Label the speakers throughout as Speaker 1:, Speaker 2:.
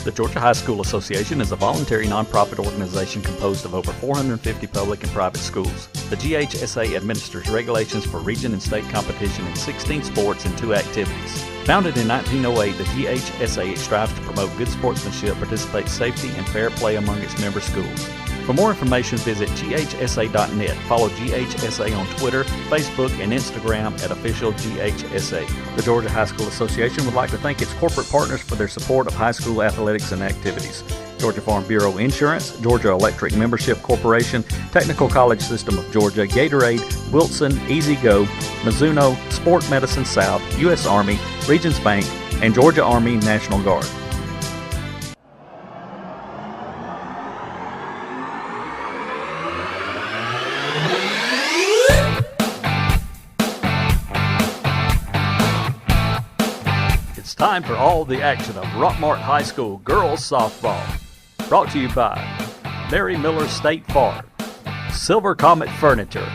Speaker 1: The Georgia High School Association is a voluntary nonprofit organization composed of over 450 public and private schools. The GHSA administers regulations for region and state competition in 16 sports and 2 activities. Founded in 1908, the GHSA strives to promote good sportsmanship, participate safety, and fair play among its member schools. For more information, visit ghsa.net. Follow GHSA on Twitter, Facebook, and Instagram at official GHSA. The Georgia High School Association would like to thank its corporate partners for their support of high school athletics and activities. Georgia Farm Bureau Insurance, Georgia Electric Membership Corporation, Technical College System of Georgia, Gatorade, Wilson, Easy Go, Mizuno, Sport Medicine South, U.S. Army, Regions Bank, and Georgia Army National Guard. It's time for all the action of Rockmart High School girls softball. Brought to you by Mary Miller State Farm, Silver Comet Furniture,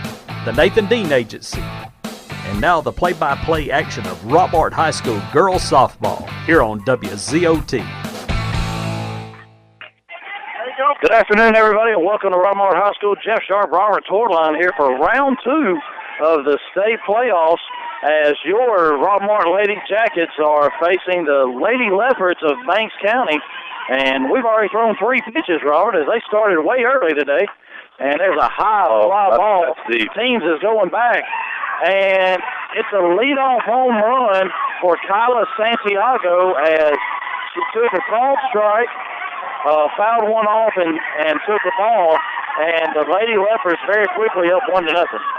Speaker 1: the Nathan Dean Agency, and now the play-by-play action of Rockmart High School girls softball here on WZOT.
Speaker 2: Good afternoon, everybody, and welcome to Rockmart High School. Jeff Sharp, Robert Torline here for round 2 of the state playoffs, as your Rockmart Lady Jackets are facing the Lady Leopards of Banks County. And we've already thrown 3 pitches, Robert, as they started way early today. And there's a high fly ball. Teams is going back. And it's a leadoff home run for Kyla Santiago as she took a called strike, fouled one off and took the ball. And the Lady Leopards very quickly up 1-0.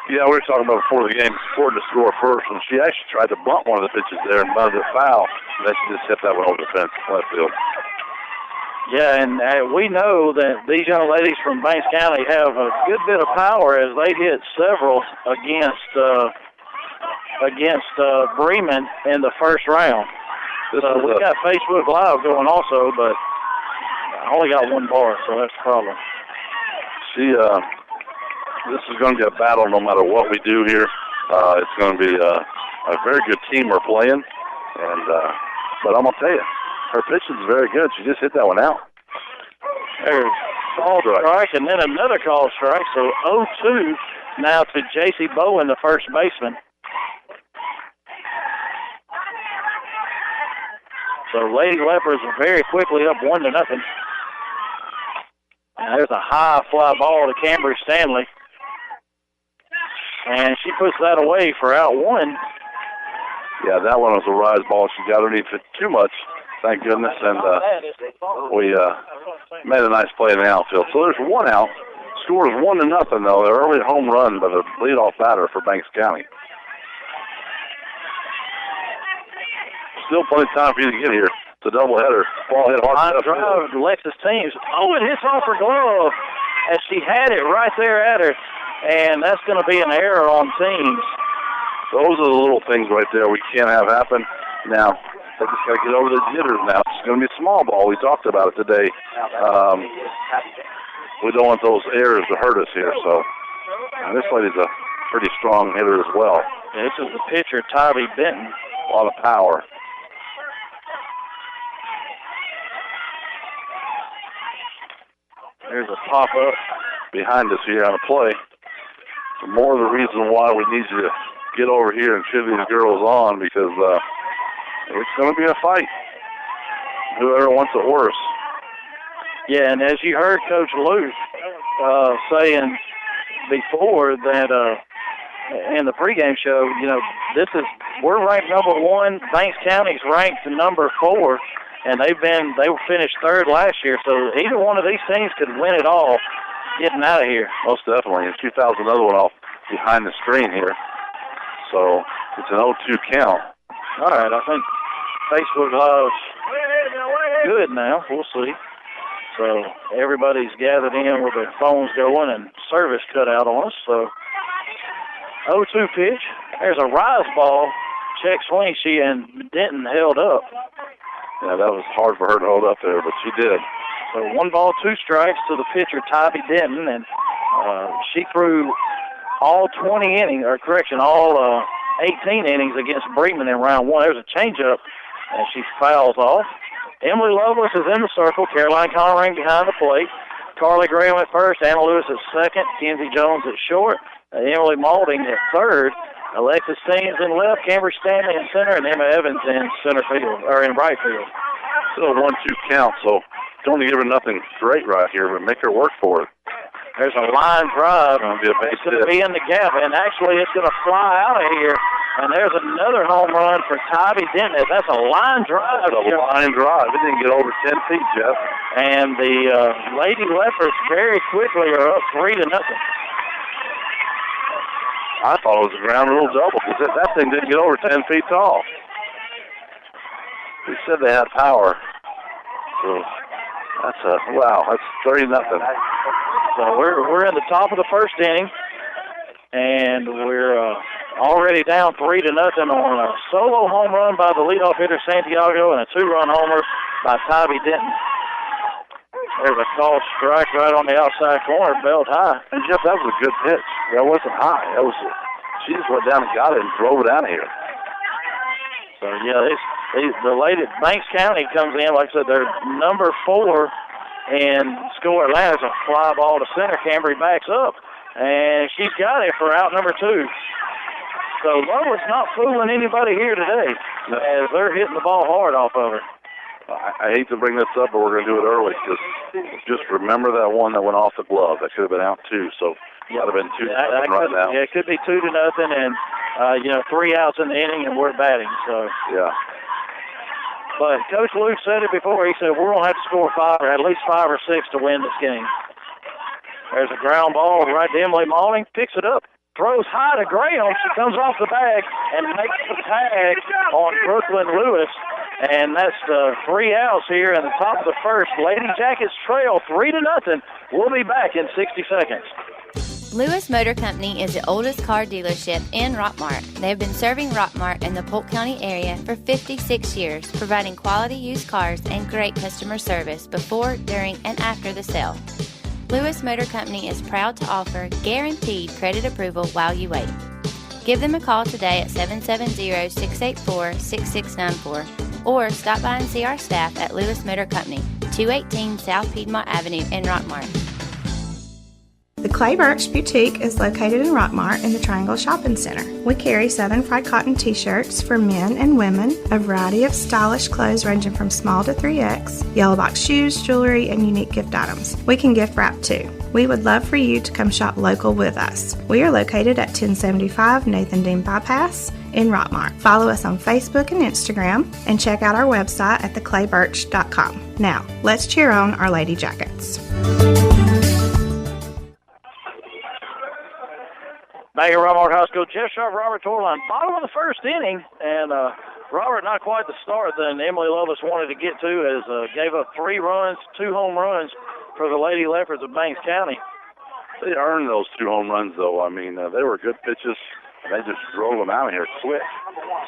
Speaker 3: Yeah, we were talking about before the game, important to score first, and she actually tried to bunt one of the pitches there and buzzed it foul. And then she just hit that one over the fence, left field.
Speaker 2: Yeah, and we know that these young ladies from Banks County have a good bit of power as they hit several against Bremen in the first round. We got Facebook Live going also, but I only got 1 bar, so that's the problem.
Speaker 3: This is going to be a battle no matter what we do here. It's going to be a very good team we're playing, and but I'm going to tell you, her pitching is very good. She just hit that one out.
Speaker 2: There's called strike and then another called strike. So 0-2 now to J.C. Bowen, the first baseman. So Lady Leopards are very quickly up 1-0. And there's a high fly ball to Cambry Stanley. And she puts that away for out 1.
Speaker 3: Yeah, that one was a rise ball. She got underneath it too much, thank goodness, and we made a nice play in the outfield. So there's 1 out. Score is 1-0, though. An early home run by the leadoff batter for Banks County. Still plenty of time for you to get here. It's a doubleheader. Ball hit hard.
Speaker 2: Line drive to Lexus Teams. Oh, it hits off her glove as she had it right there at her, and that's going to be an error on Teams.
Speaker 3: Those are the little things right there we can't have happen. Now, they just got to get over the jitters now. It's going to be a small ball. We talked about it today. We don't want those errors to hurt us here. So this lady's a pretty strong hitter as well.
Speaker 2: Yeah, this is the pitcher, Tybee Benton.
Speaker 3: A lot of power.
Speaker 2: There's a pop-up
Speaker 3: behind us here on the play. So more of the reason why we need you to get over here and cheer these girls on, because it's going to be a fight. Whoever wants it worse.
Speaker 2: Yeah, and as you heard Coach Luke saying before that in the pregame show, you know, we're ranked number 1. Banks County's ranked number 4, and they were finished 3rd last year. So either one of these teams could win it all getting out of here.
Speaker 3: Most definitely. And she fouls another one off behind the screen here. So it's an 0-2 count.
Speaker 2: All right, I think Facebook Live's good now. We'll see. So everybody's gathered in with their phones going and service cut out on us. So 0-2 pitch. There's a rise ball. Check swing. She and Denton held up.
Speaker 3: Yeah, that was hard for her to hold up there, but she did.
Speaker 2: So 1 ball, 2 strikes to the pitcher, Tybee Denton, and she threw all 20 innings, all 18 innings against Bremen in round 1. There's a changeup, and she fouls off. Emily Lovelace is in the circle. Caroline Conring behind the plate. Carly Graham at first. Anna Lewis at second. Kenzie Jones at short. Emily Malding at third. Alexis Steens in left. Cambridge Stanley in center. And Emma Evans in center field, or in right field.
Speaker 3: Still a 1-2 count, so don't give her nothing great right here, but make her work for it.
Speaker 2: There's a line drive. It's going to be in the gap, and actually it's going to fly out of here. And there's another home run for Tybee Denton. That's a line drive.
Speaker 3: That's a line drive. It didn't get over 10 feet, Jeff.
Speaker 2: And the Lady Leopards very quickly are up 3-0.
Speaker 3: I thought it was a ground rule double because that thing didn't get over 10 feet tall. We said they had power. So that's 30-0.
Speaker 2: So we're in the top of the first inning, and we're already down 3-0 on a solo home run by the leadoff hitter Santiago and a 2-run homer by Tybee Denton. There's a called strike right on the outside corner, belt high.
Speaker 3: And Jeff, that was a good pitch. That wasn't high. She just went down and got it and drove it out of here.
Speaker 2: So yeah, the lady Banks County comes in. Like I said, they're number 4. And score Atlanta is a fly ball to center. Cambry backs up, and she's got it for out number 2. So Love's not fooling anybody here today, as they're hitting the ball hard off of her.
Speaker 3: I hate to bring this up, but we're going to do it early because just remember that one that went off the glove. That could have been out too. So it would have been 2-0 right now.
Speaker 2: Yeah, it could be 2-0, and 3 outs in the inning, and we're batting. So
Speaker 3: yeah.
Speaker 2: But Coach Luke said it before. He said, we're going to have to score 5 or at least 5 or 6 to win this game. There's a ground ball right to Emily Maulding. Picks it up. Throws high to Graham. She comes off the bag and makes the tag on Brooklyn Lewis. And that's 3 outs here in the top of the first. Lady Jackets trail 3-0. We'll be back in 60 seconds.
Speaker 4: Lewis Motor Company is the oldest car dealership in Rockmart. They have been serving Rockmart in the Polk County area for 56 years, providing quality used cars and great customer service before, during, and after the sale. Lewis Motor Company is proud to offer guaranteed credit approval while you wait. Give them a call today at 770-684-6694 or stop by and see our staff at Lewis Motor Company, 218 South Piedmont Avenue in Rockmart.
Speaker 5: The Clay Birch Boutique is located in Rockmart in the Triangle Shopping Center. We carry Southern Fried Cotton t-shirts for men and women, a variety of stylish clothes ranging from small to 3X, yellow box shoes, jewelry, and unique gift items. We can gift wrap too. We would love for you to come shop local with us. We are located at 1075 Nathan Dean Bypass in Rockmart. Follow us on Facebook and Instagram and check out our website at theclaybirch.com. Now, let's cheer on our Lady Jackets.
Speaker 2: Back at Rockmart High School, Jeff Sharp, Robert Torline, bottom of the first inning, and Robert not quite the start that Emily Lovelace wanted to get to, as gave up 3 runs, 2 home runs for the Lady Leopards of Banks County.
Speaker 3: They earned those 2 home runs, though. I mean, they were good pitches, and they just drove them out of here quick.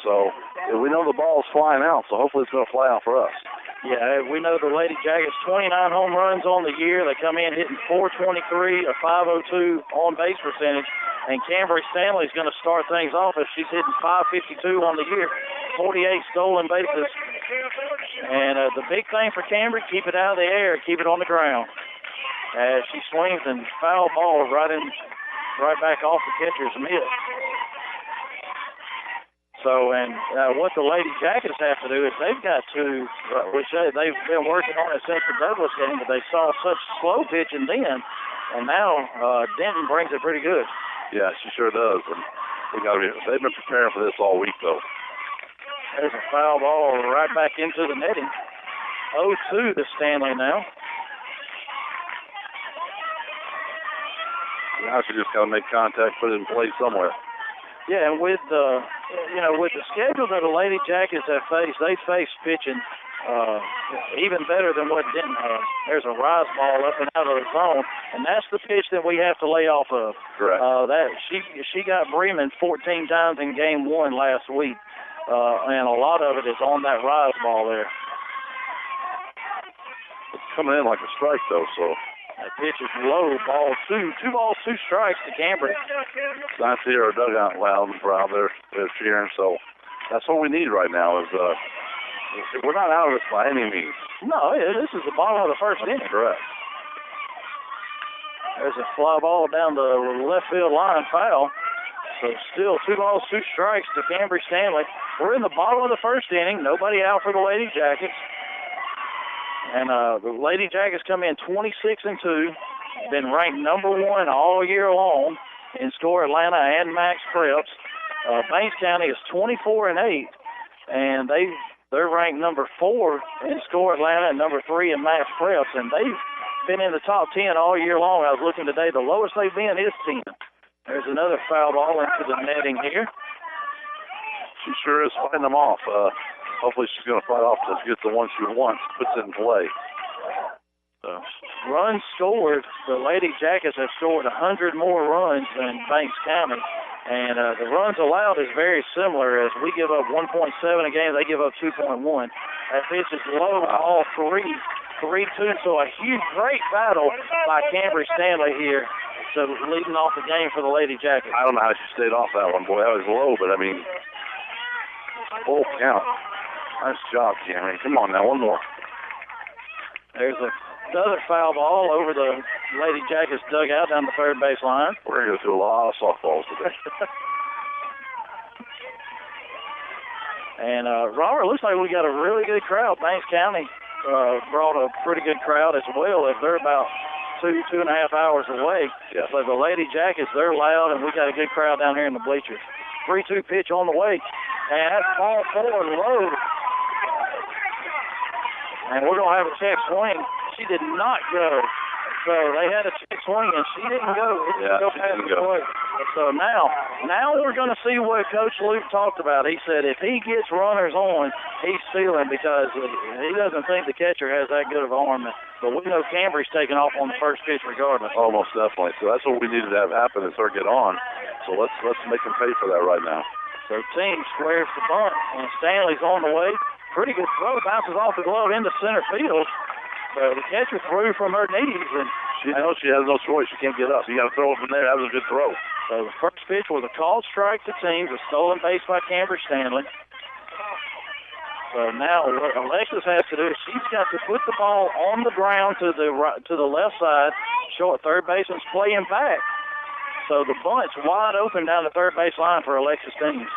Speaker 3: So we know the ball's flying out, so hopefully it's going to fly out for us.
Speaker 2: Yeah, we know the Lady Jackets 29 home runs on the year. They come in hitting .423, a .502 on base percentage. And Cambry Stanley's going to start things off as she's hitting .552 on the year, 48 stolen bases. And the big thing for Cambry, keep it out of the air, keep it on the ground. As she swings and foul ball right back off the catcher's mitt. So, and what the Lady Jackets have to do is they've got to, we say they've been working on it since the Douglas game, but they saw such slow pitching then, and now Denton brings it pretty good.
Speaker 3: Yeah, she sure does. And they've been preparing for this all week, though.
Speaker 2: There's a foul ball right back into the netting. 0-2 to Stanley now.
Speaker 3: Now she just got to make contact, put it in place somewhere.
Speaker 2: Yeah, and with the schedule that the Lady Jackets have faced, they face pitching even better than what Denton has. There's a rise ball up and out of the zone, and that's the pitch that we have to lay off of.
Speaker 3: Correct.
Speaker 2: She got Bremen 14 times in game 1 last week, and a lot of it is on that rise ball there.
Speaker 3: It's coming in like a strike, though, so.
Speaker 2: That pitch is low, ball 2. 2 balls, 2 strikes to Cambry.
Speaker 3: I see our dugout loud and proud. They're cheering, so that's what we need right now is we're not out of this by any means.
Speaker 2: No, this is the bottom of the first inning.
Speaker 3: Correct.
Speaker 2: There's a fly ball down the left field line, foul. So still 2 balls, 2 strikes to Cambry Stanley. We're in the bottom of the first inning. Nobody out for the Lady Jackets. And the Lady Jackets come in 26-2. Been ranked number 1 all year long in Score Atlanta and Max Preps. Banks County is 24-8, and they're ranked number 4 in Score Atlanta and number 3 in Max Preps. And they've been in the top 10 all year long. I was looking today. The lowest they've been is 10. There's another foul ball into the netting here.
Speaker 3: She sure is fighting them off. Hopefully she's going to fight off to get the one she wants, puts it in play.
Speaker 2: Runs scored. The Lady Jackets have scored 100 more runs than Banks County. And the runs allowed is very similar. As we give up 1.7 a game, they give up 2.1. That pitch is low, all 3-2. So a huge, great battle by Cambry Stanley here. So leading off the game for the Lady Jackets.
Speaker 3: I don't know how she stayed off that one, boy. That was low, but I mean, full count. Nice job, Cambry. Come on now, one more.
Speaker 2: There's another foul ball over the Lady Jackets dugout down the third base line.
Speaker 3: We're going to go through a lot of softballs today.
Speaker 2: And, Robert, looks like we got a really good crowd. Banks County brought a pretty good crowd as well. If they're about 2.5 hours away.
Speaker 3: Yeah.
Speaker 2: But the Lady Jackets, they're loud, and we got a good crowd down here in the bleachers. 3-2 pitch on the way. And that's ball forward low. And we're going to have a check swing. She did not go. So they had a check swing, and she didn't go.
Speaker 3: Yeah,
Speaker 2: go
Speaker 3: she
Speaker 2: past
Speaker 3: didn't
Speaker 2: the
Speaker 3: go.
Speaker 2: plate. So now we're going to see what Coach Luke talked about. He said if he gets runners on, he's feeling because he doesn't think the catcher has that good of an arm. But we know Cambry's taking off on the first pitch regardless.
Speaker 3: Oh, most definitely. So that's what we needed to have happen is her get on. So let's make them pay for that right now.
Speaker 2: So team squares the bunt, and Stanley's on the way. Pretty good throw, bounces off the glove into center field. So the catcher threw from her knees, and
Speaker 3: she knows she has no choice. She can't get up. You got to throw it from there. That was a good throw.
Speaker 2: So the first pitch was a called strike to teams, a stolen base by Cambry Stanley. So now what Alexis has to do is she's got to put the ball on the ground to the left side, short third baseman's playing back. So the bunt's wide open down the third base line for Alexis Teams.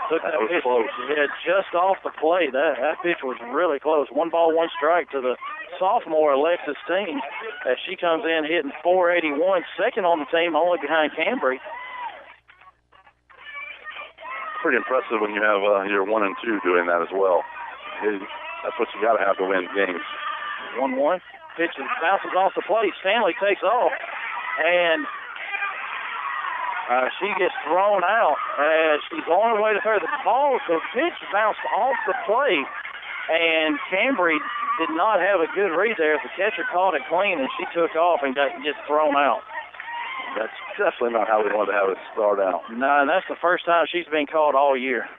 Speaker 2: Took that pitch, close. Yeah, just off the plate. That pitch was really close. 1 ball, 1 strike to the sophomore Alexis Team as she comes in hitting .481, second on the team, only behind Cambry.
Speaker 3: Pretty impressive when you have your 1 and 2 doing that as well. That's what you got to have to win games.
Speaker 2: 1-1. Pitch bounces off the plate. Stanley takes off, and she gets thrown out as she's on her way to third. The pitch bounced off the plate, and Cambry did not have a good read there. The catcher caught it clean, and she took off and got just thrown out.
Speaker 3: That's definitely not how we wanted to have it start out.
Speaker 2: No, and that's the first time she's been called all year.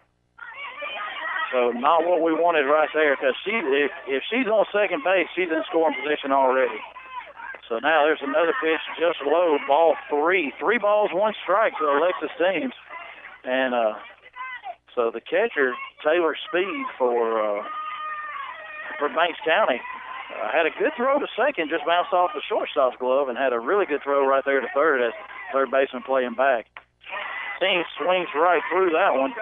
Speaker 2: So not what we wanted right there, because if she's on second base, she's in scoring position already. So now there's another pitch just low, ball 3. 3 balls, 1 strike to Alexis Teams. And so the catcher, Taylor Speed for Banks County, had a good throw to second, just bounced off the shortstop's glove, and had a really good throw right there to third as third baseman playing back. Team swings right through that one.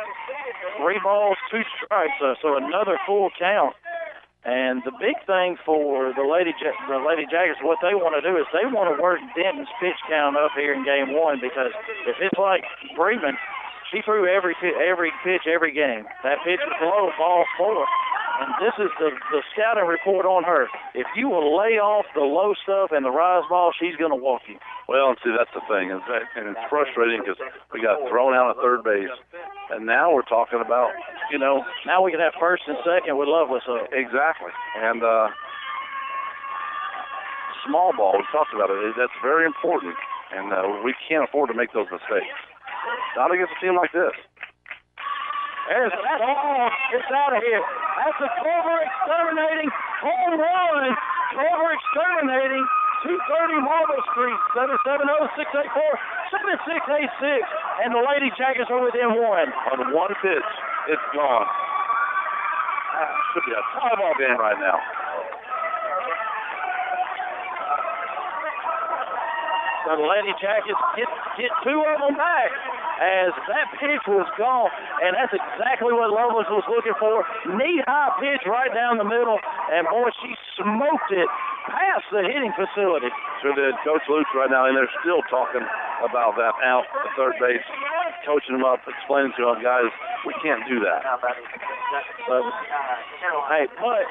Speaker 2: 3 balls, 2 strikes, so another full count. And the big thing for the Lady Jackets, what they want to do is they want to work Denton's pitch count up here in Game 1, because if it's like Bremen, she threw every pitch, every game. That pitch was low, ball 4. And this is the scouting report on her. If you will lay off the low stuff and the rise ball, she's going to walk you.
Speaker 3: Well, and see, that's the thing. And it's frustrating because we got thrown out at third base. And now we're talking about,
Speaker 2: now we can have first and second with Lovelace up.
Speaker 3: Exactly. And small ball, we talked about it. That's very important. And we can't afford to make those mistakes. Not against a team like this.
Speaker 2: There's that ball. It's out of here. That's a Clover exterminating home run. Clover exterminating 230 Marble Street, 770-684-7686. and the Lady Jackets are within one.
Speaker 3: On one pitch, it's gone. Should be a tie-ball game right now.
Speaker 2: So the Lady Jackets get two of them back as that pitch was gone, and that's exactly what Lovelace was looking for. Knee-high pitch right down the middle, and boy, she smoked it past the hitting facility.
Speaker 3: Sure did. Coach Luke's right now, and they're still talking about that out at third base, coaching them up, explaining to them, guys, we can't do that.
Speaker 2: So, hey, but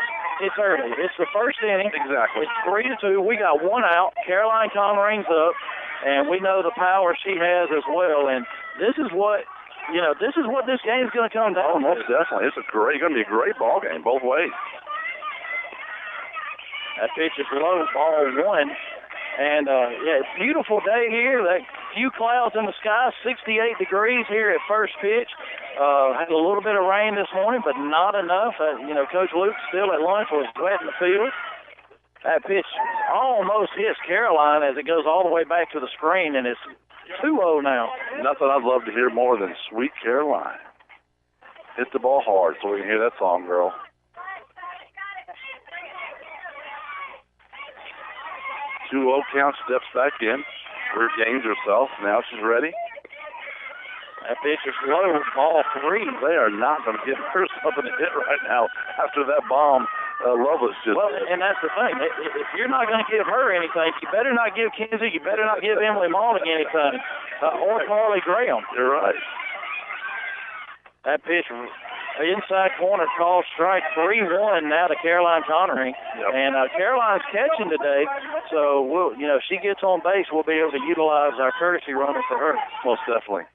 Speaker 2: it's early. It's the first inning.
Speaker 3: Exactly.
Speaker 2: It's 3-2. We got one out. Caroline Connering's up, and we know the power she has as well. And this is what this game's going to come down.
Speaker 3: Oh, most definitely. It's going to be a great ball game both ways.
Speaker 2: That pitch is low, ball one. And, it's a beautiful day here. That few clouds in the sky, 68 degrees here at first pitch. Had a little bit of rain this morning, but not enough. Coach Luke still at lunch was wetting the field. That pitch almost hits Caroline as it goes all the way back to the screen, and it's 2-0 now.
Speaker 3: Nothing I'd love to hear more than Sweet Caroline. Hit the ball hard so we can hear that song, girl. 2-0 count, steps back in, regains herself. Now she's ready.
Speaker 2: That pitch is low, ball three.
Speaker 3: They are not going to give her something to hit right now after that bomb Lovelace just did.
Speaker 2: And that's the thing. If you're not going to give her anything, you better not give Kinsey, you better not give Emily Malling anything, or Carly Graham.
Speaker 3: You're right.
Speaker 2: That pitch, inside corner, called strike 3-1 now to Caroline Connery.
Speaker 3: Yep.
Speaker 2: And Caroline's catching today, so if she gets on base, we'll be able to utilize our courtesy runner for her.
Speaker 3: Most definitely.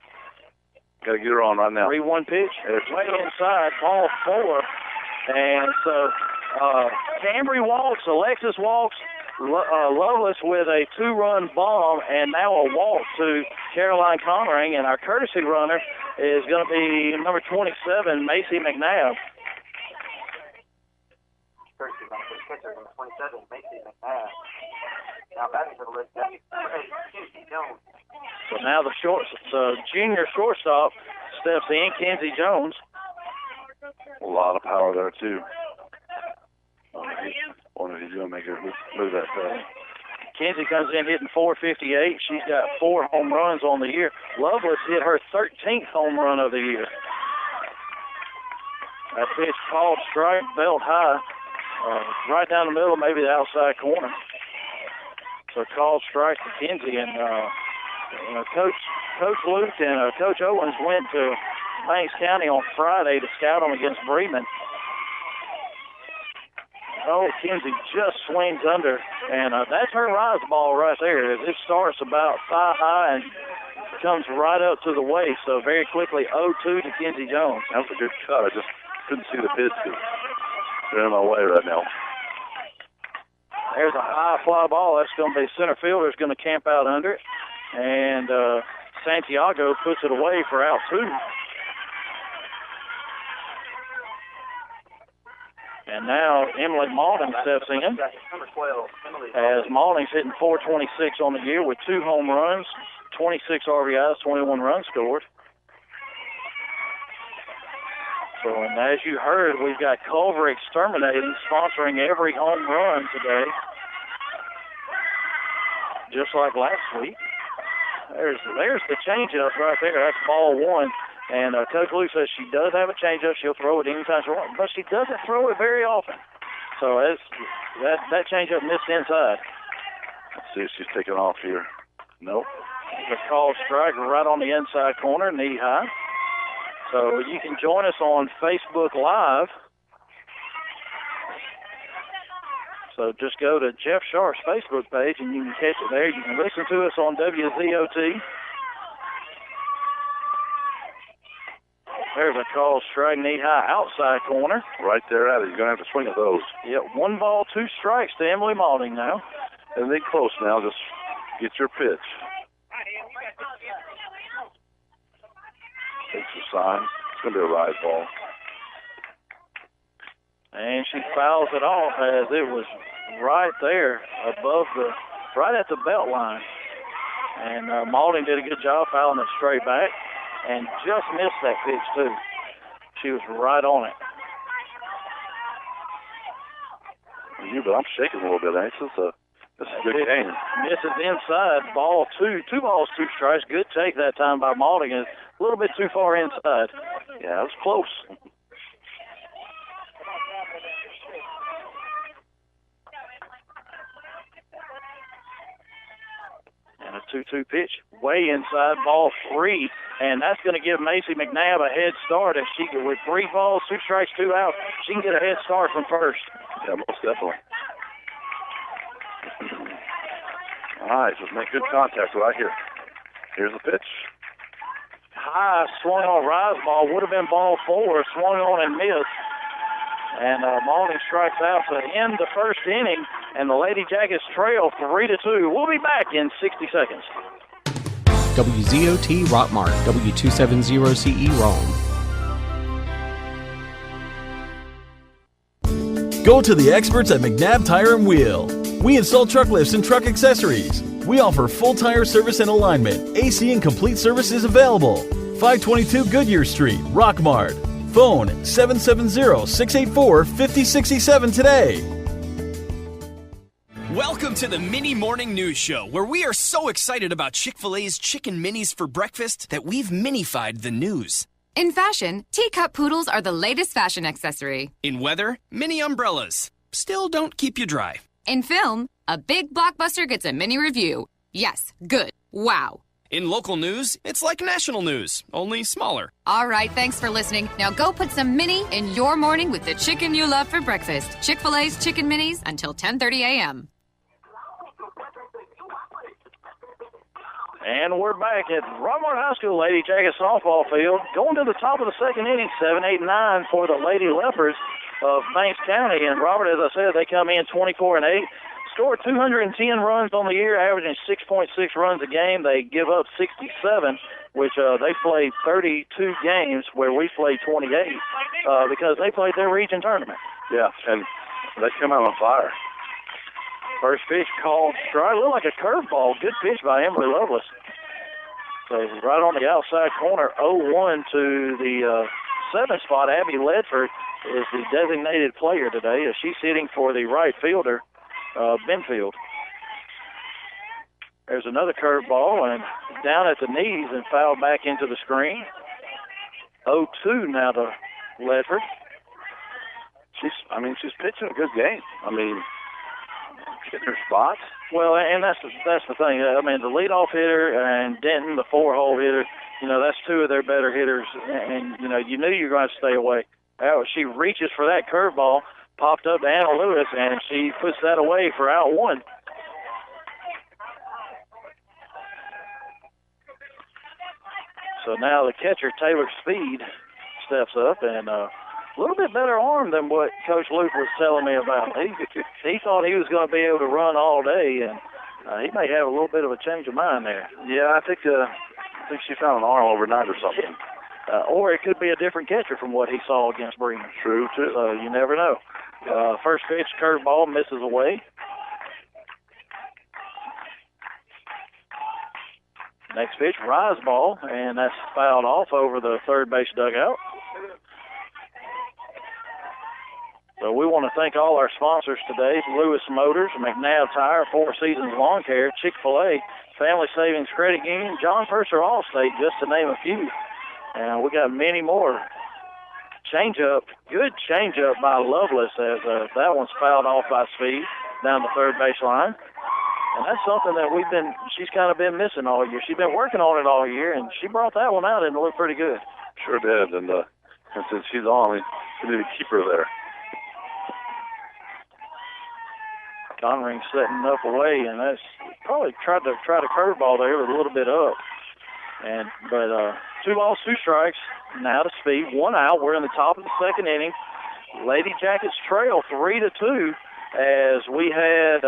Speaker 3: Got to get her on right now.
Speaker 2: 3-1 pitch. Way inside, ball 4. And so Cambry walks, Alexis walks, Lovelace with a 2-run bomb, and now a walk to Caroline Connery, and our courtesy runner is going to be number 27, Macy McNabb.
Speaker 6: Courtesy runner for the catcher, number 27, Macy McNabb. Now batting for the list, Kinsey Jones.
Speaker 2: So now the junior shortstop steps in, Kinsey Jones.
Speaker 3: A lot of power there, too. Wonder if he's going to make her move that fast.
Speaker 2: Kinsey comes in hitting .458. She's got 4 home runs on the year. Lovelace hit her 13th home run of the year. That pitch called strike, belt high, right down the middle, maybe the outside corner. So called strike to Kinsey, and Coach Luke and Coach Owens went to Banks County on Friday to scout them against Bremen. Oh, Kinsey just swings under, and that's her rise ball right there. It starts about thigh high and comes right up to the waist. So very quickly, 0-2 to Kinsey Jones.
Speaker 3: That was a good cut. I just couldn't see the pitch because they're in my way right now.
Speaker 2: There's a high fly ball. That's going to be center fielder's going to camp out under it, and Santiago puts it away for out 2. And now Emily Malden steps in, as Malden's hitting .426 on the year with 2 home runs, 26 RBIs, 21 runs scored. So, and as you heard, we've got Culver Exterminating sponsoring every home run today, just like last week. There's the changeup right there. That's ball 1. And Coach Luke says she does have a changeup. She'll throw it anytime she wants, but she doesn't throw it very often. So that changeup missed inside.
Speaker 3: Let's see if she's taking off here. Nope.
Speaker 2: The called strike right on the inside corner, knee high. So you can join us on Facebook Live. So just go to Jeff Sharp's Facebook page and you can catch it there. You can listen to us on WZOT. There's a call strike, knee high, outside corner.
Speaker 3: Right there at it. You're going to have to swing at those.
Speaker 2: Yep, 1 ball, 2 strikes to Emily Malden now.
Speaker 3: And they close now. Just get your pitch. Takes the sign. It's going to be a rise ball.
Speaker 2: And she fouls it off as it was right there above right at the belt line. And Maulding did a good job fouling it straight back and just missed that pitch, too. She was right on it.
Speaker 3: But I'm shaking a little bit. This is a good game.
Speaker 2: Misses inside. Ball two. 2 balls, 2 strikes. Good take that time by Maulding. A little bit too far inside.
Speaker 3: Yeah, it was close.
Speaker 2: And a 2-2 pitch. Way inside. Ball 3. And that's going to give Macy McNabb a head start. If she with 3 balls, 2 strikes, 2 outs, she can get a head start from first.
Speaker 3: Yeah, most definitely. All right, just make good contact right here. Here's the pitch.
Speaker 2: High, swung on rise ball. Would have been ball 4. Swung on and missed. And Maulding strikes out to end the first inning. And the Lady Jackets trail 3-2. We'll be back in 60 seconds.
Speaker 7: WZOT Rockmart, W270CE Rome.
Speaker 8: Go to the experts at McNabb Tire and Wheel. We install truck lifts and truck accessories. We offer full tire service and alignment. AC and complete service is available. 522 Goodyear Street, Rockmart. Phone 770-684-5067 today.
Speaker 9: Welcome to the Mini Morning News Show, where we are so excited about Chick-fil-A's Chicken Minis for breakfast that we've minified the news.
Speaker 10: In fashion, teacup poodles are the latest fashion accessory.
Speaker 9: In weather, mini umbrellas still don't keep you dry.
Speaker 10: In film, a big blockbuster gets a mini review. Yes, good. Wow.
Speaker 9: In local news, it's like national news, only smaller.
Speaker 10: All right, thanks for listening. Now go put some mini in your morning with the chicken you love for breakfast. Chick-fil-A's Chicken Minis until 10:30 a.m.
Speaker 2: And we're back at Rockmart High School Lady Jacket softball field. Going to the top of the second inning, 7, 8, 9 for the Lady Leopards of Banks County. And Robert, as I said, they come in 24-8. Scored 210 runs on the year, averaging 6.6 runs a game. They give up 67, which they played 32 games where we played 28 because they played their region tournament.
Speaker 3: Yeah, and they come out on fire.
Speaker 2: First pitch called strike. Looked like a curveball. Good pitch by Emily Lovelace. So right on the outside corner, 0-1 to the 7th spot. Abby Ledford is the designated player today as she's hitting for the right fielder, Benfield. There's another curveball and down at the knees and fouled back into the screen. 0-2 now to Ledford.
Speaker 3: She's pitching a good game. Getting her spots.
Speaker 2: Well, and that's the thing. The leadoff hitter and Denton, the 4-hole hitter, that's 2 of their better hitters. And, you knew you were going to stay away. She reaches for that curveball, popped up to Anna Lewis, and she puts that away for out 1. So now the catcher, Taylor Speed, steps up and a little bit better arm than what Coach Luke was telling me about. He thought he was going to be able to run all day, and he may have a little bit of a change of mind there.
Speaker 3: Yeah, I think she found an arm overnight or something.
Speaker 2: Or it could be a different catcher from what he saw against Bremen.
Speaker 3: True, too.
Speaker 2: So you never know. First pitch, curveball, misses away. Next pitch, rise ball, and that's fouled off over the third base dugout. So we want to thank all our sponsors today: Lewis Motors, McNabb Tire, 4 Seasons Lawn Care, Chick-fil-A, Family Savings Credit Union, John Purser Allstate, just to name a few. And we got many more. Changeup, good changeup by Lovelace as that one's fouled off by Speed down the third baseline. And that's something that she's kind of been missing all year. She's been working on it all year, and she brought that one out and it looked pretty good.
Speaker 3: Sure did. And since she's on, we need to keep her there.
Speaker 2: Conring setting up away, and that's probably tried to curveball there with a little bit up. But 2 balls, 2 strikes. Now to Speed, 1 out. We're in the top of the second inning. Lady Jackets trail 3-2 as we had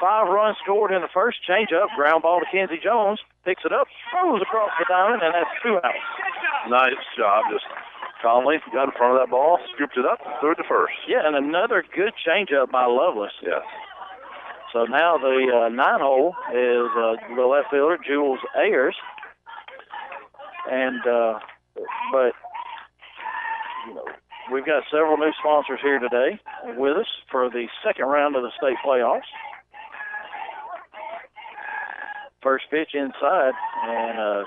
Speaker 2: 5 runs scored in the first. Changeup, ground ball to Kenzie Jones, picks it up, throws across the diamond, and that's 2 outs.
Speaker 3: Nice job, just calmly got in front of that ball, scooped it up, threw it to first.
Speaker 2: Yeah, and another good changeup by Lovelace.
Speaker 3: Yes.
Speaker 2: So now the 9-hole is the left fielder, Jules Ayers. And, but, you know, we've got several new sponsors here today with us for the second round of the state playoffs. First pitch inside, and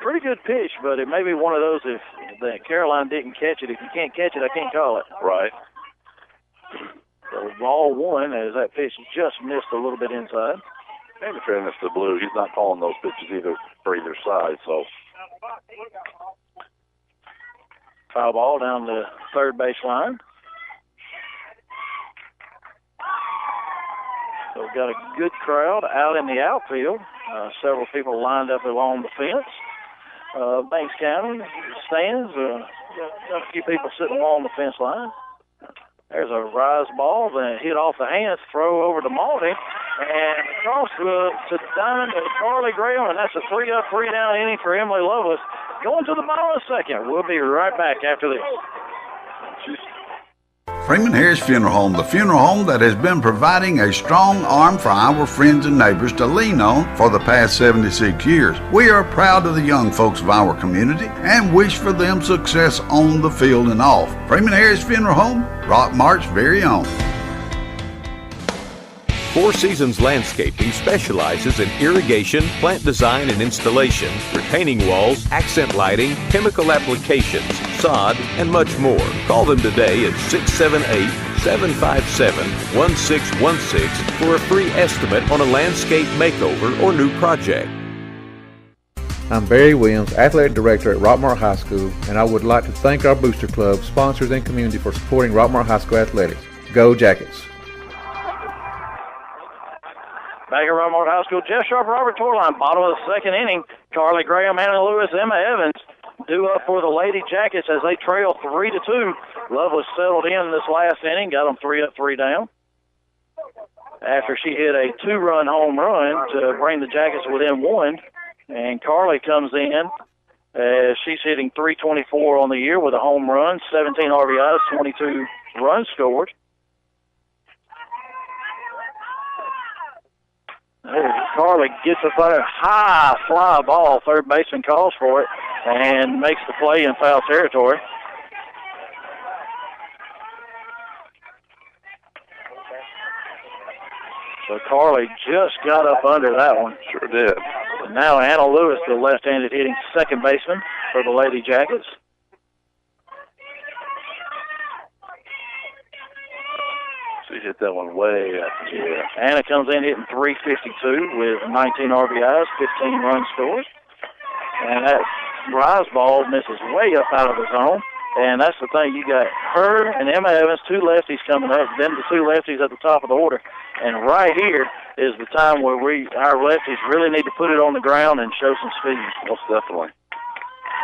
Speaker 2: pretty good pitch, but it may be one of those if that Caroline didn't catch it. If you can't catch it, I can't call it.
Speaker 3: Right.
Speaker 2: So ball one as that pitch just missed a little bit inside.
Speaker 3: And in fairness to Blue, he's not calling those pitches either for either side, so.
Speaker 2: Foul ball down the third base line. So we've got a good crowd out in the outfield. Several people lined up along the fence. Banks County stands. Got a few people sitting along the fence line. There's a rise ball, then hit off the hands, throw over to Malty, and across to Diamond to Carly Graham, and that's a 3-up, 3-down inning for Emily Lovelace. Going to the bottom of the second. We'll be right back after this.
Speaker 11: Freeman Harris Funeral Home, the funeral home that has been providing a strong arm for our friends and neighbors to lean on for the past 76 years. We are proud of the young folks of our community and wish for them success on the field and off. Freeman Harris Funeral Home, Rockmart's very own.
Speaker 12: Four Seasons Landscaping specializes in irrigation, plant design and installation, retaining walls, accent lighting, chemical applications, sod, and much more. Call them today at 678-757-1616 for a free estimate on a landscape makeover or new project.
Speaker 13: I'm Barry Williams, Athletic Director at Rockmart High School, and I would like to thank our Booster Club, sponsors, and community for supporting Rockmart High School athletics. Go Jackets!
Speaker 2: Back at Rockmart High School, Jeff Sharp, Robert Torline, bottom of the second inning. Carly Graham, Anna Lewis, Emma Evans due up for the Lady Jackets as they trail 3-2. Lovelace settled in this last inning, got them 3 up, 3 down. After she hit a 2-run home run to bring the Jackets within 1. And Carly comes in as she's hitting .324 on the year with a home run, 17 RBIs, 22 runs scored. Carly gets a high fly ball. Third baseman calls for it and makes the play in foul territory. So Carly just got up under that one.
Speaker 3: Sure did.
Speaker 2: And now Anna Lewis, the left-handed hitting second baseman for the Lady Jackets.
Speaker 3: She hit that one way up.
Speaker 2: Yeah. Anna comes in hitting .352 with 19 RBIs, 15 runs scored. And that rise ball misses way up out of the zone. And that's the thing. You got her and Emma Evans, two lefties coming up, then the two lefties at the top of the order. And right here is the time where our lefties really need to put it on the ground and show some speed.
Speaker 3: Most definitely.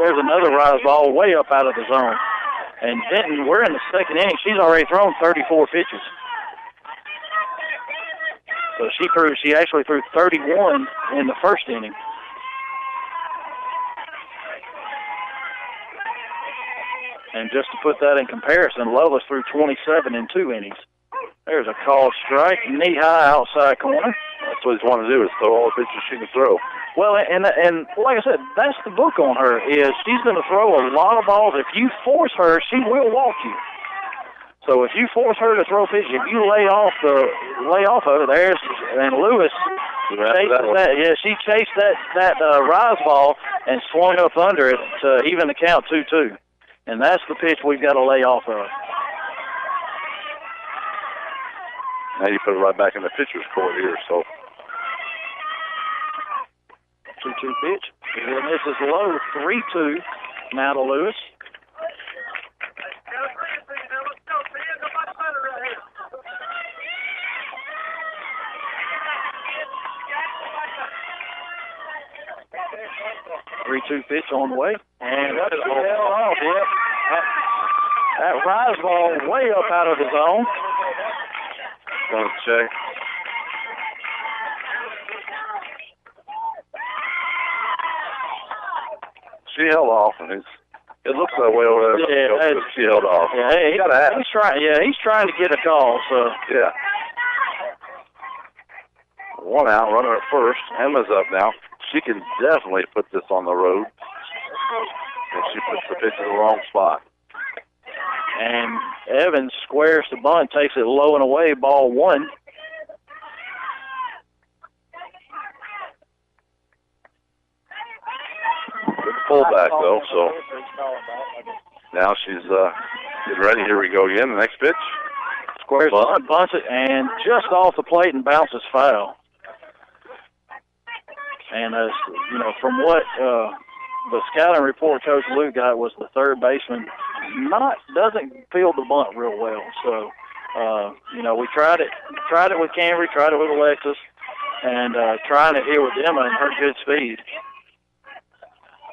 Speaker 2: There's another rise ball way up out of the zone. And Denton, we're in the second inning. She's already thrown 34 pitches. So she actually threw 31 in the first inning. And just to put that in comparison, Lovelace threw 27 in 2 innings. There's a called strike, knee-high outside corner.
Speaker 3: That's what he's wanting to do, is throw all the pitches she can throw.
Speaker 2: Well, and like I said, that's the book on her, is she's going to throw a lot of balls. If you force her, she will walk you. So if you force her to throw pitches, if you lay off of it, and Lewis chased that. Yeah, she chased that rise ball and swung up under it to even the count 2-2. And that's the pitch we've got to lay off of.
Speaker 3: Now you put it right back in the pitcher's court here, so.
Speaker 2: 2-2 pitch. And this is low, 3-2 now to Lewis. Three-two pitch on the way. And that is held off. Yep. That rise ball way up out of the zone.
Speaker 3: Going to check. She held off, and it looks that way over there.
Speaker 2: Yeah,
Speaker 3: she held off.
Speaker 2: Yeah, he's trying to get a call. So
Speaker 3: yeah. one out, runner at first. Emma's up now. She can definitely put this on the road. And she puts the pitch in the wrong spot.
Speaker 2: And Evans squares the bunt, takes it low and away, ball one.
Speaker 3: Good pullback, though, so now she's getting ready. Here we go again. The next pitch.
Speaker 2: Squares the bunt, bunts it, and just off the plate and bounces foul. And, from what the scouting report Coach Luke got was the third baseman doesn't field the bunt real well. So, we tried it with Cambry, tried it with Alexis, and trying it here with Emma and her good speed.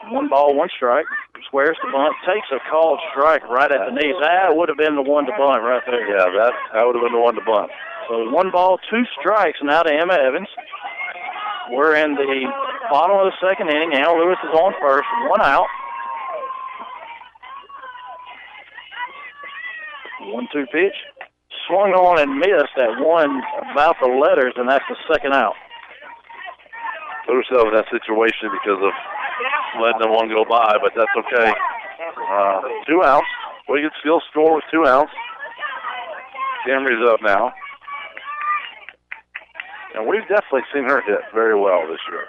Speaker 2: 1 ball, 1 strike. Squares the bunt, takes a called strike right at the knees. That would have been the one to bunt right there.
Speaker 3: Yeah, that would have been the one to bunt.
Speaker 2: So 1 ball, 2 strikes now to Emma Evans. We're in the bottom of the second inning. Anna Lewis is on first, 1 out. 1-2 pitch. Swung on and missed at one about the letters, and that's the second out.
Speaker 3: Put herself in that situation because of letting the one go by, but that's okay. 2 outs. We can still score with 2 outs. Cambry's up now. And we've definitely seen her hit very well this year.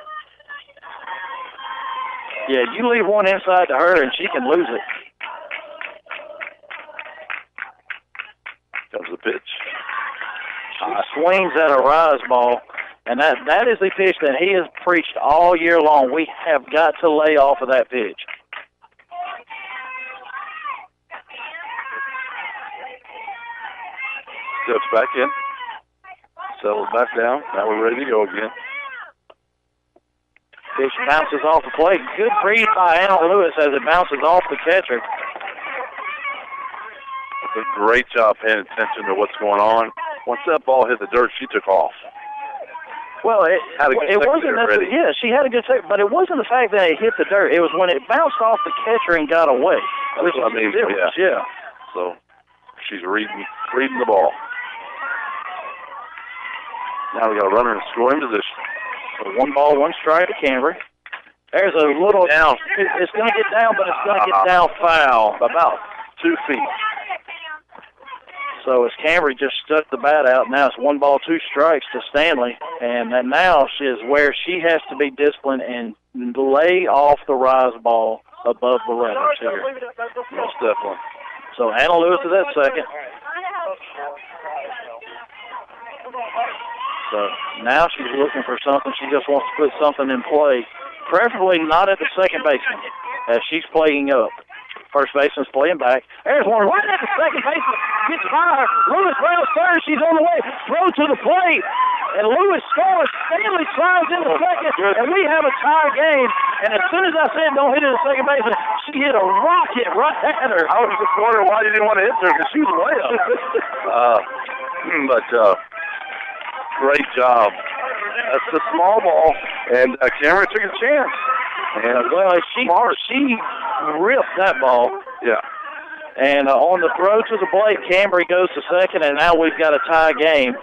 Speaker 2: Yeah, you leave one inside to her, and she can lose it.
Speaker 3: Comes the pitch.
Speaker 2: She swings at a rise ball, and that is the pitch that he has preached all year long. We have got to lay off of that pitch.
Speaker 3: Steps back in. Settles back down. Now we're ready to go again.
Speaker 2: Pitch bounces off the plate. Good read by Anna Lewis as it bounces off the catcher.
Speaker 3: A great job paying attention to what's going on. Once that ball hit the dirt, she took off.
Speaker 2: Well, it wasn't that. Yeah, she had a good second, but it wasn't the fact that it hit the dirt. It was when it bounced off the catcher and got away.
Speaker 3: That's what I mean. Yeah. So she's reading the ball. Now we got a runner in scoring position.
Speaker 2: So 1 ball, 1 strike to Cambry. There's a little down. It's going to get down, but it's going to get down foul.
Speaker 3: About 2 feet.
Speaker 2: So as Cambry just stuck the bat out, now it's 1 ball, 2 strikes to Stanley. And now she is where she has to be disciplined and lay off the rise ball above the letters here.
Speaker 3: Most definitely.
Speaker 2: So Anna Lewis is at second. So now she's looking for something. She just wants to put something in play, preferably not at the second baseman, as she's playing up. First baseman's playing back. There's one right at the second baseman. Gets by her. Lewis rounds third. She's on the way. Throw to the plate. And Lewis scores. Stanley slides in the second. And we have a tie game. And as soon as I said don't hit it at the second baseman, she hit a rocket right at her.
Speaker 3: I was just wondering why you didn't want to hit her because she was way up. But great job. That's a small ball. And Cameron took a chance.
Speaker 2: And she ripped that ball.
Speaker 3: Yeah.
Speaker 2: And on the throw to the plate, Cambry goes to second, and now we've got a tie game.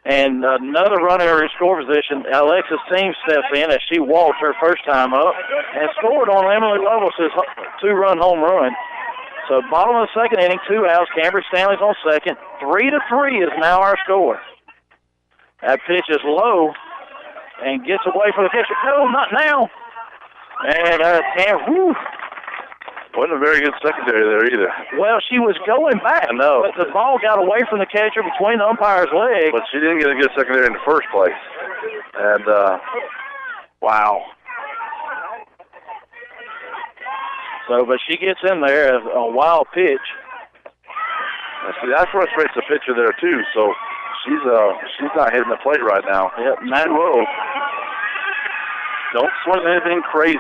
Speaker 2: And another runner in score position, Alexis Team steps in as she walked her first time up and scored on Emily Lovelace's 2-run home run. So bottom of the second inning, 2 outs. Cambry Stanley's on second. 3-3 is now our score. That pitch is low and gets away from the pitcher. No, not now. And
Speaker 3: wasn't a very good secondary there either.
Speaker 2: Well, she was going back.
Speaker 3: I know.
Speaker 2: But the ball got away from the catcher between the umpire's legs.
Speaker 3: But she didn't get a good secondary in the first place. And, wow.
Speaker 2: So, but she gets in there, a wild pitch.
Speaker 3: See, that frustrates the pitcher there, too. So she's not hitting the plate right now.
Speaker 2: Yep, 9-0.
Speaker 3: Don't swing anything crazy.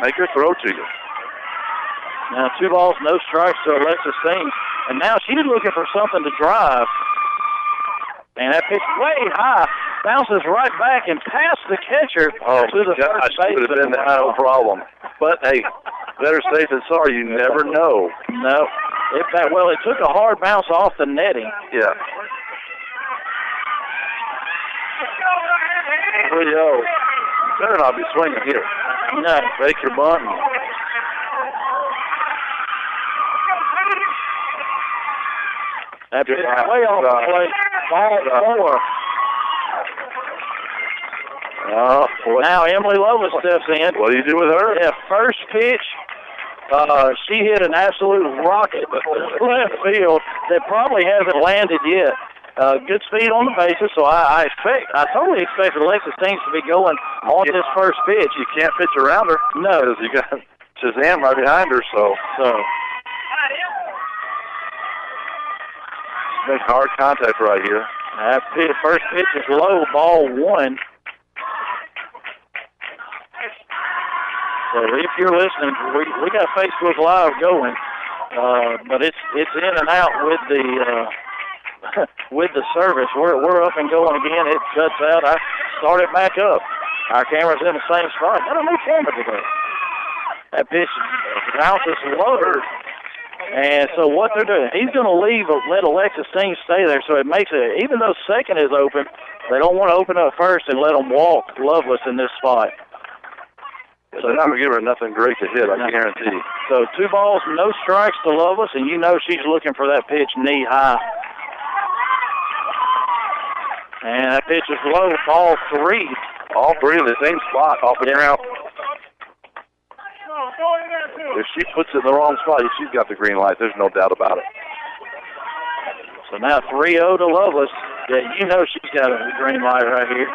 Speaker 3: Make her throw to you.
Speaker 2: Now 2 balls, no strikes to Alexis Singh. And now she's looking for something to drive. And that pitch way high, bounces right back and past the catcher to the first base.
Speaker 3: Would have been no problem. But, hey, better safe than sorry. You never know.
Speaker 2: No. It took a hard bounce off the netting.
Speaker 3: Yeah. 3-0. Better not be swinging here.
Speaker 2: No.
Speaker 3: Fake your bunt.
Speaker 2: That's way off the plate. Ball 4. Now Emily Lovelace steps in.
Speaker 3: What do you do with her?
Speaker 2: Yeah, first pitch. She hit an absolute rocket left field that probably hasn't landed yet. Good speed on the bases, so I totally expect Alexis Teams to be going on this first pitch.
Speaker 3: You can't pitch around her.
Speaker 2: No.
Speaker 3: Because you got Shazam right behind her, so. Make hard contact right here.
Speaker 2: That first pitch is low, ball 1. So if you're listening, we got Facebook Live going, but it's in and out with the with the service. We're up and going again. It cuts out. I start it back up. Our camera's in the same spot. Got a new camera today. That pitch bounces low. And so what they're doing, he's going to let Alexis Teams stay there. So it makes it, even though second is open, they don't want to open up first and let them walk Lovelace in this spot.
Speaker 3: So they're not going to give her nothing great to hit, I guarantee.
Speaker 2: So 2 balls, no strikes to Lovelace, and you know she's looking for that pitch knee high. And that pitch is low, ball 3.
Speaker 3: All 3 in the same spot off the ground. If she puts it in the wrong spot, she's got the green light. There's no doubt about it.
Speaker 2: So now 3-0 to Lovelace. Yeah, you know she's got a green light right here.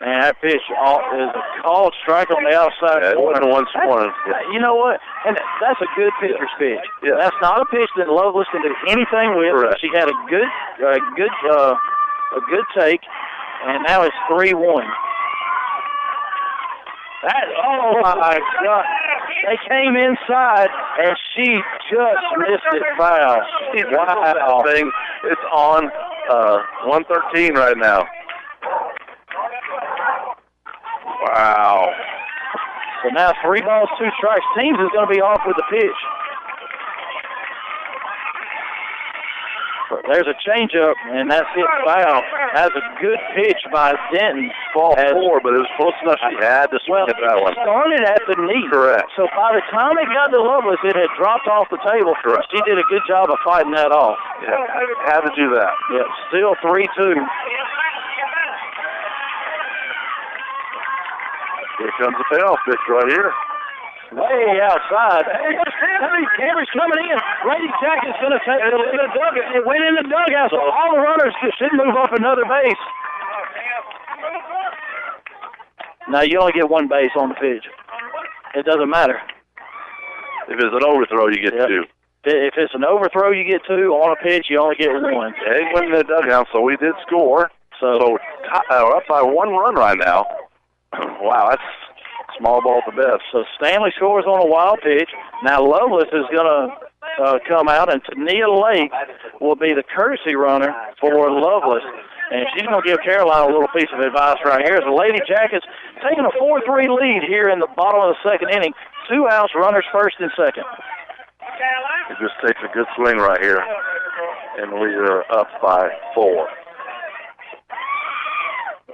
Speaker 2: And that pitch is a called strike on the outside corner. You know what? And that's a good pitcher's pitch.
Speaker 3: Yeah.
Speaker 2: That's not a pitch that Lovelace can do anything with.
Speaker 3: Correct.
Speaker 2: She had a good take, and now it's 3-1. Oh my God! They came inside, and she just missed it foul. Wow!
Speaker 3: Thing, it's on 113 right now. Wow.
Speaker 2: So now 3 balls, 2 strikes. Teams is going to be off with the pitch. There's a changeup, and that's it. Foul. That's a good pitch by Denton.
Speaker 3: Ball 4, but it was close enough. She had to swing at that one.
Speaker 2: It started at the knee.
Speaker 3: Correct.
Speaker 2: So by the time it got to Lovelace, it had dropped off the table.
Speaker 3: Correct.
Speaker 2: She did a good job of fighting that off.
Speaker 3: Yeah, had to do that.
Speaker 2: Yeah, still 3-2.
Speaker 3: Here comes the payoff pitch right here.
Speaker 2: Way outside. Henry's coming in. Lady Jacket's going to take it in the dugout. It went in the dugout, so all the runners should move up another base. Now, you only get 1 base on the pitch. It doesn't matter.
Speaker 3: If it's an overthrow, you get 2.
Speaker 2: If it's an overthrow, you get 2. On a pitch, you only get 1.
Speaker 3: They went in the dugout, so we did score. So we're up by 1 run right now. Wow, that's small ball at the best.
Speaker 2: So Stanley scores on a wild pitch. Now Lovelace is going to come out, and Tania Lake will be the courtesy runner for Lovelace. And she's going to give Caroline a little piece of advice right here. The Lady Jackets taking a 4-3 lead here in the bottom of the 2nd inning. 2 outs, runners first and second.
Speaker 3: It just takes a good swing right here, and we are up by 4.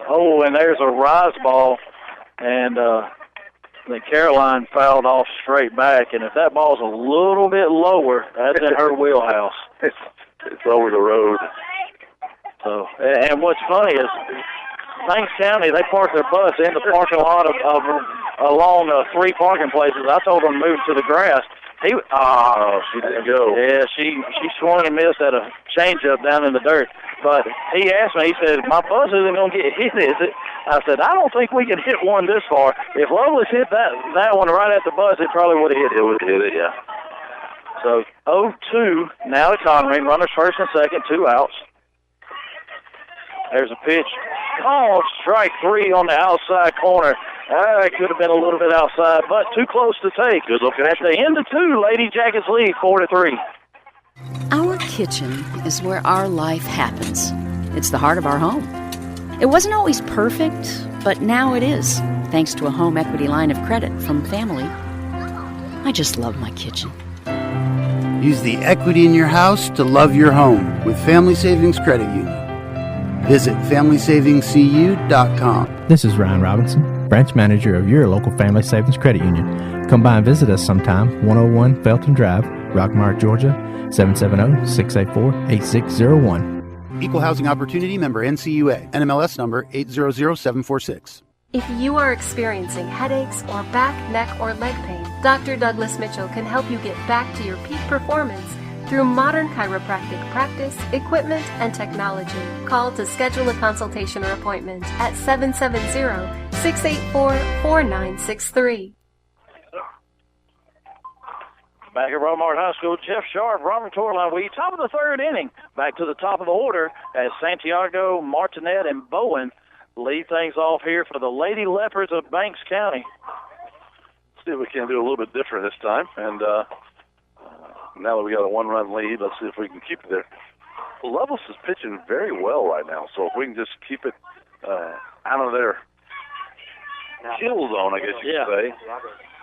Speaker 2: Oh, and there's a rise ball, and then Caroline fouled off straight back. And if that ball's a little bit lower, that's in her wheelhouse.
Speaker 3: It's over the road.
Speaker 2: So, and what's funny is Banks County, they park their bus in the parking lot along 3 parking places. I told them to move to the grass.
Speaker 3: She didn't go.
Speaker 2: Yeah, she swung and missed at a changeup down in the dirt. But he asked me, he said, my bus isn't going to get hit, is it? I said, I don't think we can hit one this far. If Lovelace hit that one right at the bus, it probably would have hit it.
Speaker 3: It would have hit it, yeah.
Speaker 2: So 0-2, now it's Connery. Runners first and second, 2 outs. There's a pitch. Oh, strike 3 on the outside corner. It could have been a little bit outside, but too close to take.
Speaker 3: Good looking.
Speaker 2: At the end of 2, Lady Jackets lead 4-3.
Speaker 14: Our kitchen is where our life happens. It's the heart of our home. It wasn't always perfect, but now it is, thanks to a home equity line of credit from Family. I just love my kitchen.
Speaker 15: Use the equity in your house to love your home with Family Savings Credit Union. Visit FamilySavingsCU.com.
Speaker 7: This is Ryan Robinson, branch manager of your local Family Savings Credit Union. Come by and visit us sometime, 101 Felton Drive, Rockmart, Georgia, 770-684-8601.
Speaker 15: Equal Housing Opportunity member NCUA, NMLS number 800746.
Speaker 16: If you are experiencing headaches or back, neck, or leg pain, Dr. Douglas Mitchell can help you get back to your peak performance through modern chiropractic practice, equipment, and technology. Call to schedule a consultation or appointment at 770-684-4963.
Speaker 2: Back at Rockmart High School, Jeff Sharp, Robert Torline. We top of the third inning. Back to the top of the order as Santiago, Martinet, and Bowen lead things off here for the Lady Leopards of Banks County.
Speaker 3: See if we can do a little bit different this time. And now that we got a one-run lead, let's see if we can keep it there. Lovelace is pitching very well right now, so if we can just keep it out of their kill zone, I guess you could say.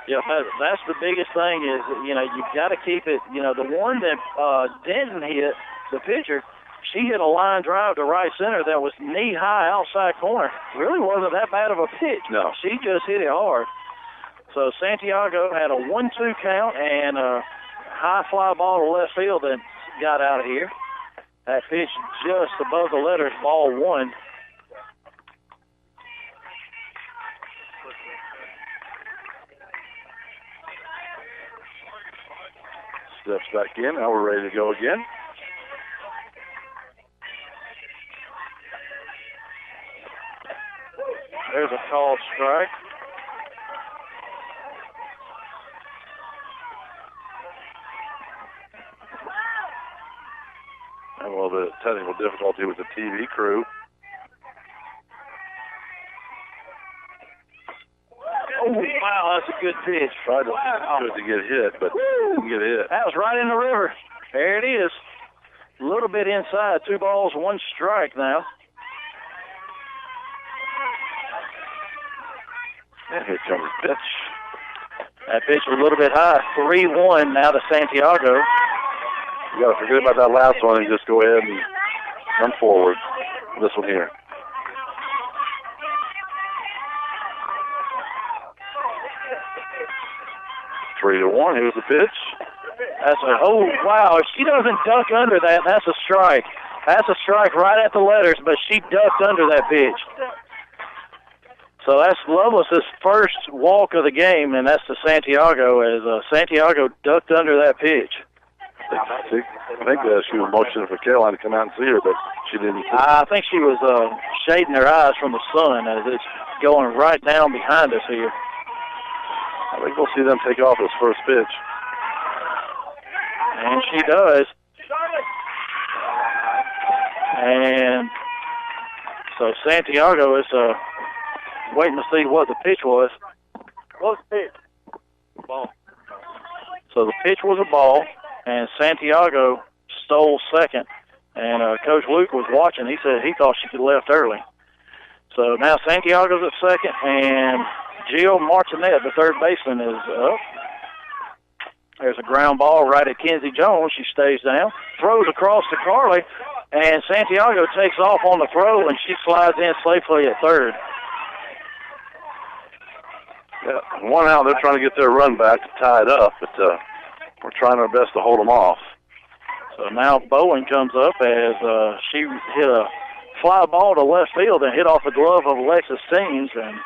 Speaker 2: Yeah, that's the biggest thing is, you've got to keep it. The one that Denton hit, the pitcher, she hit a line drive to right center that was knee-high outside corner. Really wasn't that bad of a pitch.
Speaker 3: No.
Speaker 2: She just hit it hard. So Santiago had a 1-2 count and a high fly ball to left field that got out of here. That pitch just above the letters, ball one.
Speaker 3: Steps back in. Now we're ready to go again.
Speaker 2: There's a called strike.
Speaker 3: And a little bit of technical difficulty with the TV crew.
Speaker 2: Oh, wow, that's a good pitch.
Speaker 3: Tried to get hit, but didn't get hit.
Speaker 2: That was right in the river. There it is. A little bit inside. 2 balls, 1 strike now.
Speaker 3: And here comes the pitch.
Speaker 2: That pitch was a little bit high. 3-1 now to Santiago.
Speaker 3: You got to forget about that last one and just go ahead and come forward. This one here. Three to 1. Here's the pitch.
Speaker 2: That's wow. If she doesn't duck under that, that's a strike. That's a strike right at the letters, but she ducked under that pitch. So that's Lovelace's first walk of the game, and that's to Santiago, as Santiago ducked under that pitch.
Speaker 3: I think she was motioning for Caroline to come out and see her, but she didn't.
Speaker 2: I think she was shading her eyes from the sun as it's going right down behind us here.
Speaker 3: I think we'll see them take off this first pitch.
Speaker 2: And she does. And so Santiago is waiting to see what the pitch was. What's the pitch? Ball. So the pitch was a ball, and Santiago stole second. And Coach Luke was watching. He said he thought she could have left early. So now Santiago's at second, and Gio Martinet, the third baseman, is up. There's a ground ball right at Kenzie Jones. She stays down, throws across to Carly, and Santiago takes off on the throw, and she slides in safely at third.
Speaker 3: Yeah, 1 out. They're trying to get their run back to tie it up, but we're trying our best to hold them off.
Speaker 2: So now Bowen comes up as she hit a fly ball to left field and hit off the glove of Alexis Teams, and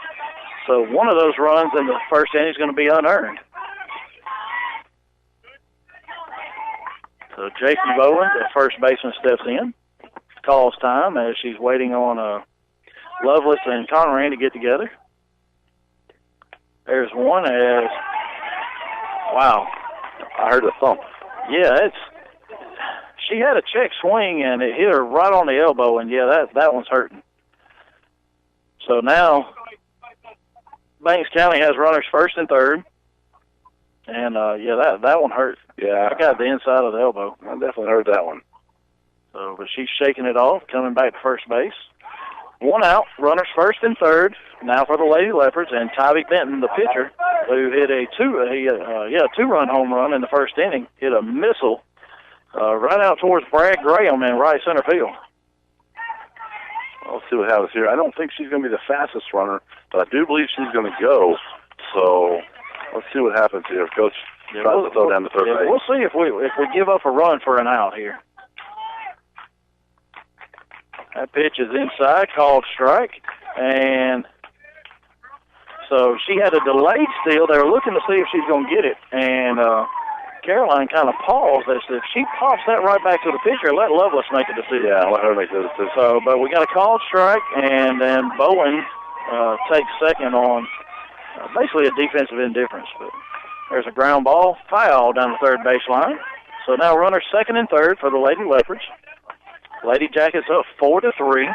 Speaker 2: so one of those runs in the first inning is going to be unearned. So Jason Bowen, the first baseman, steps in, calls time as she's waiting on Lovelace and Conrad to get together. There's one as, wow.
Speaker 3: I heard a thump.
Speaker 2: Yeah, she had a check swing and it hit her right on the elbow, and yeah, that one's hurting. So now Banks County has runners first and third. And, yeah, that one hurt.
Speaker 3: Yeah.
Speaker 2: I got the inside of the elbow.
Speaker 3: I definitely heard that one.
Speaker 2: So, but she's shaking it off, coming back to first base. 1 out, runners first and third. Now for the Lady Leopards, and Tybee Benton, the pitcher, who hit a 2-run home run in the first inning, hit a missile right out towards Brad Graham in right center field.
Speaker 3: Let's see what happens here. I don't think she's going to be the fastest runner, but I do believe she's going to go. So let's see what happens here. Coach tries to throw down the third base.
Speaker 2: We'll see if we give up a run for an out here. That pitch is inside, called strike, and so she had a delayed steal. They were looking to see if she's going to get it, and Caroline kind of paused. They said, if she pops that right back to the pitcher, let Lovelace make a decision.
Speaker 3: Yeah, let her make the decision.
Speaker 2: So, but we got a called strike, and then Bowen takes second on basically a defensive indifference. But there's a ground ball, foul down the third baseline. So now runners second and third for the Lady Leopards. Lady Jackets up 4-3.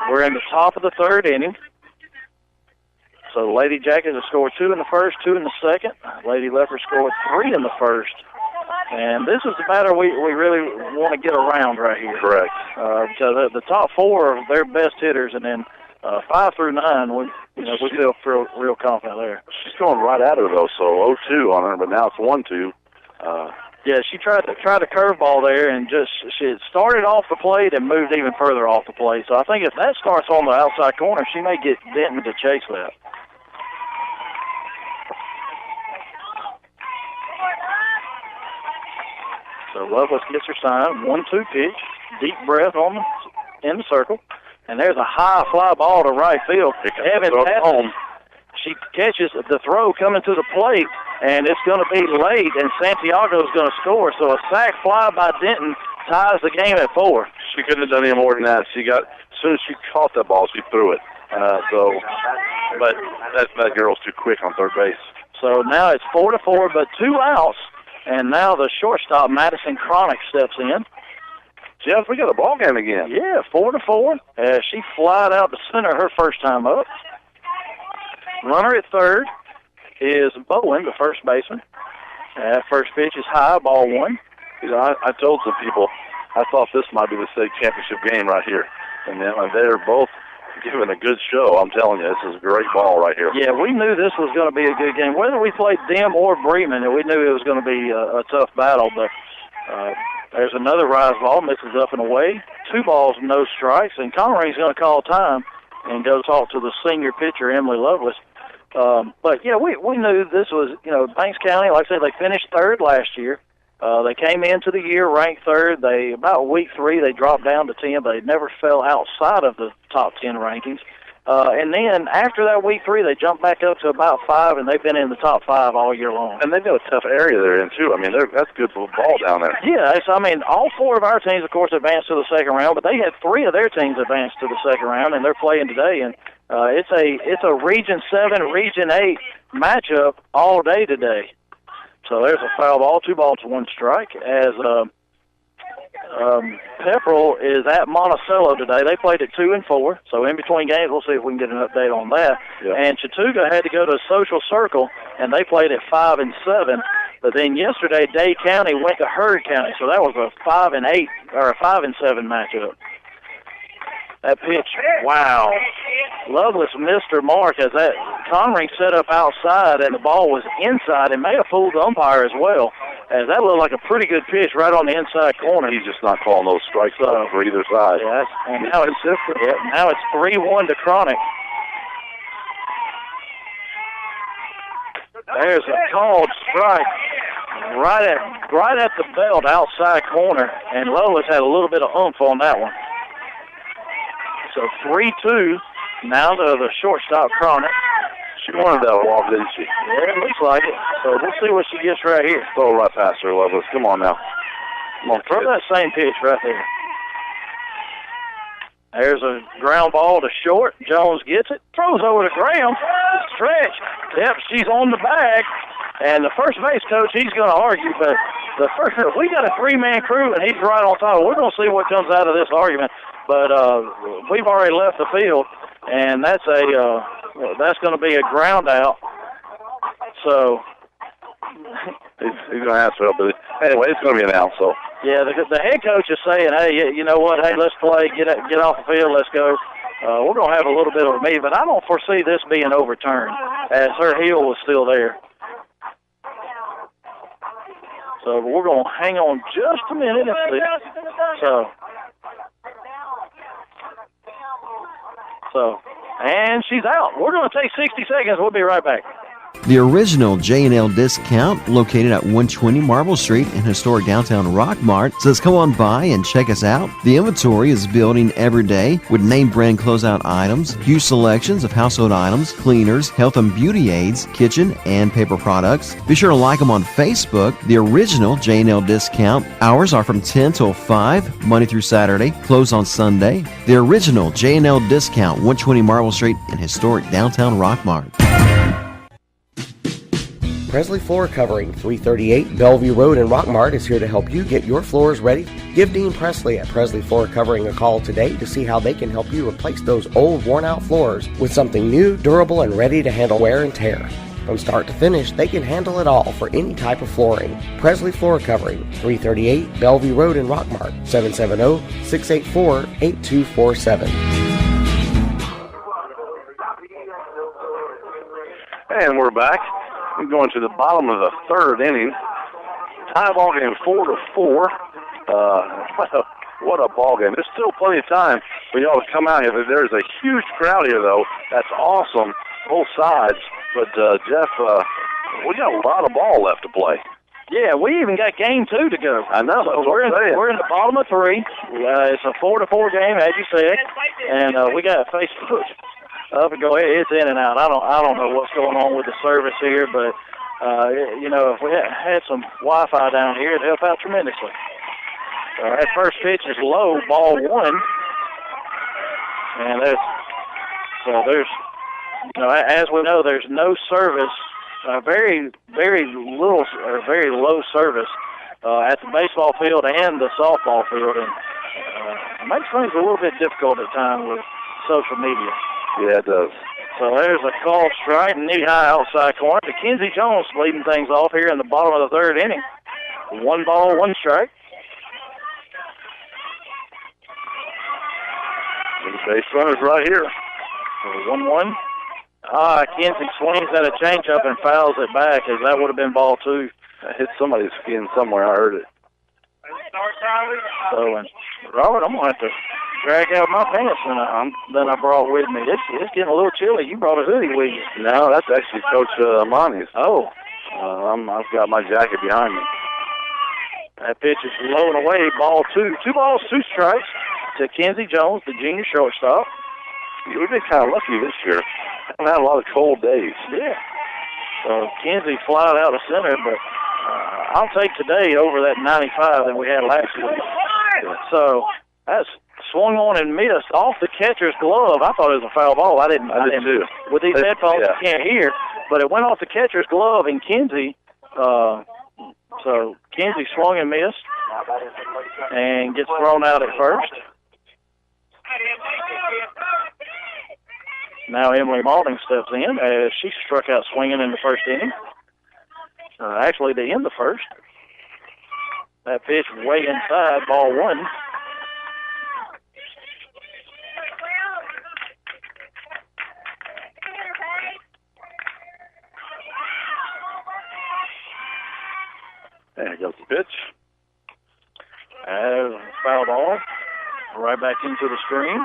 Speaker 2: We're in the top of the third inning. So the Lady Jackets have scored 2 in the first, 2 in the second. Lady Leopards scored 3 in the first. And this is the batter we really want to get around right here.
Speaker 3: Correct.
Speaker 2: Because the top 4 are their best hitters, and then 5 through 9, we feel real confident there.
Speaker 3: She's going right at her, though, so 0-2 on her, but now it's 1-2.
Speaker 2: Yeah, she tried a curveball there, and she started off the plate and moved even further off the plate. So I think if that starts on the outside corner, she may get Denton to chase that. So Lovelace gets her sign, 1-2 pitch, deep breath in the circle, and there's a high fly ball to right field. Evans home. She catches the throw coming to the plate, and it's going to be late, and Santiago's going to score. So a sac fly by Denton ties the game at 4.
Speaker 3: She couldn't have done any more than that. As soon as she caught that ball, she threw it. But that girl's too quick on third base.
Speaker 2: So now it's 4-4, but 2 outs, and now the shortstop, Madison Cronick, steps in.
Speaker 3: Jeff, we got a ball game again.
Speaker 2: Yeah, 4-4. She flied out to center her first time up. Runner at third is Bowen, the first baseman. First pitch is high, ball 1.
Speaker 3: I told some people I thought this might be the state championship game right here. And they're both giving a good show. I'm telling you, this is a great ball right here.
Speaker 2: Yeah, we knew this was going to be a good game. Whether we played them or Bremen, we knew it was going to be a tough battle. But there's another rise ball, misses up and away. 2 balls, no strikes. And Conrad's going to call time and go talk to the senior pitcher, Emily Lovelace. But, yeah, we knew this was, Banks County, like I said, they finished third last year. They came into the year ranked third. About week 3, they dropped down to 10, but they never fell outside of the top 10 rankings. And then after that week 3, they jumped back up to about 5, and they've been in the top 5 all year long.
Speaker 3: And they've got a tough area they're in, too. I mean, that's good ball down there.
Speaker 2: Yeah, all 4 of our teams, of course, advanced to the second round, but they had 3 of their teams advance to the second round, and they're playing today. And it's a Region 7, Region 8 matchup all day today. So there's a foul ball, 2 balls to 1 strike. As Pepperell is at Monticello today. They played at 2 and 4. So in between games, we'll see if we can get an update on that.
Speaker 3: Yeah.
Speaker 2: And Chattooga had to go to Social Circle, and they played at 5 and 7. But then yesterday, Dade County went to Heard County, so that was a 5 and 8 or a 5 and 7 matchup. That pitch, wow. Lovelace missed her mark as that Conring set up outside and the ball was inside and may have fooled the umpire as well, as that looked like a pretty good pitch right on the inside corner.
Speaker 3: He's just not calling those strikes out for either side.
Speaker 2: Yeah, and now it's 3-1 to Cronick. There's a called strike right at the belt outside corner, and Lovelace had a little bit of oomph on that one. So 3-2 now to the shortstop, Cronick.
Speaker 3: She wanted that walk, didn't she?
Speaker 2: Yeah, it looks like it. So we'll see what she gets right here.
Speaker 3: Throw right past her, Lovelace. Come on now. Come on,
Speaker 2: throw that same pitch right there. There's a ground ball to short. Jones gets it. Throws over to Graham. Stretch. Yep, she's on the bag. And the first base coach, he's going to argue, but we got a 3-man crew, and he's right on top. We're going to see what comes out of this argument. But we've already left the field, and that's going to be a ground out. So
Speaker 3: he's going to ask for it, but anyway, it's going to be an out. So
Speaker 2: yeah, the head coach is saying, hey, you know what? Hey, let's play. Get off the field. Let's go. We're going to have a little bit of a meeting, but I don't foresee this being overturned, as her heel was still there. So we're going to hang on just a minute and see. So So, and she's out. We're going to take 60 seconds. We'll be right back.
Speaker 17: The original J&L Discount, located at 120 Marble Street in historic downtown Rockmart, says come on by and check us out. The inventory is building every day with name brand closeout items, huge selections of household items, cleaners, health and beauty aids, kitchen and paper products. Be sure to like them on Facebook. The original J&L Discount. Hours are from 10 till 5, Monday through Saturday, closed on Sunday. The original J&L Discount, 120 Marble Street in historic downtown Rockmart.
Speaker 18: Presley Floor Covering, 338 Bellevue Road in Rockmart is here to help you get your floors ready. Give Dean Presley at Presley Floor Covering a call today to see how they can help you replace those old, worn-out floors with something new, durable, and ready to handle wear and tear. From start to finish, they can handle it all for any type of flooring. Presley Floor Covering, 338 Bellevue Road in Rockmart, 770-684-8247.
Speaker 3: And we're back. We're going to the bottom of the third inning. Tie ball game 4-4. What a ball game. There's still plenty of time for y'all to come out here. There's a huge crowd here, though. That's awesome, both sides. But, Jeff, we got a lot of ball left to play.
Speaker 2: Yeah, we even got game 2 to go.
Speaker 3: I know.
Speaker 2: So we're in the bottom of 3. It's a 4-4 game, as you said. And we got Facebook up and go. It's in and out. I don't know what's going on with the service here, but if we had some Wi-Fi down here, it'd help out tremendously. That first pitch is low, ball 1, and there's as we know, there's no service, very little or very low service at the baseball field and the softball field, and it makes things a little bit difficult at times with social media.
Speaker 3: Yeah, it does.
Speaker 2: So there's a called strike, knee-high outside corner. Mackenzie Jones leading things off here in the bottom of the third inning. 1 ball, 1 strike.
Speaker 3: The base runner's right here.
Speaker 2: 1-1. Kenzie swings at a changeup and fouls it back, as that would have been ball 2.
Speaker 3: I hit somebody's skin somewhere. I heard it.
Speaker 2: So, and Robert, I'm going to have to drag out my pants that I brought with me. It's getting a little chilly. You brought a hoodie with you.
Speaker 3: No, that's actually Coach Monty's.
Speaker 2: Oh.
Speaker 3: I've got my jacket behind me.
Speaker 2: That pitch is low and away. Ball 2. 2 balls, 2 strikes to Kenzie Jones, the junior shortstop.
Speaker 3: We've been kind of lucky this year. Haven't had a lot of cold days.
Speaker 2: Yeah. So Kenzie flied out of center, but I'll take today over that 95 that we had last week. So that's swung on and missed off the catcher's glove. I thought it was a foul ball. I didn't
Speaker 3: too.
Speaker 2: With these headphones, you can't hear, but it went off the catcher's glove, and Kenzie, so Kenzie swung and missed and gets thrown out at first. Now Emily Maulding steps in as she struck out swinging in the first inning. Actually, to end the first. That pitch way inside, ball 1.
Speaker 3: There goes the pitch.
Speaker 2: Foul ball. Right back into the screen.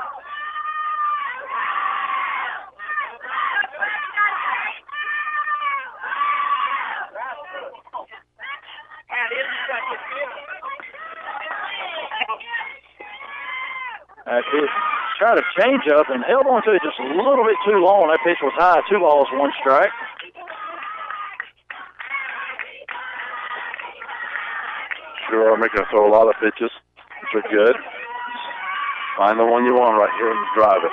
Speaker 2: That pitch tried to change up and held on to it just a little bit too long. That pitch was high. 2 balls, 1 strike.
Speaker 3: Sure are making us throw a lot of pitches, which are good. Find the one you want right here and drive it.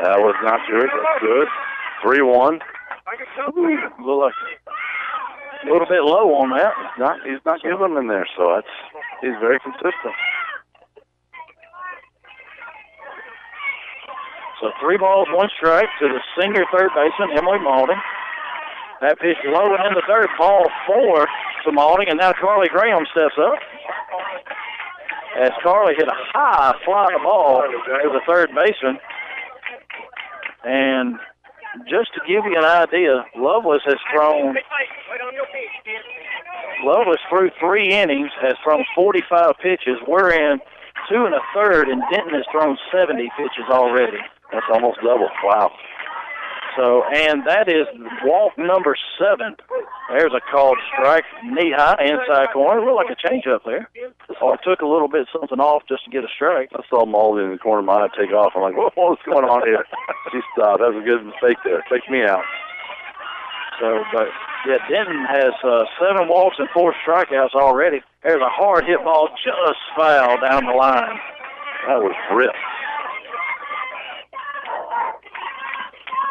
Speaker 3: That was not good. That's good. 3-1.
Speaker 2: A little bit low on that.
Speaker 3: He's not giving them in there, so he's very consistent.
Speaker 2: So 3 balls, 1 strike to the senior third baseman, Emily Maulding. That pitch low in the third, ball 4 to Maulding, and now Carly Graham steps up. As Carly hit a high fly ball to the third baseman. And just to give you an idea, Lovelace through 3 innings, has thrown 45 pitches. We're in 2 1/3, and Denton has thrown 70 pitches already.
Speaker 3: That's almost double. Wow.
Speaker 2: So, and that is walk number 7. There's a called strike, knee high, inside corner. Looked like a change up there. Or took a little bit something off just to get a strike.
Speaker 3: I saw Molly in the corner of my eye take off. I'm like, what's going on here? She stopped. That was a good mistake there. Takes me out.
Speaker 2: So, but yeah, Denton has 7 walks and 4 strikeouts already. There's a hard hit ball just foul down the line.
Speaker 3: That was ripped.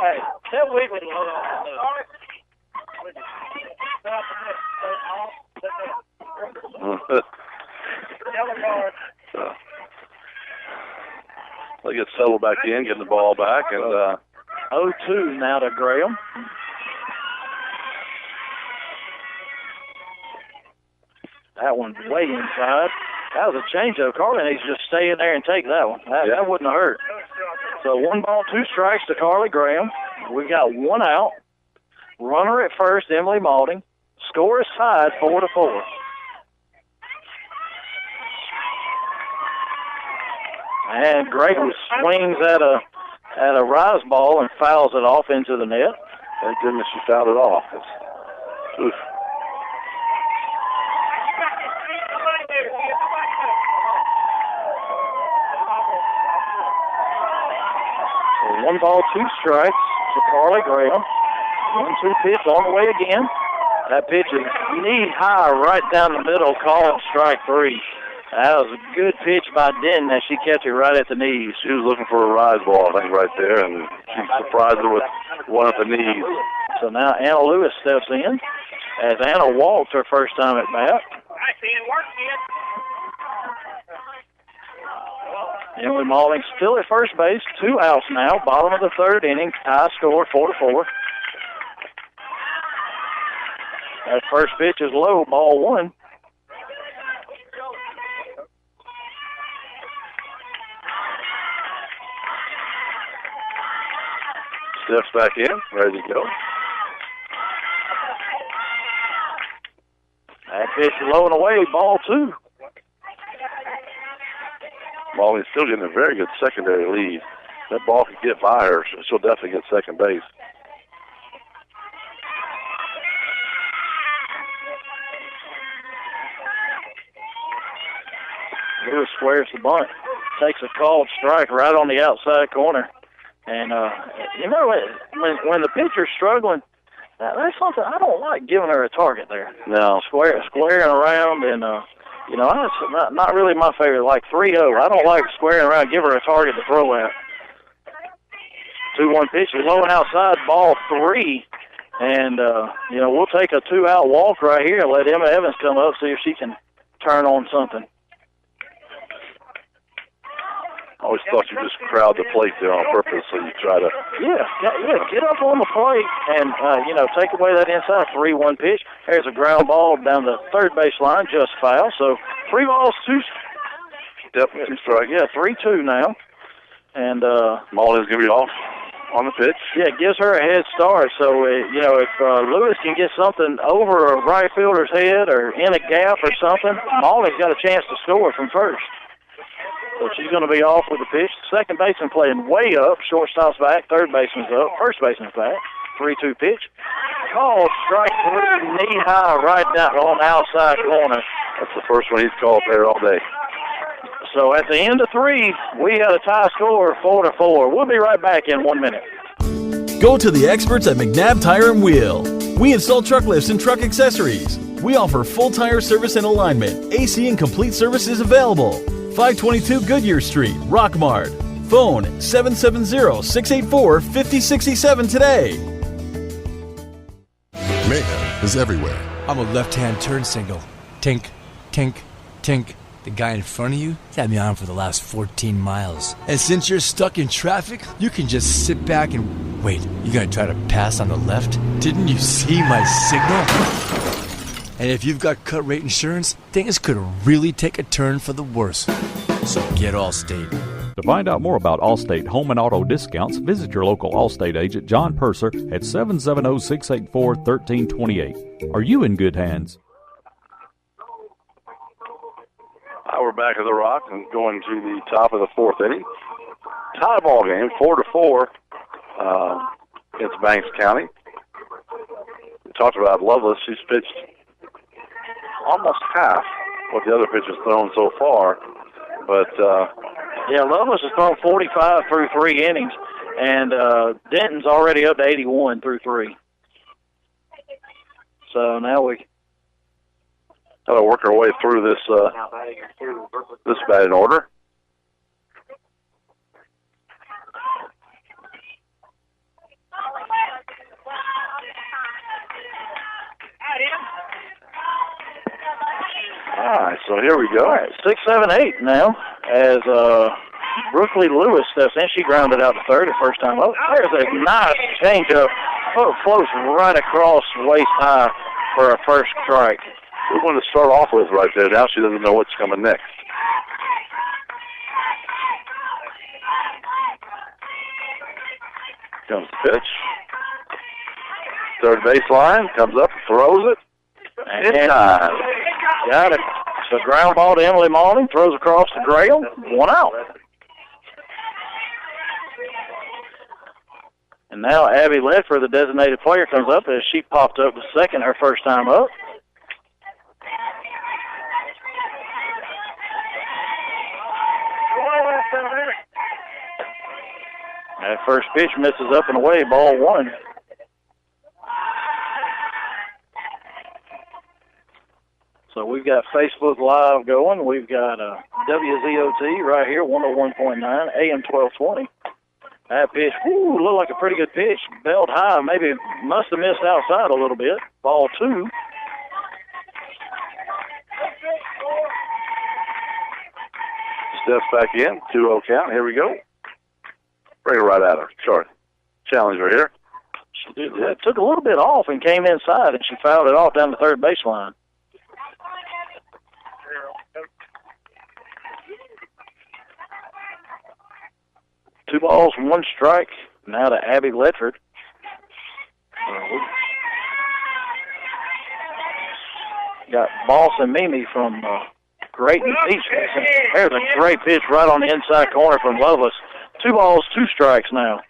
Speaker 2: Hey, tell Wiggly to hold on.
Speaker 3: They get settled back in, getting the ball back, and
Speaker 2: 0-2 now to Graham. That one's way inside. That was a changeup. Carly needs to just stay in there and take that one. That wouldn't have hurt. So 1 ball, 2 strikes to Carly Graham. We got 1 out. Runner at first, Emily Malding. Score is tied 4-4. And Graham swings at a rise ball and fouls it off into the net.
Speaker 3: Thank goodness she fouled it off. Oof.
Speaker 2: So 1 ball, 2 strikes to Carly Graham. 1-2 pitch on the way again. That pitch is knee high right down the middle, called strike 3. That was a good pitch by Denton as she catch it right at the knees.
Speaker 3: She was looking for a rise ball, I think, right there, and she surprised her with one at the knees.
Speaker 2: So now Anna Lewis steps in as Anna walked her first time at bat. Emily Malding still at first base, 2 outs now, bottom of the 3rd inning, tie score 4-4. That first pitch is low, ball 1.
Speaker 3: Steps back in, ready to go.
Speaker 2: That pitch is low and away, ball 2.
Speaker 3: Molly's still getting a very good secondary lead. That ball could get by her, so she'll definitely get second base.
Speaker 2: Lewis squares the bunt, takes a called strike right on the outside corner. And, you know, when the pitcher's struggling, that's something I don't like giving her a target there.
Speaker 3: No.
Speaker 2: Squaring around, and, you know, that's not really my favorite. Like 3-0, I don't like squaring around, give her a target to throw at. 2-1 pitch is low and outside, ball 3. And, you know, we'll take a 2-out walk right here and let Emma Evans come up, see if she can turn on something.
Speaker 3: I always thought you just crowd the plate there on purpose, so you try to...
Speaker 2: Yeah, get up on the plate and, you know, take away that inside 3-1 pitch. There's a ground ball down the third base line, just foul. So 3 balls, 2...
Speaker 3: Yep, 2 strikes.
Speaker 2: Yeah, 3-2 now. And...
Speaker 3: Molly's going to be off on the pitch.
Speaker 2: Yeah, it gives her a head start. So, you know, if Lewis can get something over a right fielder's head or in a gap or something, Molly's got a chance to score from first. So she's going to be off with the pitch. Second baseman playing way up. Shortstop's back. Third baseman's up. First baseman's back. 3-2 pitch. Called strike 3, knee high right down on the outside corner.
Speaker 3: That's the first one he's called there all day.
Speaker 2: So at the end of 3, we had a tie score 4-4. We'll be right back in 1 minute.
Speaker 8: Go to the experts at McNabb Tire and Wheel. We install truck lifts and truck accessories. We offer full tire service and alignment. AC and complete service is available. 522 Goodyear Street, Rockmart. Phone 770-684-5067 today.
Speaker 19: Mayhem is everywhere.
Speaker 20: I'm a left-hand turn signal. Tink, tink, tink. The guy in front of you had me on for the last 14 miles. And since you're stuck in traffic, you can just sit back and wait. You gonna try to pass on the left? Didn't you see my signal? And if you've got cut rate insurance, things could really take a turn for the worse. So get Allstate.
Speaker 1: To find out more about Allstate home and auto discounts, visit your local Allstate agent, John Purser, at 770-684-1328. Are you in good hands?
Speaker 3: We're back at the Rock and going to the top of the 4th inning. tie ball game, 4-4. Against Banks County. We talked about Lovelace. She's pitched almost half what the other pitchers thrown so far. But,
Speaker 2: yeah, Lovelace has thrown 45 through 3 innings, and Denton's already up to 81 through 3. So now we
Speaker 3: got to work our way through this batting order. All right, so here we go.
Speaker 2: All right, 6, 7, 8 now as Brooklyn Lewis steps in. She grounded out to third the first time up. There's a nice changeup. Oh, floats right across waist high for a first strike.
Speaker 3: We want to start off with right there. Now she doesn't know what's coming next. Comes the pitch. Third baseline, comes up, throws it.
Speaker 2: And got it. So ground ball to Emily Malling, throws across to Graham, 1 out. And now Abby Ledford, the designated player, comes up as she popped up to second her first time up. That first pitch misses up and away, ball 1. So we've got Facebook Live going. We've got WZOT right here, 101.9, AM 1220. That pitch, looked like a pretty good pitch. Belled high, maybe must have missed outside a little bit. Ball 2.
Speaker 3: Steps back in, 2-0 count. Here we go. Bring it right at her. Sorry. Challenge right here.
Speaker 2: She did that. Took a little bit off and came inside, and she fouled it off down the third baseline. Two balls, 1 strike. Now to Abby Ledford. Got Boss and Mimi from Grayton Beach. There's a great pitch right on the inside corner from Lovelace. 2 balls, 2 strikes now.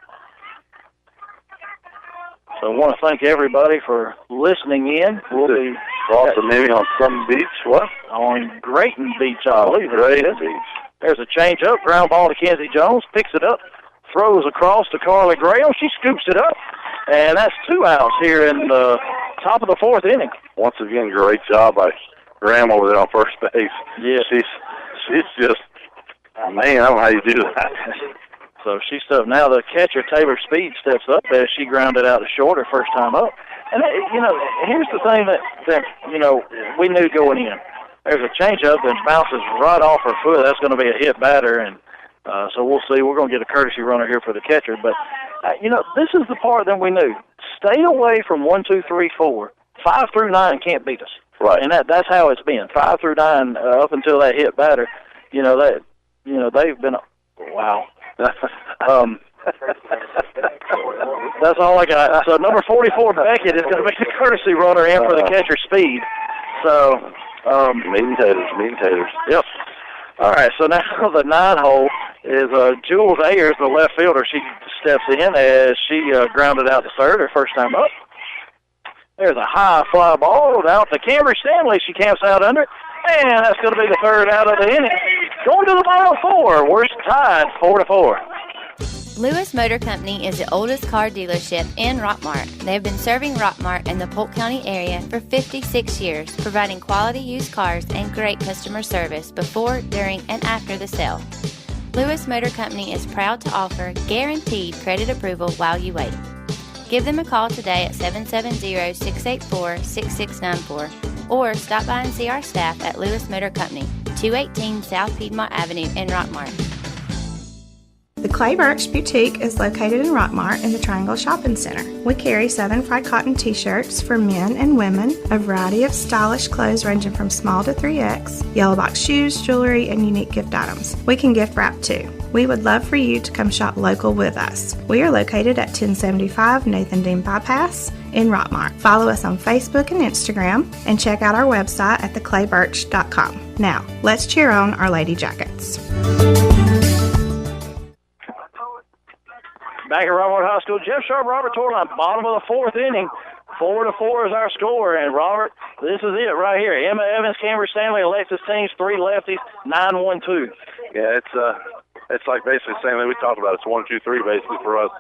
Speaker 2: So I want to thank everybody for listening in. We'll be
Speaker 3: Boss and Mimi on some beach. What?
Speaker 2: On Grayton Beach, I believe. Grayton Beach. There's a change up, ground ball to Kenzie Jones, picks it up, throws across to Carly Graham. She scoops it up, and that's 2 outs here in the top of the 4th inning.
Speaker 3: Once again, great job by Graham over there on first base.
Speaker 2: Yeah.
Speaker 3: She's just, man, I don't know how you do that.
Speaker 2: So she's up. Now the catcher, Taylor Speed, steps up as she grounded out to short her first time up. And, here's the thing that we knew going in. There's a changeup that bounces right off her foot. That's going to be a hit batter, and so we'll see. We're going to get a courtesy runner here for the catcher. But, this is the part that we knew. Stay away from 1, 2, 3, 4. 5 through 9 can't beat us.
Speaker 3: Right.
Speaker 2: And that's how it's been. 5 through 9 up until that hit batter. They've been wow. That's all I got. So number 44 Beckett is going to be the courtesy runner in for the catcher Speed. So
Speaker 3: meat and taters.
Speaker 2: Yep. All right, so now the 9-hole is Jules Ayers, the left fielder. She steps in as she grounded out to third her first time up. There's a high fly ball out to Cambry Stanley. She camps out under it, and that's going to be the 3rd out of the inning. Going to the bottom 4. We're tied 4-4.
Speaker 4: Lewis Motor Company is the oldest car dealership in Rockmart. They have been serving Rockmart and the Polk County area for 56 years, providing quality used cars and great customer service before, during, and after the sale. Lewis Motor Company is proud to offer guaranteed credit approval while you wait. Give them a call today at 770-684-6694 or stop by and see our staff at Lewis Motor Company, 218 South Piedmont Avenue in Rockmart.
Speaker 5: The Clay Birch Boutique is located in Rockmart in the Triangle Shopping Center. We carry Southern Fried Cotton t-shirts for men and women, a variety of stylish clothes ranging from small to 3X, yellow box shoes, jewelry, and unique gift items. We can gift wrap too. We would love for you to come shop local with us. We are located at 1075 Nathan Dean Bypass in Rockmart. Follow us on Facebook and Instagram and check out our website at theclaybirch.com. Now, let's cheer on our Lady Jackets.
Speaker 2: back at Rockmart High School. Jeff Sharp, Robert Torline, bottom of the fourth inning. 4-4 is our score, and Robert, this is it right here. Emma Evans, Camber Stanley, Alexis Teams, 3 lefties, 9-1-2.
Speaker 3: Yeah, it's like basically saying that we talked about. It's 1-2-3 basically for us,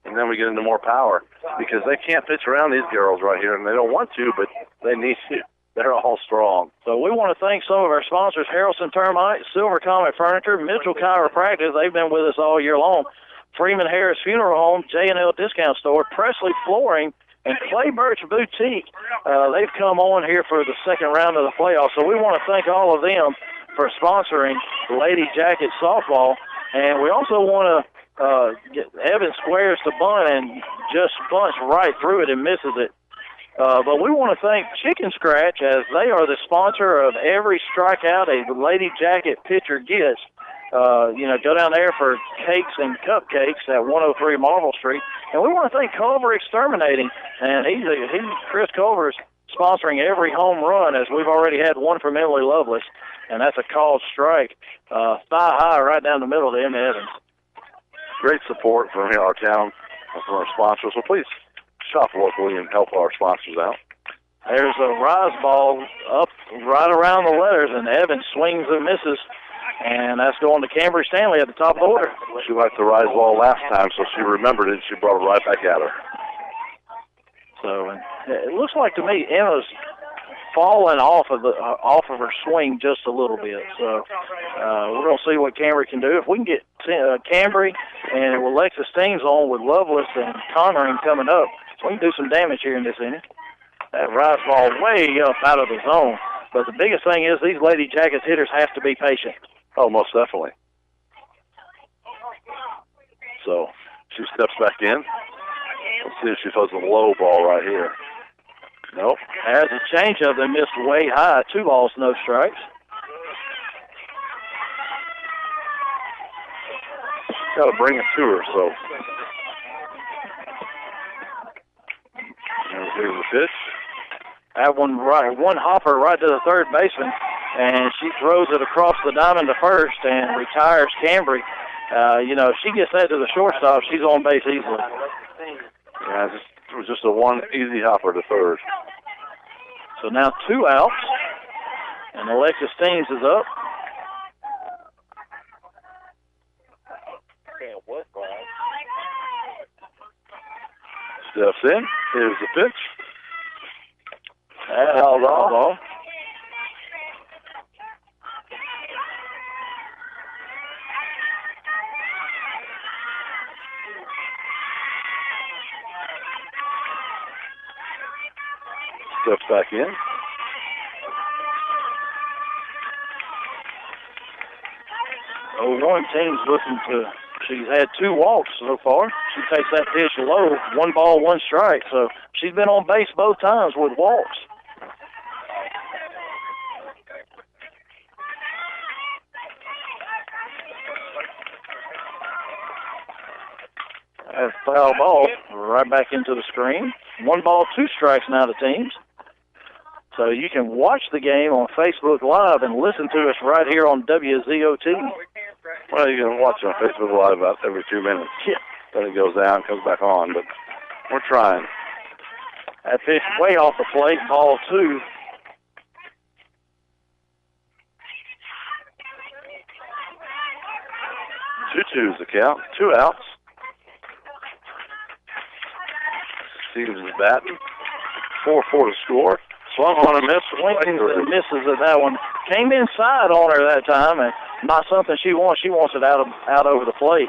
Speaker 3: and then we get into more power because they can't pitch around these girls right here, and they don't want to, but they need to. They're all strong.
Speaker 2: So we want to thank some of our sponsors, Harrelson Termite, Silver Comet Furniture, Mitchell Chiropractic. They've been with us all year long. Freeman Harris Funeral Home, J&L Discount Store, Presley Flooring, and Clay Birch Boutique. They've come on here for the second round of the playoffs. So we want to thank all of them for sponsoring Lady Jacket Softball. And we also want to get Evan squares to bunt and just bunts right through it and misses it. But we want to thank Chicken Scratch, as they are the sponsor of every strikeout a Lady Jacket pitcher gets. Go down there for cakes and cupcakes at 103 Marble Street. And we want to thank Culver Exterminating, and Chris Culver's sponsoring every home run, as we've already had one from Emily Lovelace, and that's a called strike. Thigh high right down the middle to Emma Evans.
Speaker 3: Great support from our town, from our sponsors. So please shop locally and help our sponsors out.
Speaker 2: There's a rise ball up right around the letters, and Evans swings and misses. And that's going to Cambry Stanley at the top of the order.
Speaker 3: She liked the rise ball last time, so she remembered it, and she brought it right back at her.
Speaker 2: So it looks like to me Emma's fallen off of her swing just a little bit. So we're going to see what Cambry can do. If we can get Cambry and Alexis Steens on with Lovelace and Connery coming up, we can do some damage here in this inning. That rise ball way up out of the zone. But the biggest thing is these Lady Jackets hitters have to be patient.
Speaker 3: Oh, most definitely. So she steps back in. Let's see if she throws a low ball right here. Nope.
Speaker 2: There's a changeup. They missed way high. 2 balls, no strikes.
Speaker 3: Got to bring it to her, so. Here's the pitch.
Speaker 2: That one hopper right to the third baseman, and she throws it across the diamond to first and retires Cambry. If she gets that to the shortstop, she's on base easily.
Speaker 3: Yeah, it was just a one easy hopper to third.
Speaker 2: So now 2 outs, and Alexis Steens is up.
Speaker 3: Steps in. Here's the pitch.
Speaker 2: That's held off.
Speaker 3: Steps back in.
Speaker 2: One team's looking to. She's had 2 walks so far. She takes that pitch low, 1 ball, 1 strike. So she's been on base both times with walks. That's foul ball right back into the screen. 1 ball, 2 strikes now to teams. So you can watch the game on Facebook Live and listen to us right here on WZOT.
Speaker 3: Well, you can watch it on Facebook Live about every 2 minutes.
Speaker 2: Yeah.
Speaker 3: Then it goes down, comes back on, but we're trying.
Speaker 2: That pitch way off the plate, ball 2.
Speaker 3: Two-2 is the count. 2 outs. Steves is batting. 4-4 to score. Swung on and missed.
Speaker 2: Swings and misses at that one. Came inside on her that time, and not something she wants. She wants it out over the plate.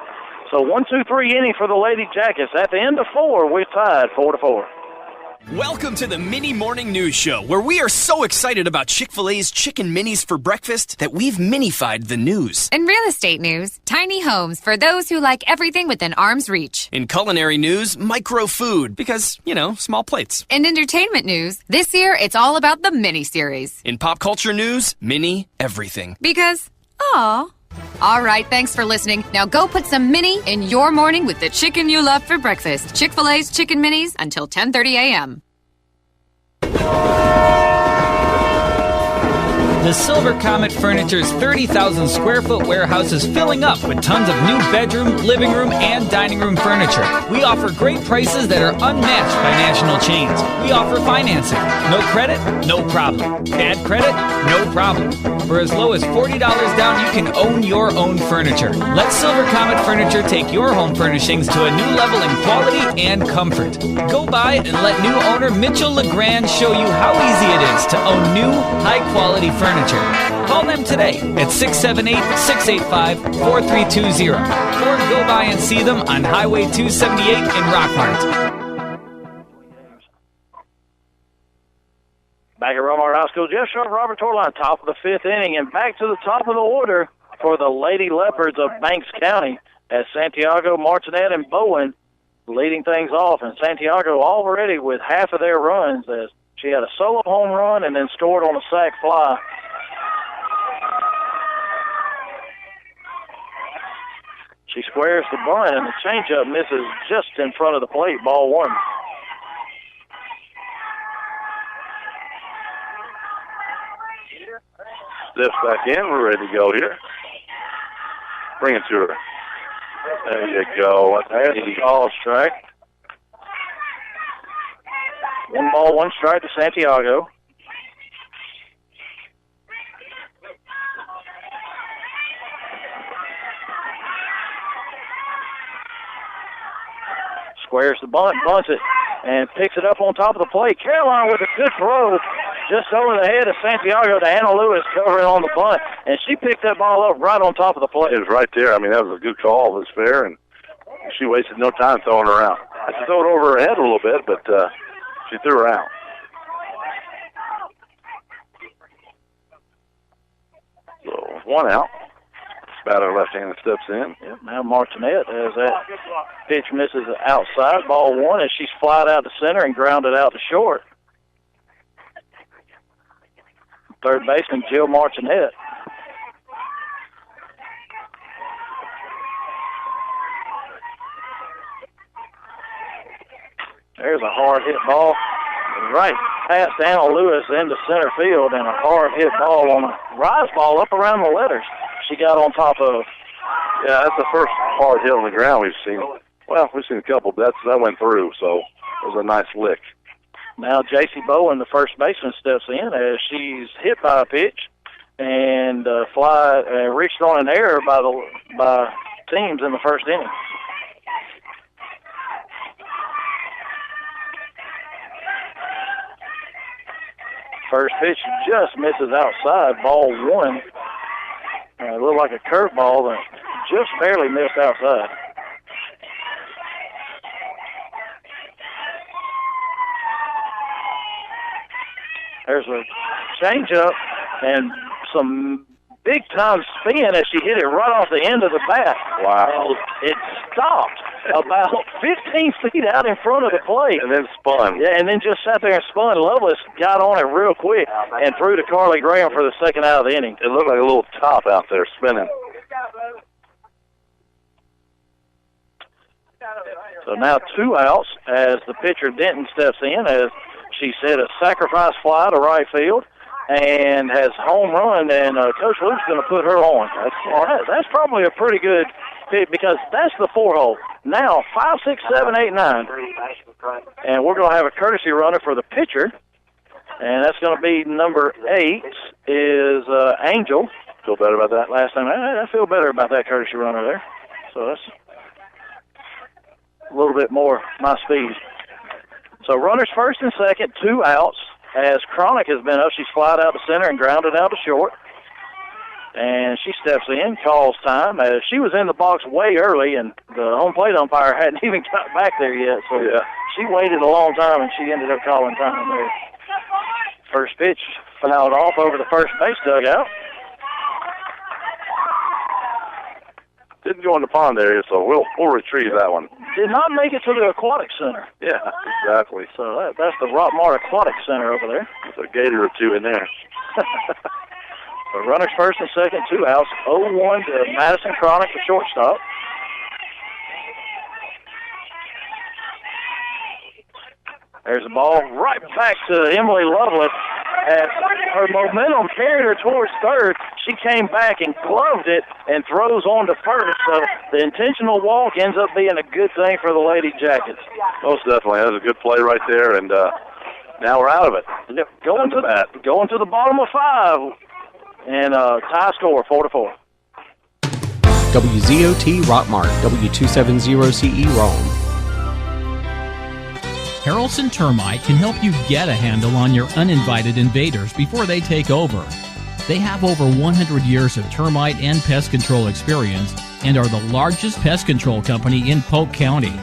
Speaker 2: So 1-2-3 inning for the Lady Jackets. At the end of 4, we're tied 4-4.
Speaker 9: Welcome to the Mini Morning News Show, where we are so excited about Chick-fil-A's Chicken Minis for breakfast that we've minified the news.
Speaker 10: In real estate news, tiny homes for those who like everything within arm's reach.
Speaker 9: In culinary news, micro food, because, small plates.
Speaker 10: In entertainment news, this year it's all about the mini-series.
Speaker 9: In pop culture news, mini everything.
Speaker 10: Because, aw. All right, thanks for listening. Now go put some mini in your morning with the chicken you love for breakfast. Chick-fil-A's Chicken Minis until 10:30 a.m.
Speaker 19: The Silver Comet Furniture's 30,000 square foot warehouse is filling up with tons of new bedroom, living room, and dining room furniture. We offer great prices that are unmatched by national chains. We offer financing. No credit? No problem. Bad credit? No problem. For as low as $40 down, you can own your own furniture. Let Silver Comet Furniture take your home furnishings to a new level in quality and comfort. Go by and let new owner Mitchell LeGrand show you how easy it is to own new, high-quality furniture. Call them today at 678-685-4320 or go by and see them on Highway 278 in Rockmart.
Speaker 2: Back at Rockmart High School, Jeff Sharp, Robert Torline, top of the 5th inning, and back to the top of the order for the Lady Leopards of Banks County as Santiago, Martinet, and Bowen leading things off. And Santiago already with half of their runs as she had a solo home run and then scored on a sac fly. She squares the bunt, and the changeup misses just in front of the plate, ball one.
Speaker 3: Steps back in. We're ready to go here. Bring it to her. There you go.
Speaker 2: There's the call strike. 1 ball, 1 strike to Santiago. Squares the bunt, bunts it, and picks it up on top of the plate. Caroline with a good throw just over the head of Santiago to Anna Lewis covering on the bunt, and she picked that ball up right on top of the plate.
Speaker 3: It was right there. I mean, that was a good call. It was fair, and she wasted no time throwing her out. She threw it over her head a little bit, but she threw her out. So 1 out. Batter left-handed steps in.
Speaker 2: Yep, now Martinet as that pitch misses outside. Ball one as she's flied out to center and grounded out to short. Third baseman Jill Martinet. There's a hard hit ball right past Anna Lewis into center field, and a hard hit ball on a rise ball up around the letters she got on top of.
Speaker 3: Yeah, that's the first hard hit on the ground we've seen. Well, we've seen a couple, but that went through, so it was a nice lick.
Speaker 2: Now J.C. Bowen, the first baseman, steps in as she's hit by a pitch and reached on an error by teams in the first inning. First pitch just misses outside, ball one. It looked like a curveball that just barely missed outside. There's a changeup and some big-time spin as she hit it right off the end of the bat.
Speaker 3: Wow.
Speaker 2: It stopped about 15 feet out in front of the plate.
Speaker 3: And then spun.
Speaker 2: Yeah, and then just sat there and spun. Lovelace got on it real quick and threw to Carly Graham for the second out of the inning.
Speaker 3: It looked like a little top out there spinning.
Speaker 2: So now 2 outs as the pitcher Denton steps in as she said a sacrifice fly to right field and has home run, and Coach Luke's going to put her on. That's probably a pretty good pick because that's the 4-hole. Now 5, 6, 7, 8, 9. And we're going to have a courtesy runner for the pitcher, and that's going to be number 8 is Angel.
Speaker 3: Feel better about that?
Speaker 2: Last time. I feel better about that courtesy runner there. So that's a little bit more my speed. So runners first and second, 2 outs. As Cronic has been up, she's flied out to center and grounded out to short. And she steps in, calls time. As she was in the box way early, and the home plate umpire hadn't even got back there yet. So yeah, she waited a long time, and she ended up calling time there. First pitch fouled off over the first base dugout.
Speaker 3: Didn't go in the pond area, so we'll retrieve that one.
Speaker 2: Did not make it to the aquatic center.
Speaker 3: Yeah, exactly.
Speaker 2: So that's the Rockmart Aquatic Center over there.
Speaker 3: There's a gator or 2 in there.
Speaker 2: So runners first and second, 2 outs. 0-1 to Madison Cronic, the shortstop. There's a ball right back to Emily Lovelace, As her momentum carried her towards third, she came back and gloved it and throws on to first. So the intentional walk ends up being a good thing for the Lady Jackets.
Speaker 3: Most definitely. That was a good play right there, and now we're out of it.
Speaker 2: Yep. Going to the bottom of 5, and tie score 4-4.
Speaker 21: WZOT Rockmart, W270CE Rome.
Speaker 22: Harrelson Termite can help you get a handle on your uninvited invaders before they take over. They have over 100 years of termite and pest control experience and are the largest pest control company in Polk County.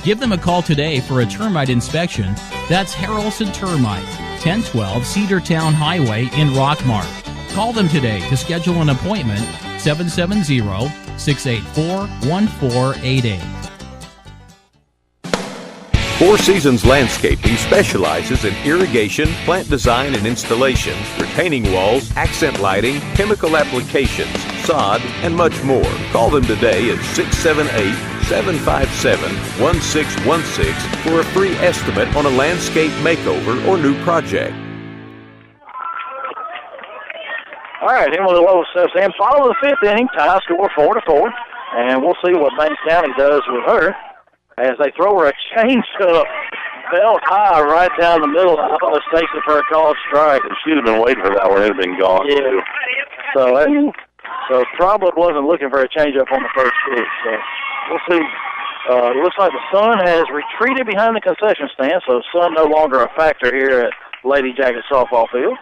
Speaker 22: Give them a call today for a termite inspection. That's Harrelson Termite, 1012 Cedartown Highway in Rockmart. Call them today to schedule an appointment, 770-684-1488.
Speaker 12: Four Seasons Landscaping specializes in irrigation, plant design and installation, retaining walls, accent lighting, chemical applications, sod, and much more. Call them today at 678-757-1616 for a free estimate on a landscape makeover or new project.
Speaker 2: All right, Emily Lowe steps in. Follow the 5th inning, tie score 4-4, and we'll see what Banks County does with her as they throw her a change-up belt high right down the middle. I thought it takes it for a called strike.
Speaker 3: She'd have been waiting for that one. It had been gone.
Speaker 2: Yeah. So probably wasn't looking for a change-up on the first pitch. So we'll see. It looks like the sun has retreated behind the concession stand, so sun no longer a factor here at Lady Jacket softball field.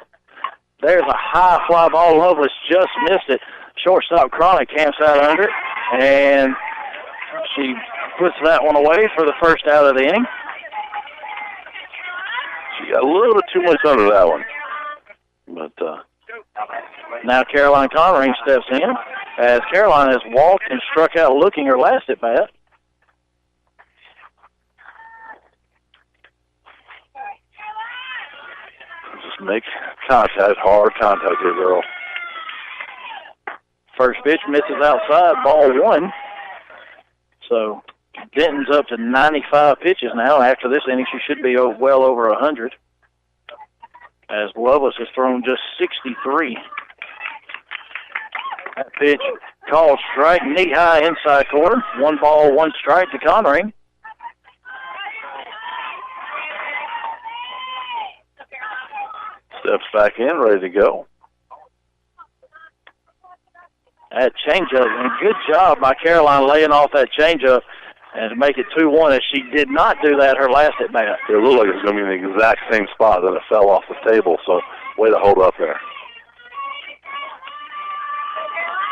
Speaker 2: There's a high fly ball. Lovelace just missed it. Shortstop Chronic camps out under it, and she puts that one away for the first out of the inning.
Speaker 3: She got a little bit too much under that one. But
Speaker 2: now Caroline Conring steps in as Caroline has walked and struck out looking her last at bat.
Speaker 3: just make contact, hard contact here, girl.
Speaker 2: First pitch misses outside, ball 1. So Denton's up to 95 pitches now. After this inning, she should be well over 100. As Lovelace has thrown just 63. That pitch called strike, knee-high inside corner. 1 ball, 1 strike to Conring.
Speaker 3: Steps back in, ready to go.
Speaker 2: That changeup, and good job by Caroline laying off that changeup and to make it 2-1, as she did not do that her last at bat.
Speaker 3: It looked like it was going to be in the exact same spot, then it fell off the table, so way to hold up there.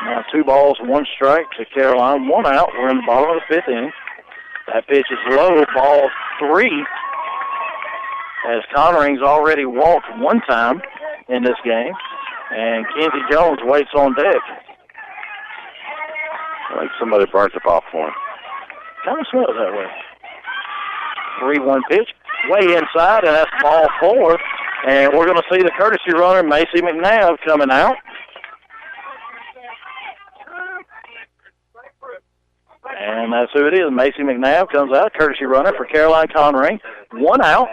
Speaker 2: Now 2 balls, 1 strike to Caroline, 1 out. We're in the bottom of the 5th inning. That pitch is low, ball 3, as Connering's already walked 1 time in this game, and Kenzie Jones waits on deck.
Speaker 3: Like somebody burnt the popcorn.
Speaker 2: Kind of smells that way. 3-1 pitch, way inside, and that's ball 4. And we're going to see the courtesy runner, Macy McNabb, coming out. And that's who it is. Macy McNabb comes out, courtesy runner for Caroline Conring. 1 out.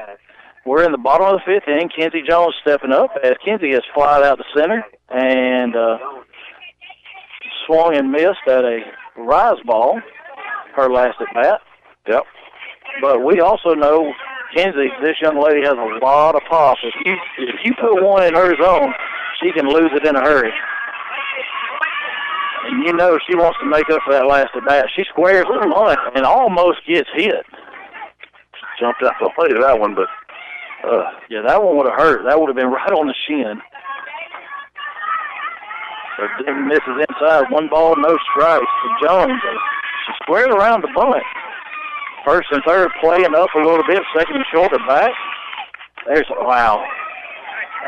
Speaker 2: We're in the bottom of the 5th inning. Kenzie Jones stepping up as Kenzie has flied out to center and swung and missed at a rise ball, her last at bat.
Speaker 3: Yep.
Speaker 2: But we also know Kenzie, this young lady, has a lot of pop. If you put one in her zone, she can lose it in a hurry. And you know she wants to make up for that last at bat. She squares the bunt and almost gets hit.
Speaker 3: Jumped out the plate of that one, but
Speaker 2: yeah, that one would have hurt. That would have been right on the shin. But then misses inside. 1 ball, no strikes to Jones. She squared around the bunt. First and third playing up a little bit. Second and shorter back. There's, wow.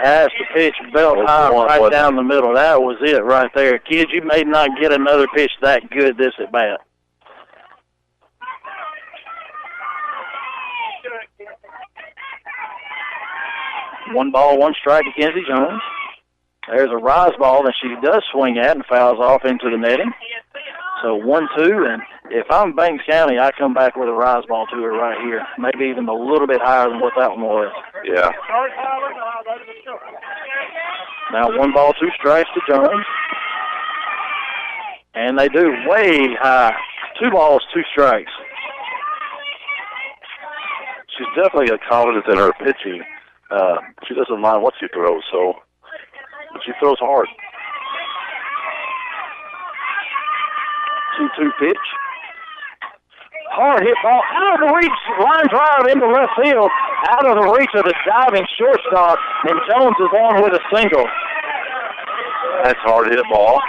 Speaker 2: That's the pitch, belt high right down the middle. That was it right there. Kids, you may not get another pitch that good this at bat. One ball, 1 strike to Kenzie Jones. There's a rise ball that she does swing at and fouls off into the netting. So 1-2, and if I'm Banks County, I come back with a rise ball to her right here. Maybe even a little bit higher than what that one was.
Speaker 3: Yeah.
Speaker 2: Now 1 ball, 2 strikes to Jones. And they do way high. 2 balls, 2 strikes.
Speaker 3: She's definitely a confidence in her pitching. She doesn't mind what she throws, but she throws hard.
Speaker 2: 2-2 pitch. Hard hit ball out of the reach, line drive into left field, out of the reach of the diving shortstop, and Jones is on with a single.
Speaker 3: That's a hard hit ball.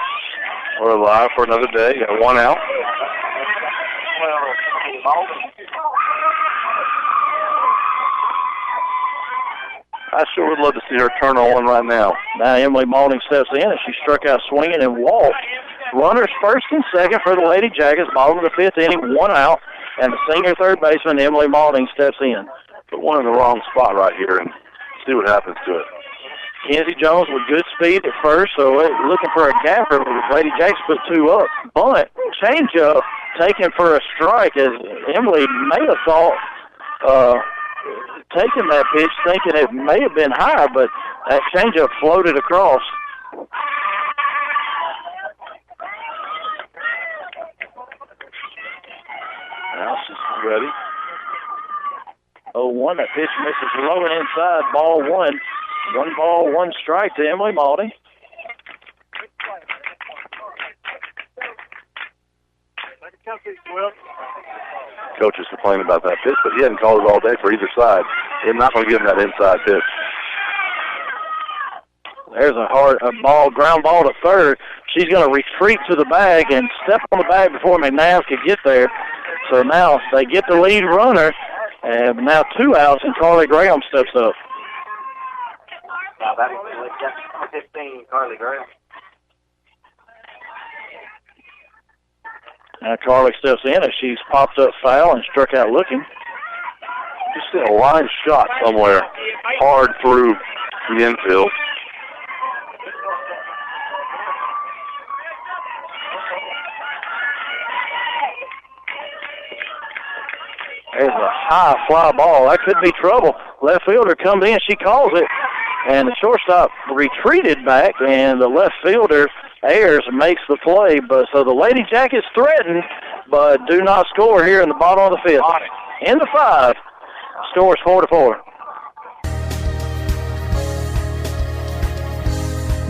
Speaker 3: We're alive for another day. Got 1 out. I sure would love to see her turn on one right now.
Speaker 2: Now Emily Maulding steps in, and she struck out swinging and walked. Runners first and second for the Lady Jackets. Bottom of the 5th inning, 1 out, and the senior third baseman, Emily Maulding, steps in.
Speaker 3: Put one in the wrong spot right here and see what happens to it.
Speaker 2: Kenzie Jones with good speed at first, so looking for a gapper. Lady Jackets put 2 up. Bunt, changeup, taken for a strike, as Emily may have thought taking that pitch, thinking it may have been high, but that changeup floated across.
Speaker 3: Now she's ready.
Speaker 2: 0-1, that pitch misses low and inside, ball 1. 1 ball, 1 strike to Emily Maulding.
Speaker 3: Coach is complaining about that pitch, but he hadn't called it all day for either side. He's not going to give him that inside pitch.
Speaker 2: There's a ground ball to third. She's going to retreat to the bag and step on the bag before McNabb could get there. So now they get the lead runner, and now 2 outs, and Carly Graham steps up.
Speaker 6: That's 15, Carly Graham.
Speaker 2: Now Carly steps in as she's popped up foul and struck out looking.
Speaker 3: Just see a line shot somewhere, hard through the infield.
Speaker 2: There's a high fly ball. That could be trouble. Left fielder comes in. She calls it. And the shortstop retreated back, and the left fielder, Ayers, makes the play. But so the Lady Jackets threaten, but do not score here in the bottom of the 5th. In the 5, scores 4-4.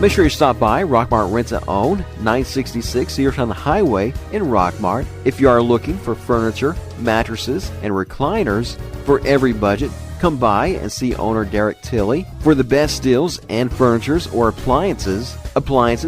Speaker 17: Make sure you stop by Rockmart Rent-to-Own, 966 Cedartown Highway in Rockmart. If you are looking for furniture, mattresses, and recliners for every budget, come by and see owner Derek Tilley. For the best deals and furnitures or appliances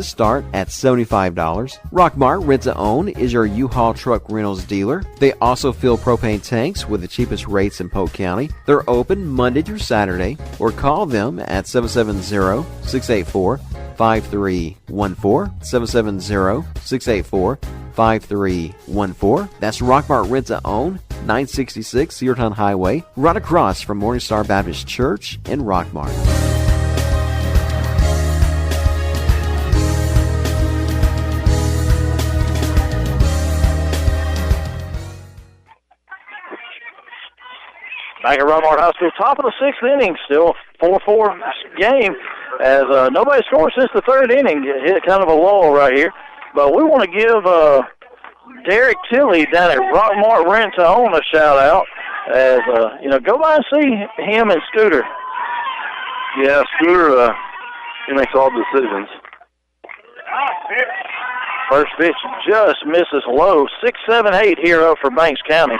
Speaker 17: start at $75. Rockmart Rent-to-Own is your U-Haul truck rentals dealer. They also fill propane tanks with the cheapest rates in Polk County. They're open Monday through Saturday, or call them at 770-684-5314, 770-684-5314. That's Rockmart Rent-to-Own, 966 Cedartown Highway, right across from Morningstar Baptist Church in Rockmart.
Speaker 2: Back at Rockmart High School, top of the 6th inning, still 4-4 game, as nobody scored since the 3rd inning. Hit kind of a lull right here. But we want to give Derek Tilley down at Rockmart Rent-to-Own a shout-out, as, go by and see him and Scooter.
Speaker 3: Yeah, Scooter, he makes all the decisions.
Speaker 2: First pitch just misses low, 6-7-8 here up for Banks County.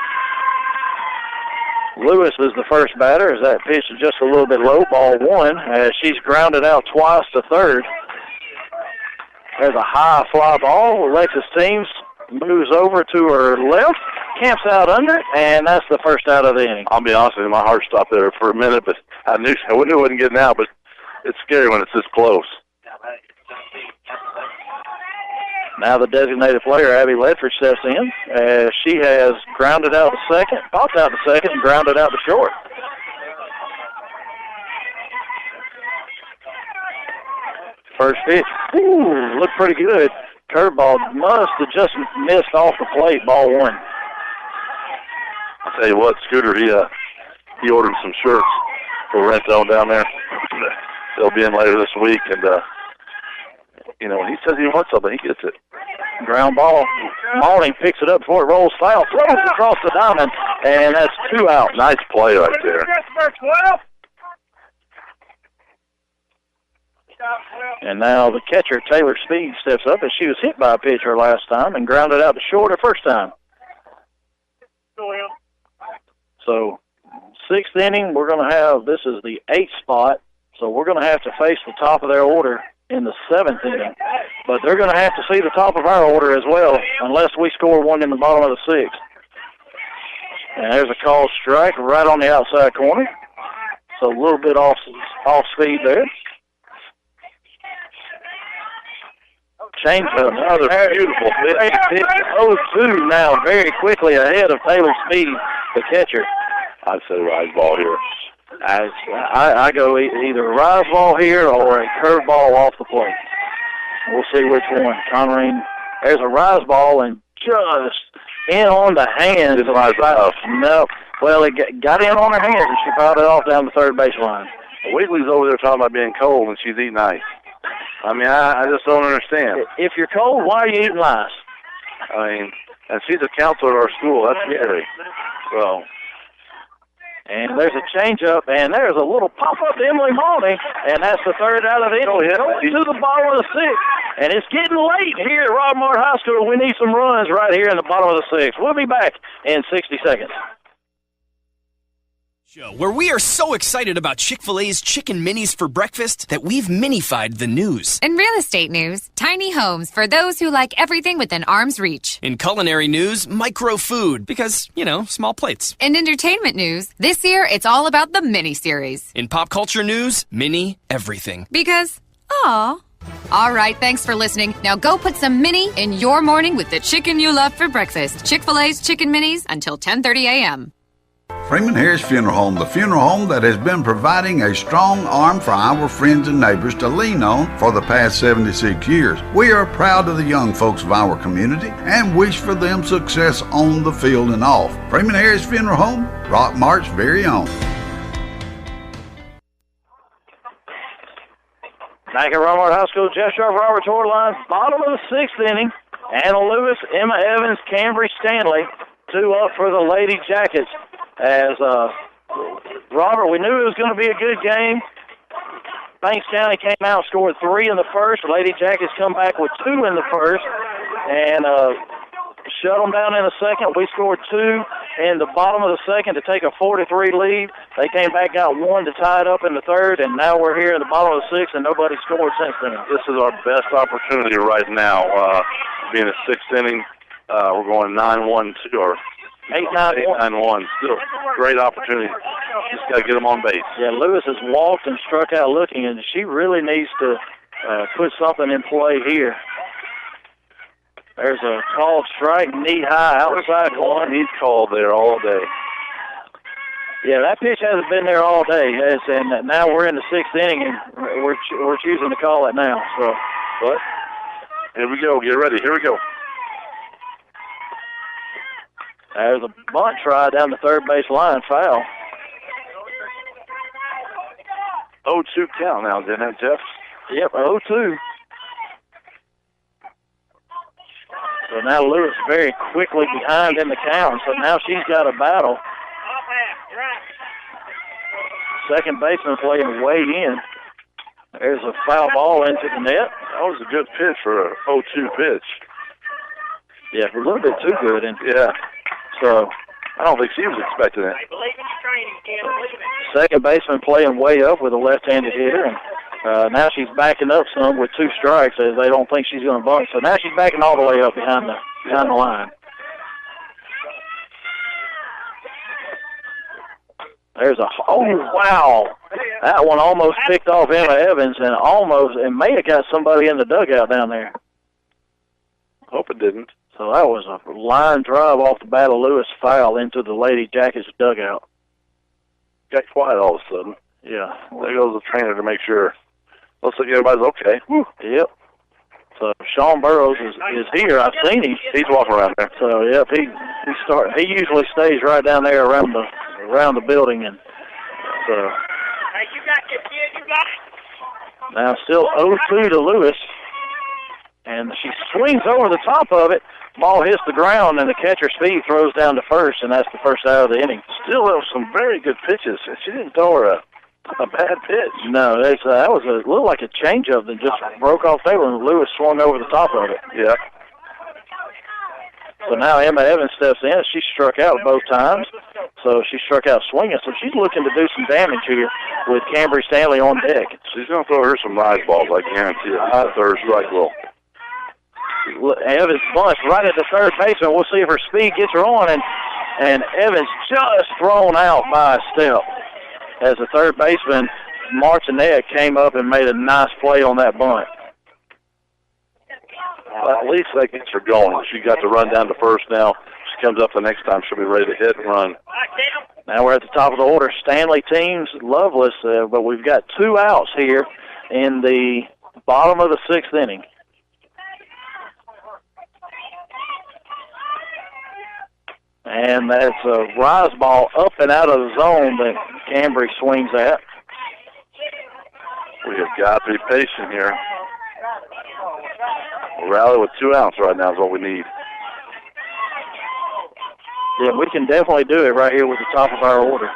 Speaker 2: Lewis is the first batter, as that pitch is just a little bit low, ball 1, as she's grounded out twice to third. There's a high fly ball. Alexis Teams moves over to her left, camps out under it, and that's the first out of the inning.
Speaker 3: I'll be honest with you, my heart stopped there for a minute, but I knew it wasn't getting out, but it's scary when it's this close.
Speaker 2: Now the designated player, Abby Ledford, steps in, as she has grounded out to second, popped out to second, and grounded out to short. First pitch, looked pretty good. Curveball must have just missed off the plate, ball 1.
Speaker 3: I'll tell you what, Scooter, he ordered some shirts for Rent-to-Own down there. He'll be in later this week, and when he says he wants something, he gets it.
Speaker 2: Ground ball. Maulding picks it up before it rolls foul, throws it across the diamond, and that's 2 out.
Speaker 3: Nice play right there.
Speaker 2: And now the catcher, Taylor Speed, steps up, and she was hit by a pitcher last time and grounded out to short her first time. So, 6th inning, we're going to have, this is the 8th spot, so we're going to have to face the top of their order in the 7th inning. But they're going to have to see the top of our order as well, unless we score one in the bottom of the 6th. And there's a called strike right on the outside corner. So a little bit off speed there. Change another beautiful pitch. 0-2 now, very quickly ahead of Taylor Speed, the catcher.
Speaker 3: I'd say rise ball here.
Speaker 2: I go either a rise ball here or a curve ball off the plate. We'll see which one. Conrad, there's a rise ball and just in on the hands.
Speaker 3: Didn't rise up.
Speaker 2: No. Well, it got in on her hands and she fouled it off down the third baseline.
Speaker 3: Wheatley's over there talking about being cold and she's eating ice. I mean, I just don't understand.
Speaker 2: If you're cold, why are you eating ice?
Speaker 3: I mean, and she's a counselor at our school. That's scary. Well.
Speaker 2: And there's a changeup, and there's a little pop-up to Emily Maulding, and that's the 3rd out of the inning. Going to the bottom of the 6th, and it's getting late here at Rockmart High School. We need some runs right here in the bottom of the 6th. We'll be back in 60 seconds.
Speaker 9: Show where we are so excited about Chick-fil-A's chicken minis for breakfast that we've minified the news.
Speaker 10: In real estate news, tiny homes for those who like everything within arm's reach.
Speaker 9: In culinary news, micro food, because, small plates.
Speaker 10: In entertainment news, this year it's all about the mini series.
Speaker 9: In pop culture news, mini everything.
Speaker 10: Because, aw. All right, thanks for listening. Now go put some mini in your morning with the chicken you love for breakfast. Chick-fil-A's Chicken Minis until 10:30 a.m.
Speaker 11: Freeman Harris Funeral Home, the funeral home that has been providing a strong arm for our friends and neighbors to lean on for the past 76 years. We are proud of the young folks of our community and wish for them success on the field and off. Freeman Harris Funeral Home, Rockmart's very own.
Speaker 2: Back at Rockmart High School, Jeff Sharp, Robert Torline, bottom of the 6th inning. Anna Lewis, Emma Evans, Cambry Stanley, 2 up for the Lady Jackets. As Robert, we knew it was going to be a good game. Banks County came out and scored 3 in the first. Lady Jackets come back with 2 in the first and shut them down in the second. We scored 2 in the bottom of the second to take a 4-3 lead. They came back, got 1 to tie it up in the third, and now we're here in the bottom of the 6th, and nobody scored since then.
Speaker 3: This is our best opportunity right now. Being a 6th inning, we're going 9-1 to our 8-9-1. Still great opportunity. Just got to get them on base.
Speaker 2: Yeah, Lewis has walked and struck out looking, and she really needs to put something in play here. There's a called strike, knee-high, outside corner.
Speaker 3: He's called there all day.
Speaker 2: Yeah, that pitch hasn't been there all day, and now we're in the 6th inning, and we're choosing to call it now. So,
Speaker 3: what? Here we go. Get ready. Here we go.
Speaker 2: There's a bunt try down the third base line, foul.
Speaker 3: 0-2 count now, didn't it, Jeff?
Speaker 2: Yep, 0-2. So now Lewis very quickly behind in the count, so now she's got a battle. Second baseman playing way in. There's a foul ball into the net.
Speaker 3: That was a good pitch for a 0-2 pitch.
Speaker 2: Yeah, a little bit too good. And
Speaker 3: yeah.
Speaker 2: So
Speaker 3: I don't think she was expecting it.
Speaker 2: Second baseman playing way up with a left-handed hitter, and now she's backing up some with 2 strikes as they don't think she's going to bunt. So now she's backing all the way up behind the line. There's wow. That one almost picked off Emma Evans and may have got somebody in the dugout down there.
Speaker 3: Hope it didn't.
Speaker 2: So that was a line drive off the bat of Lewis, foul into the Lady Jackets dugout.
Speaker 3: Got quiet all of a sudden.
Speaker 2: Yeah.
Speaker 3: There goes the trainer to make sure. Looks like everybody's okay. Whew.
Speaker 2: Yep. So Sean Burrows is here. I've seen him.
Speaker 3: He's walking around there.
Speaker 2: So yep, he usually stays right down there around the building, and so.
Speaker 6: Hey, you got this kid. You got it.
Speaker 2: Now still 0-2 to Lewis. And she swings over the top of it. Ball hits the ground, and the catcher speed throws down to first, and that's the first out of the inning.
Speaker 3: Still have some very good pitches. She didn't throw her a bad pitch.
Speaker 2: No, that was a little like a changeup that just broke off table, and Lewis swung over the top of it.
Speaker 3: Yeah.
Speaker 2: So now Emma Evans steps in. She struck out both times, so she struck out swinging. So she's looking to do some damage here with Cambry Stanley on deck.
Speaker 3: She's going to throw her some rise balls, I guarantee it. Third strike roll.
Speaker 2: Evans bunts right at the third baseman. We'll see if her speed gets her on, and Evans just thrown out by a step as the third baseman, Martinet, came up and made a nice play on that bunt.
Speaker 3: Well, at least that gets her going. She got to run down to first now. She comes up the next time, she'll be ready to hit and run.
Speaker 2: Now we're at the top of the order. Stanley teams Loveless, but we've got 2 outs here in the bottom of the 6th inning. And that's a rise ball up and out of the zone that Cambry swings at.
Speaker 3: We have got to be patient here. We'll rally with 2 outs right now is what we need.
Speaker 2: Yeah, we can definitely do it right here with the top of our order.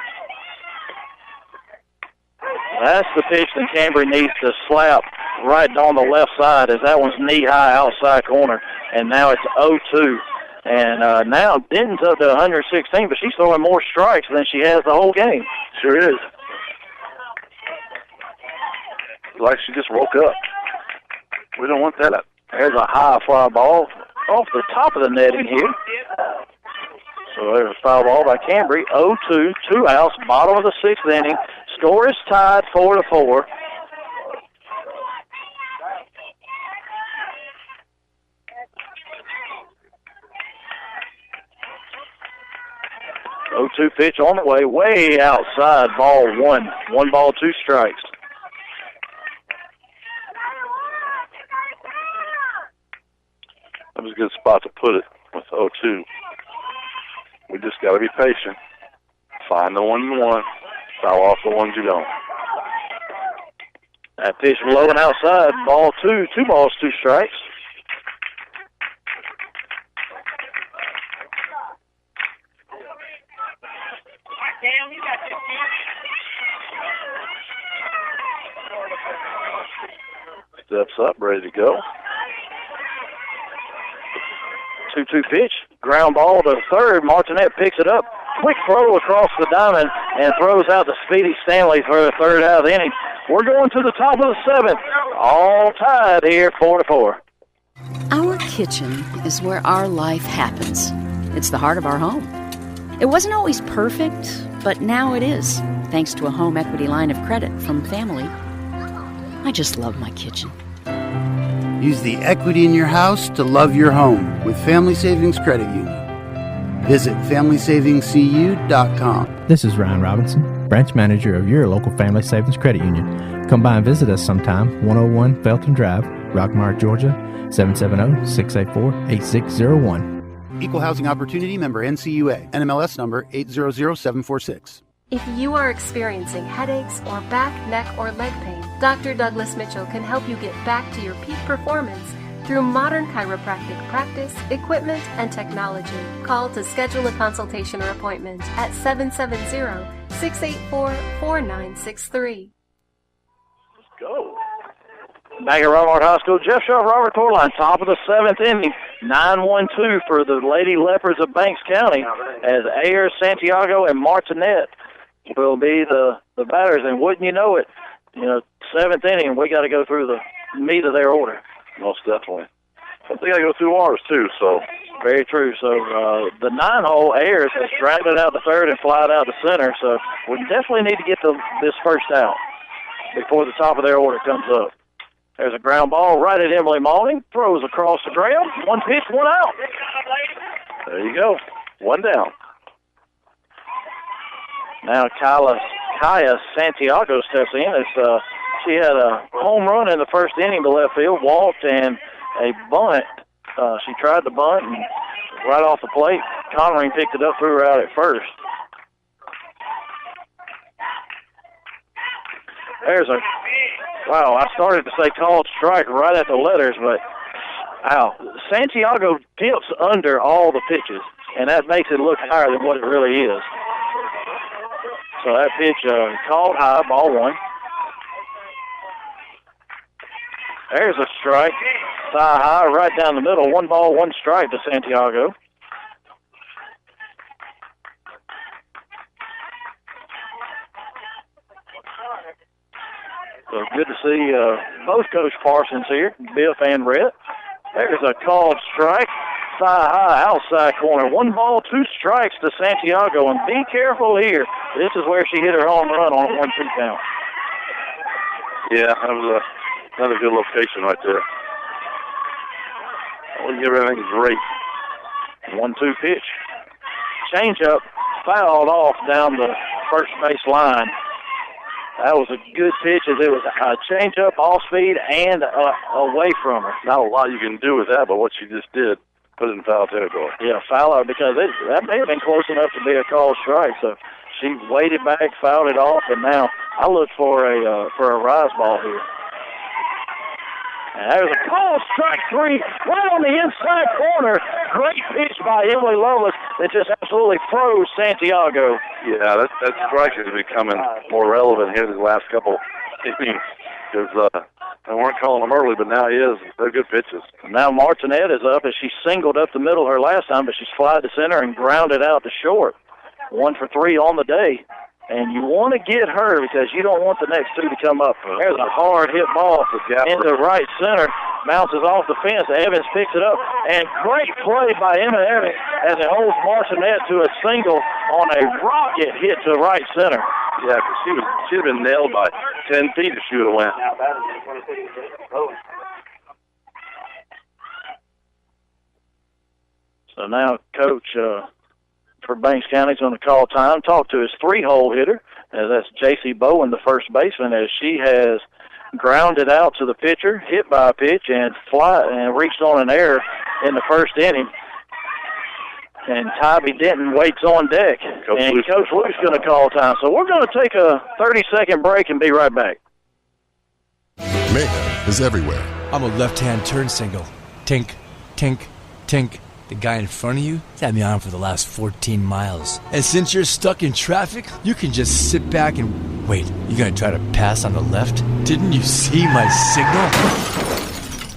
Speaker 2: That's the pitch that Cambry needs to slap right on the left side, as that one's knee-high outside corner. And now it's 0-2. And now Denton's up to 116, but she's throwing more strikes than she has the whole game.
Speaker 3: Sure is. Like she just woke up. We don't want that up.
Speaker 2: There's a high fly ball off the top of the netting here. So there's a foul ball by Cambry. 0-2, 2 outs, bottom of the 6th inning. Score is tied 4-4. Oh, 2 pitch on the way outside, ball 1. 1 ball, 2 strikes.
Speaker 3: That was a good spot to put it with 0-2. We just got to be patient. Find the one you want. Foul off the ones you don't.
Speaker 2: That pitch low and outside, ball 2. 2 balls, 2 strikes.
Speaker 3: Steps up, ready to go.
Speaker 2: 2-2 pitch, ground ball to third. Martinet picks it up. Quick throw across the diamond and throws out the speedy Stanley for the 3rd out of the inning. We're going to the top of the 7th. All tied here, 4-4.
Speaker 13: Our kitchen is where our life happens. It's the heart of our home. It wasn't always perfect, but now it is, thanks to a home equity line of credit from Family. I just love my kitchen.
Speaker 15: Use the equity in your house to love your home with Family Savings Credit Union. Visit FamilySavingsCU.com.
Speaker 7: This is Ryan Robinson, branch manager of your local Family Savings Credit Union. Come by and visit us sometime, 101 Felton Drive, Rockmart, Georgia, 770-684-8601.
Speaker 15: Equal Housing Opportunity member NCUA, NMLS number 800746.
Speaker 16: If you are experiencing headaches or back, neck, or leg pain, Dr. Douglas Mitchell can help you get back to your peak performance through modern chiropractic practice, equipment, and technology. Call to schedule a consultation or appointment at 770-684-4963.
Speaker 2: Let's go. Back at Rockmart High School, Jeff Shaw, Robert Torline, top of the 7th inning, 9-1-2 for the Lady Leopards of Banks County, as Ayers, Santiago, and Martinet will be the batters. And wouldn't you know it, 7th inning, we got to go through the meat of their order.
Speaker 3: Most definitely. But they got to go through ours, too, so.
Speaker 2: Very true. So the 9-hole Ayers has grounded out to third and flied out to center, so we definitely need to get this first out before the top of their order comes up. There's a ground ball right at Emily Malling. Throws across the ground. 1 pitch, 1 out.
Speaker 3: There you go. 1 down.
Speaker 2: Now Kaya Santiago steps in. She had a home run in the first inning to left field, walked, and a bunt. She tried to bunt, and right off the plate, Connery picked it up, threw her out at first. There's a Wow, I started to say called strike right at the letters, but Santiago tips under all the pitches, and that makes it look higher than what it really is. So that pitch called high, ball one. There's a strike, thigh high, right down the middle. 1 ball, 1 strike to Santiago. So good to see both Coach Parsons here, Biff and Rhett. There's a called strike, thigh high, outside corner. 1 ball, 2 strikes to Santiago, and be careful here. This is where she hit her home run on a 1-2 count.
Speaker 3: Yeah, that was another good location right there. Well, everything great.
Speaker 2: 1-2 pitch. Changeup fouled off down the first base line. That was a good pitch as it was a changeup, off speed, and away from her.
Speaker 3: Not a lot you can do with that, but what she just did, put it in foul territory.
Speaker 2: Yeah, foul out because that may have been close enough to be a called strike. So she waited back, fouled it off, and now I look for a rise ball here. And there's a called strike 3 right on the inside corner. Great pitch by Emily Lovelace that just absolutely froze Santiago.
Speaker 3: Yeah, that strike is becoming more relevant here in the last couple innings because they weren't calling them early, but now he is. They're good pitches.
Speaker 2: Now Martinet is up as she singled up the middle her last time, but she's flied to center and grounded out to short. 1 for 3 on the day. And you want to get her because you don't want the next 2 to come up. There's a hard hit ball into right center. Bounces off the fence. Evans picks it up. And great play by Emma Evans as it holds Martinet to a single on a rocket hit to right center.
Speaker 3: Yeah, she'd have been nailed by 10 feet if she would have went.
Speaker 2: So now Coach for Banks County is going to call time. Talk to his 3-hole hitter. That's J.C. Bowen, the first baseman, as she has grounded out to the pitcher, hit by a pitch, and reached on an error in the first inning. And Tybee Denton waits on deck. Coach Luke's going to call time. So we're going to take a 30-second break and be right back.
Speaker 14: Mayhem is everywhere.
Speaker 20: I'm a left-hand turn single. Tink, tink, tink. The guy in front of you has had me on for the last 14 miles. And since you're stuck in traffic, you can just sit back and wait. You gonna try to pass on the left? Didn't you see my signal?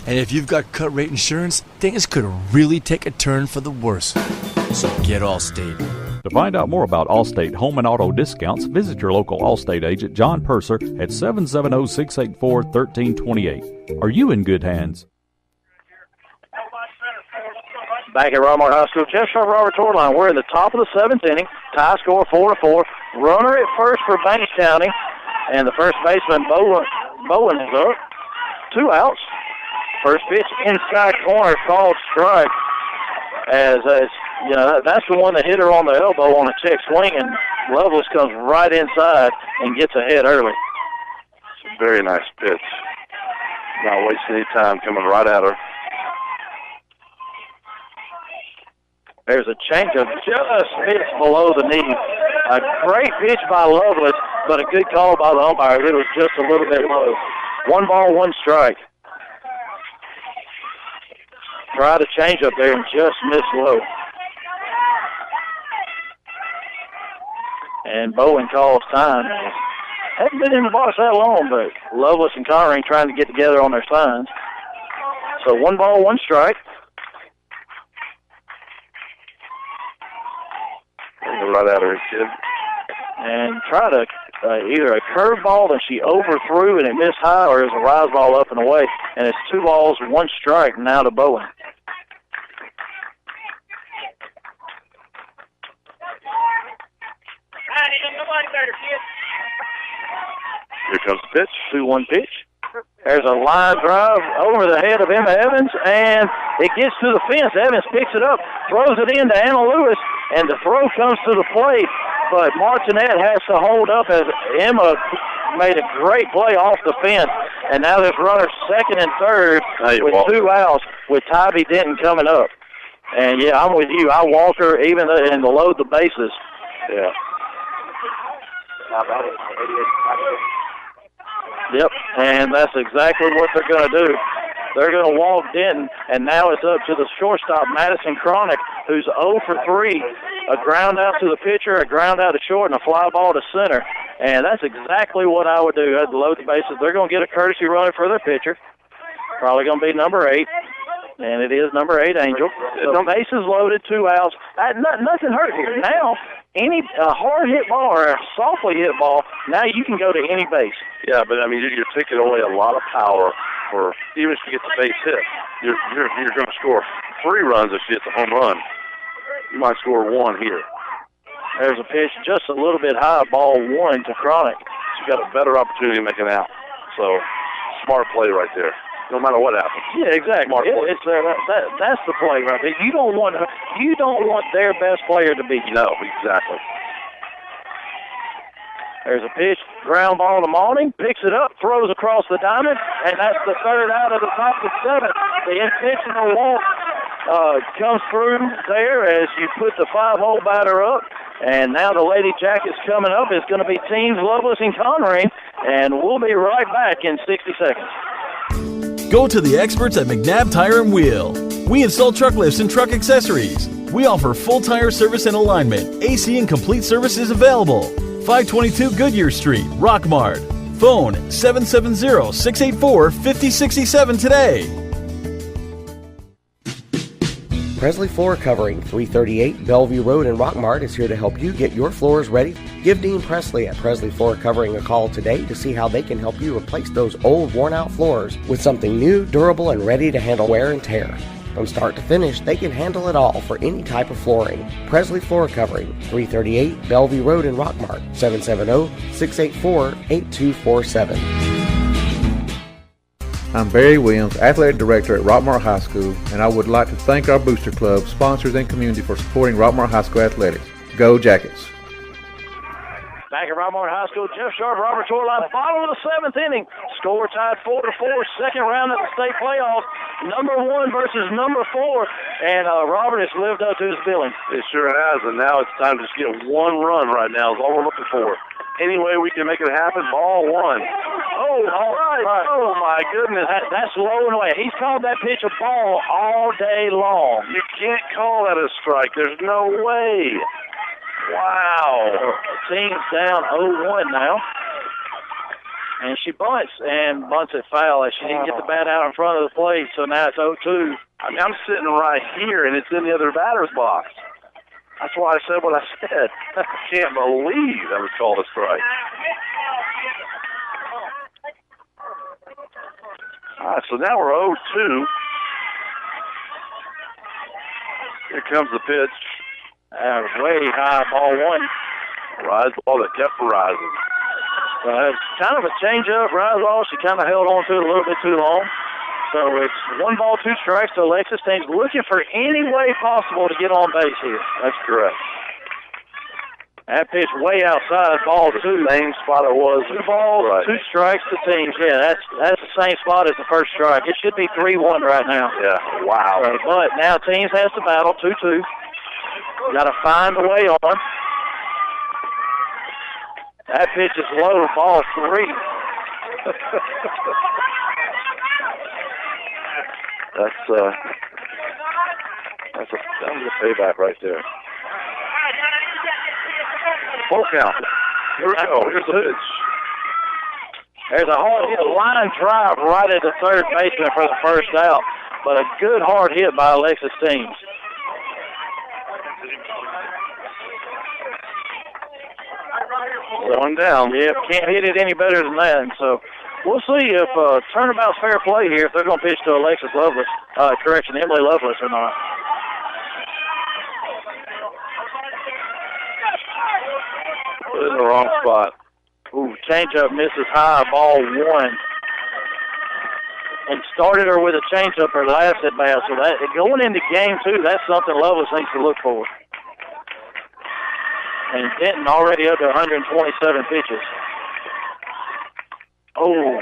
Speaker 20: And if you've got cut rate insurance, things could really take a turn for the worse. So get Allstate.
Speaker 1: To find out more about Allstate home and auto discounts, visit your local Allstate agent, John Purser, at 770-684-1328. Are you in good hands?
Speaker 2: Back at Rockmart High School, Jeff Sharp, Robert Torline. We're in the top of the 7th inning. Tie score 4-4. Runner at first for Banks County, and the first baseman Bowen is up. 2 outs. First pitch inside corner, called strike. As you know, that's the one that hit her on the elbow on a check swing, and Lovelace comes right inside and gets ahead early.
Speaker 3: It's a very nice pitch. Not wasting any time, coming right at her.
Speaker 2: There's a changeup just missed below the knee. A great pitch by Lovelace, but a good call by the umpire. It was just a little bit low. 1 ball, 1 strike. Tried a changeup there and just missed low. And Bowen calls time. Haven't been in the box that long, but Lovelace and Connery trying to get together on their signs. So 1 ball, 1 strike.
Speaker 3: Right at her, kid.
Speaker 2: And try to either a curveball that she overthrew and it missed high, or is a rise ball up and away. And it's 2 balls, 1 strike now to Bowen.
Speaker 3: Here comes the pitch.
Speaker 2: 2-1 pitch. There's a line drive over the head of Emma Evans, and it gets to the fence. Evans picks it up, throws it into Anna Lewis, and the throw comes to the plate. But Martinet has to hold up as Emma made a great play off the fence. And now there's runners second and third with 2 outs with Tybee Denton coming up. And, yeah, I'm with you. I walk her even and load the bases.
Speaker 3: Yeah.
Speaker 2: Yep, and that's exactly what they're going to do. They're going to walk Denton, and now it's up to the shortstop, Madison Cronick, who's 0 for 3. A ground out to the pitcher, a ground out to short, and a fly ball to center. And that's exactly what I would do. I'd load the bases. They're going to get a courtesy runner for their pitcher. Probably going to be number 8. And it is number 8, Angel. So bases loaded, 2 outs. Nothing hurt here. Now, any hard hit ball or a softly hit ball, now you can go to any base.
Speaker 3: Yeah, but I mean, you're taking away a lot of power for even if you get the base hit. You're going to score 3 runs if you hit the home run. You might score 1 here.
Speaker 2: There's a pitch just a little bit high, ball 1 to Cronick.
Speaker 3: She's got a better opportunity to make an out. So, smart play right there. No matter what happens.
Speaker 2: Yeah, exactly. That's the play right there. You don't want their best player to beat you.
Speaker 3: No, exactly.
Speaker 2: There's a pitch, ground ball to Malling, picks it up, throws across the diamond, and that's the 3rd out of the top of 7. The intentional walk comes through there as you put the 5-hole batter up. And now the Lady Jackets coming up is going to be teams Loveless and Connery, and we'll be right back in 60 seconds.
Speaker 8: Go to the experts at McNabb Tire and Wheel. We install truck lifts and truck accessories. We offer full tire service and alignment. AC and complete service is available. 522 Goodyear Street, Rockmart. Phone 770-684-5067 today.
Speaker 21: Presley Floor Covering, 338 Bellevue Road in Rockmart is here to help you get your floors ready. Give Dean Presley at Presley Floor Covering a call today to see how they can help you replace those old, worn-out floors with something new, durable, and ready to handle wear and tear. From start to finish, they can handle it all for any type of flooring. Presley Floor Covering, 338 Bellevue Road in Rockmart, 770-684-8247.
Speaker 14: I'm Barry Williams, Athletic Director at Rockmart High School, and I would like to thank our Booster Club, sponsors, and community for supporting Rockmart High School athletics. Go Jackets!
Speaker 2: Back at Rockmart High School, Jeff Sharp, Robert Torline, bottom of the 7th inning. Score tied 4-4, second round of the state playoffs. Number 1 versus number 4, and Robert has lived up to his billing.
Speaker 3: It sure has, and now it's time to just get 1 run right now is all we're looking for. Any way we can make it happen, ball 1. Oh, all right. Oh, my goodness.
Speaker 2: That's low and away. He's called that pitch a ball all day long.
Speaker 3: You can't call that a strike. There's no way. Wow.
Speaker 2: Team's down 0-1 now. And she bunts it foul as she didn't get the bat out in front of the plate, so now it's 0-2.
Speaker 3: I mean, I'm sitting right here, and it's in the other batter's box. That's why I said what I said. I can't believe that was called a strike. All right, so now we're 0-2. Here comes the pitch.
Speaker 2: Way high, ball 1.
Speaker 3: Rise ball that kept rising.
Speaker 2: It's kind of a change-up rise ball. She kind of held on to it a little bit too long. So it's 1 ball, 2 strikes to Alexis Thames, looking for any way possible to get on base here.
Speaker 3: That's correct.
Speaker 2: That pitch way outside, ball 2.
Speaker 3: Same spot it was.
Speaker 2: 2 balls, right. 2 strikes to Thames. Yeah, that's the same spot as the first strike. It should be 3-1 right now.
Speaker 3: Yeah, wow.
Speaker 2: But now Thames has to battle, 2-2. Got to find a way on. That pitch is low, ball 3.
Speaker 3: That was a payback right there. Full count. Here we go. Here's the pitch.
Speaker 2: There's a hard hit line drive right at the third baseman for the first out, but a good hard hit by Alexis Thames.
Speaker 3: One down.
Speaker 2: Yep, can't hit it any better than that. And so we'll see if turnabout's fair play here, if they're going to pitch to Alexis Lovelace, Emily Lovelace or not.
Speaker 3: Put it in the wrong spot.
Speaker 2: Ooh, changeup misses high, ball 1. And started her with a changeup her last at bat. So that going into game 2, that's something Lovelace needs to look for. And Denton already up to 127 pitches. Oh,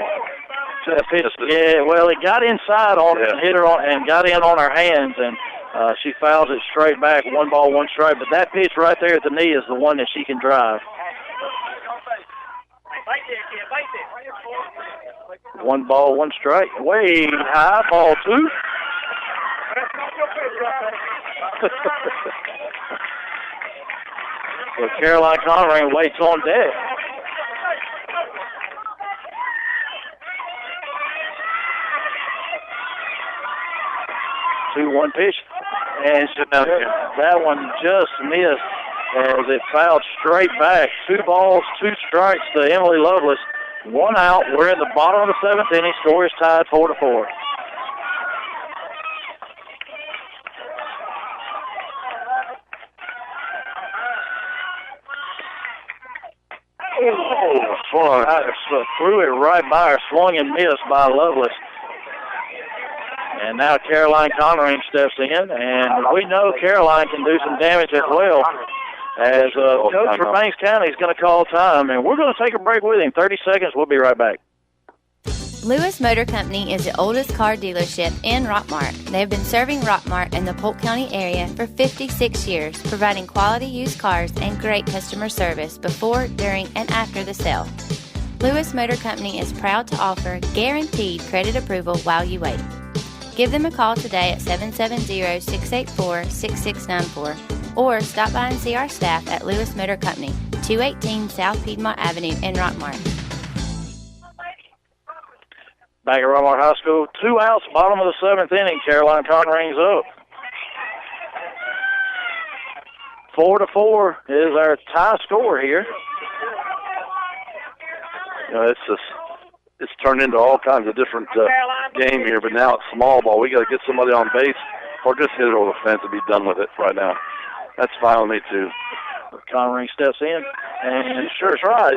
Speaker 2: that pitch. Yeah, well, it got inside on her and hit her on, and got in on her hands, and she fouls it straight back, 1 ball, 1 strike. But that pitch right there at the knee is the one that she can drive. 1 ball, 1 strike. Way high, ball 2. So Caroline Conring waits on deck. Two-one pitch, and that one just missed as it fouled straight back. 2 balls, 2 strikes to Emily Lovelace. 1 out. We're in the bottom of the 7th inning. Score is tied 4-4. Threw it right by her, swung and missed by Lovelace. And now Caroline Conring steps in, and we know Caroline can do some damage as well. As coach for Banks County is going to call time, and we're going to take a break with him. 30 seconds. We'll be right back.
Speaker 4: Lewis Motor Company is the oldest car dealership in Rockmart. They have been serving Rockmart and the Polk County area for 56 years, providing quality used cars and great customer service before, during, and after the sale. Lewis Motor Company is proud to offer guaranteed credit approval while you wait. Give them a call today at 770-684-6694 or stop by and see our staff at Lewis Motor Company, 218 South Piedmont Avenue in Rockmart.
Speaker 2: Back at Rockmart High School, 2 outs, bottom of the 7th inning. Caroline Conring's up. 4-4 is our tie score here.
Speaker 3: You know, it's turned into all kinds of different game here, but now it's small ball. We got to get somebody on base or just hit it over the fence and be done with it right now. That's fine with me too.
Speaker 2: Conring steps in, and sure tried.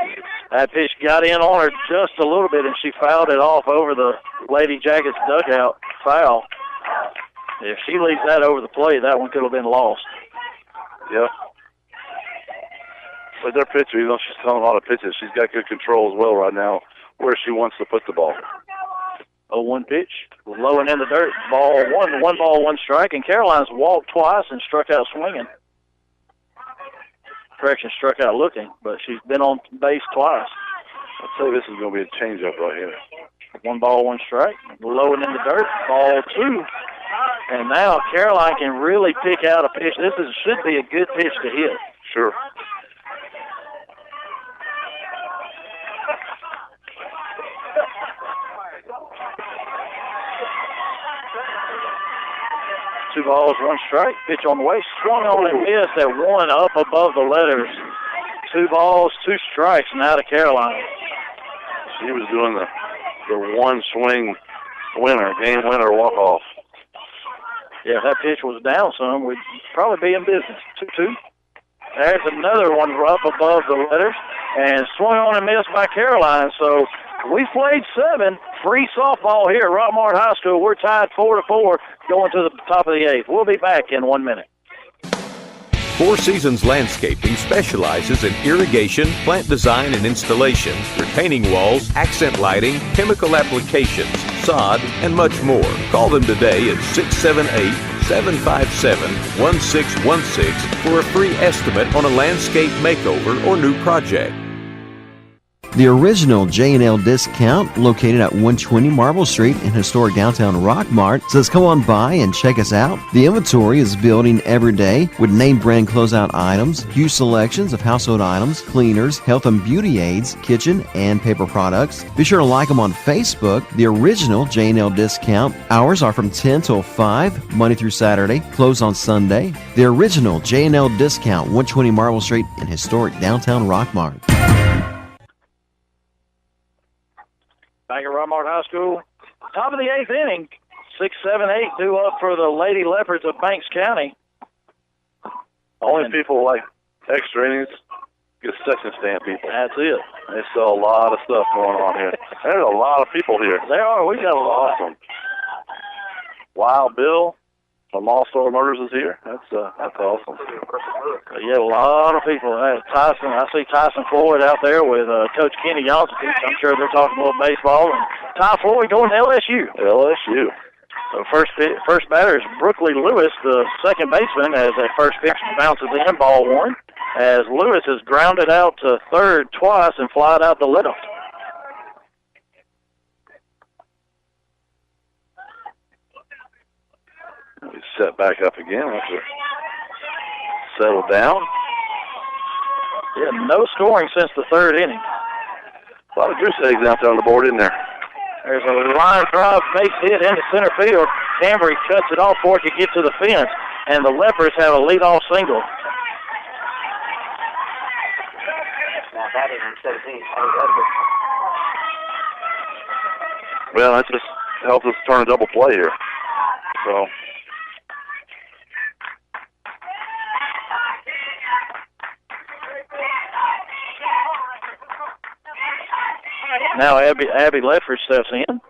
Speaker 2: That pitch got in on her just a little bit, and she fouled it off over the Lady Jackets dugout. Foul. If she leaves that over the plate, that one could have been lost.
Speaker 3: Yep. But their pitcher, even though she's throwing a lot of pitches, she's got good control as well right now where she wants to put the ball.
Speaker 2: 0-1 pitch, low and in the dirt. Ball 1, 1 ball, 1 strike, and Caroline's walked twice and struck out swinging. Correction, struck out looking, but she's been on base twice.
Speaker 3: I'd say this is going to be a changeup right here.
Speaker 2: 1 ball, 1 strike, low and in the dirt. Ball 2. And now Caroline can really pick out a pitch. This should be a good pitch to hit.
Speaker 3: Sure.
Speaker 2: Two balls, 1 strike. Pitch on the way. Swung on and missed at 1 up above the letters. 2 balls, 2 strikes now to Caroline.
Speaker 3: She was doing the 1 swing winner, game winner walk off.
Speaker 2: Yeah, if that pitch was down some, we'd probably be in business. 2-2. There's another one up above the letters, and swung on and missed by Caroline. So we played 7. Free softball here at Rockmart High School. We're tied 4-4 going to the top of the 8th. We'll be back in 1 minute.
Speaker 12: Four Seasons Landscaping specializes in irrigation, plant design and installation, retaining walls, accent lighting, chemical applications, sod, and much more. Call them today at 678-757-1616 for a free estimate on a landscape makeover or new project.
Speaker 17: The original J&L Discount, located at 120 Marble Street in historic downtown Rockmart, says come on by and check us out. The inventory is building every day with name brand closeout items, huge selections of household items, cleaners, health and beauty aids, kitchen and paper products. Be sure to like them on Facebook. The original J&L Discount. Hours are from 10 till 5, Monday through Saturday, closed on Sunday. The original J&L Discount, 120 Marble Street in historic downtown Rockmart.
Speaker 2: Back at Rockmart High School, top of the 8th inning, 6, 7, 8 due up for the Lady Leopards of Banks County.
Speaker 3: Only people like extra innings get section stand people.
Speaker 2: That's it.
Speaker 3: They sell a lot of stuff going on here. There's a lot of people here.
Speaker 2: There are. We got a lot.
Speaker 3: Awesome. Wild Bill from All Star Motors is here. That's awesome.
Speaker 2: Yeah, a lot of people. Tyson, I see Tyson Floyd out there with Coach Kenny Johnson. I'm sure they're talking a little baseball. And Ty Floyd going to LSU.
Speaker 3: LSU.
Speaker 2: So first batter is Brooklyn Lewis, the second baseman, as that first pitch bounces in, ball 1. As Lewis is grounded out to third twice and flied out to left.
Speaker 3: set back up again. Once we settle down.
Speaker 2: Yeah, no scoring since the third inning.
Speaker 3: A lot of goose eggs out there on the board, isn't there?
Speaker 2: There's a line drive base hit into center field. Cambry cuts it off before it could get to the fence, and the Leopards have a leadoff single.
Speaker 6: Now that is 17.
Speaker 3: Well, that just helps us turn a double play here. So.
Speaker 2: Now Abby Ledford steps in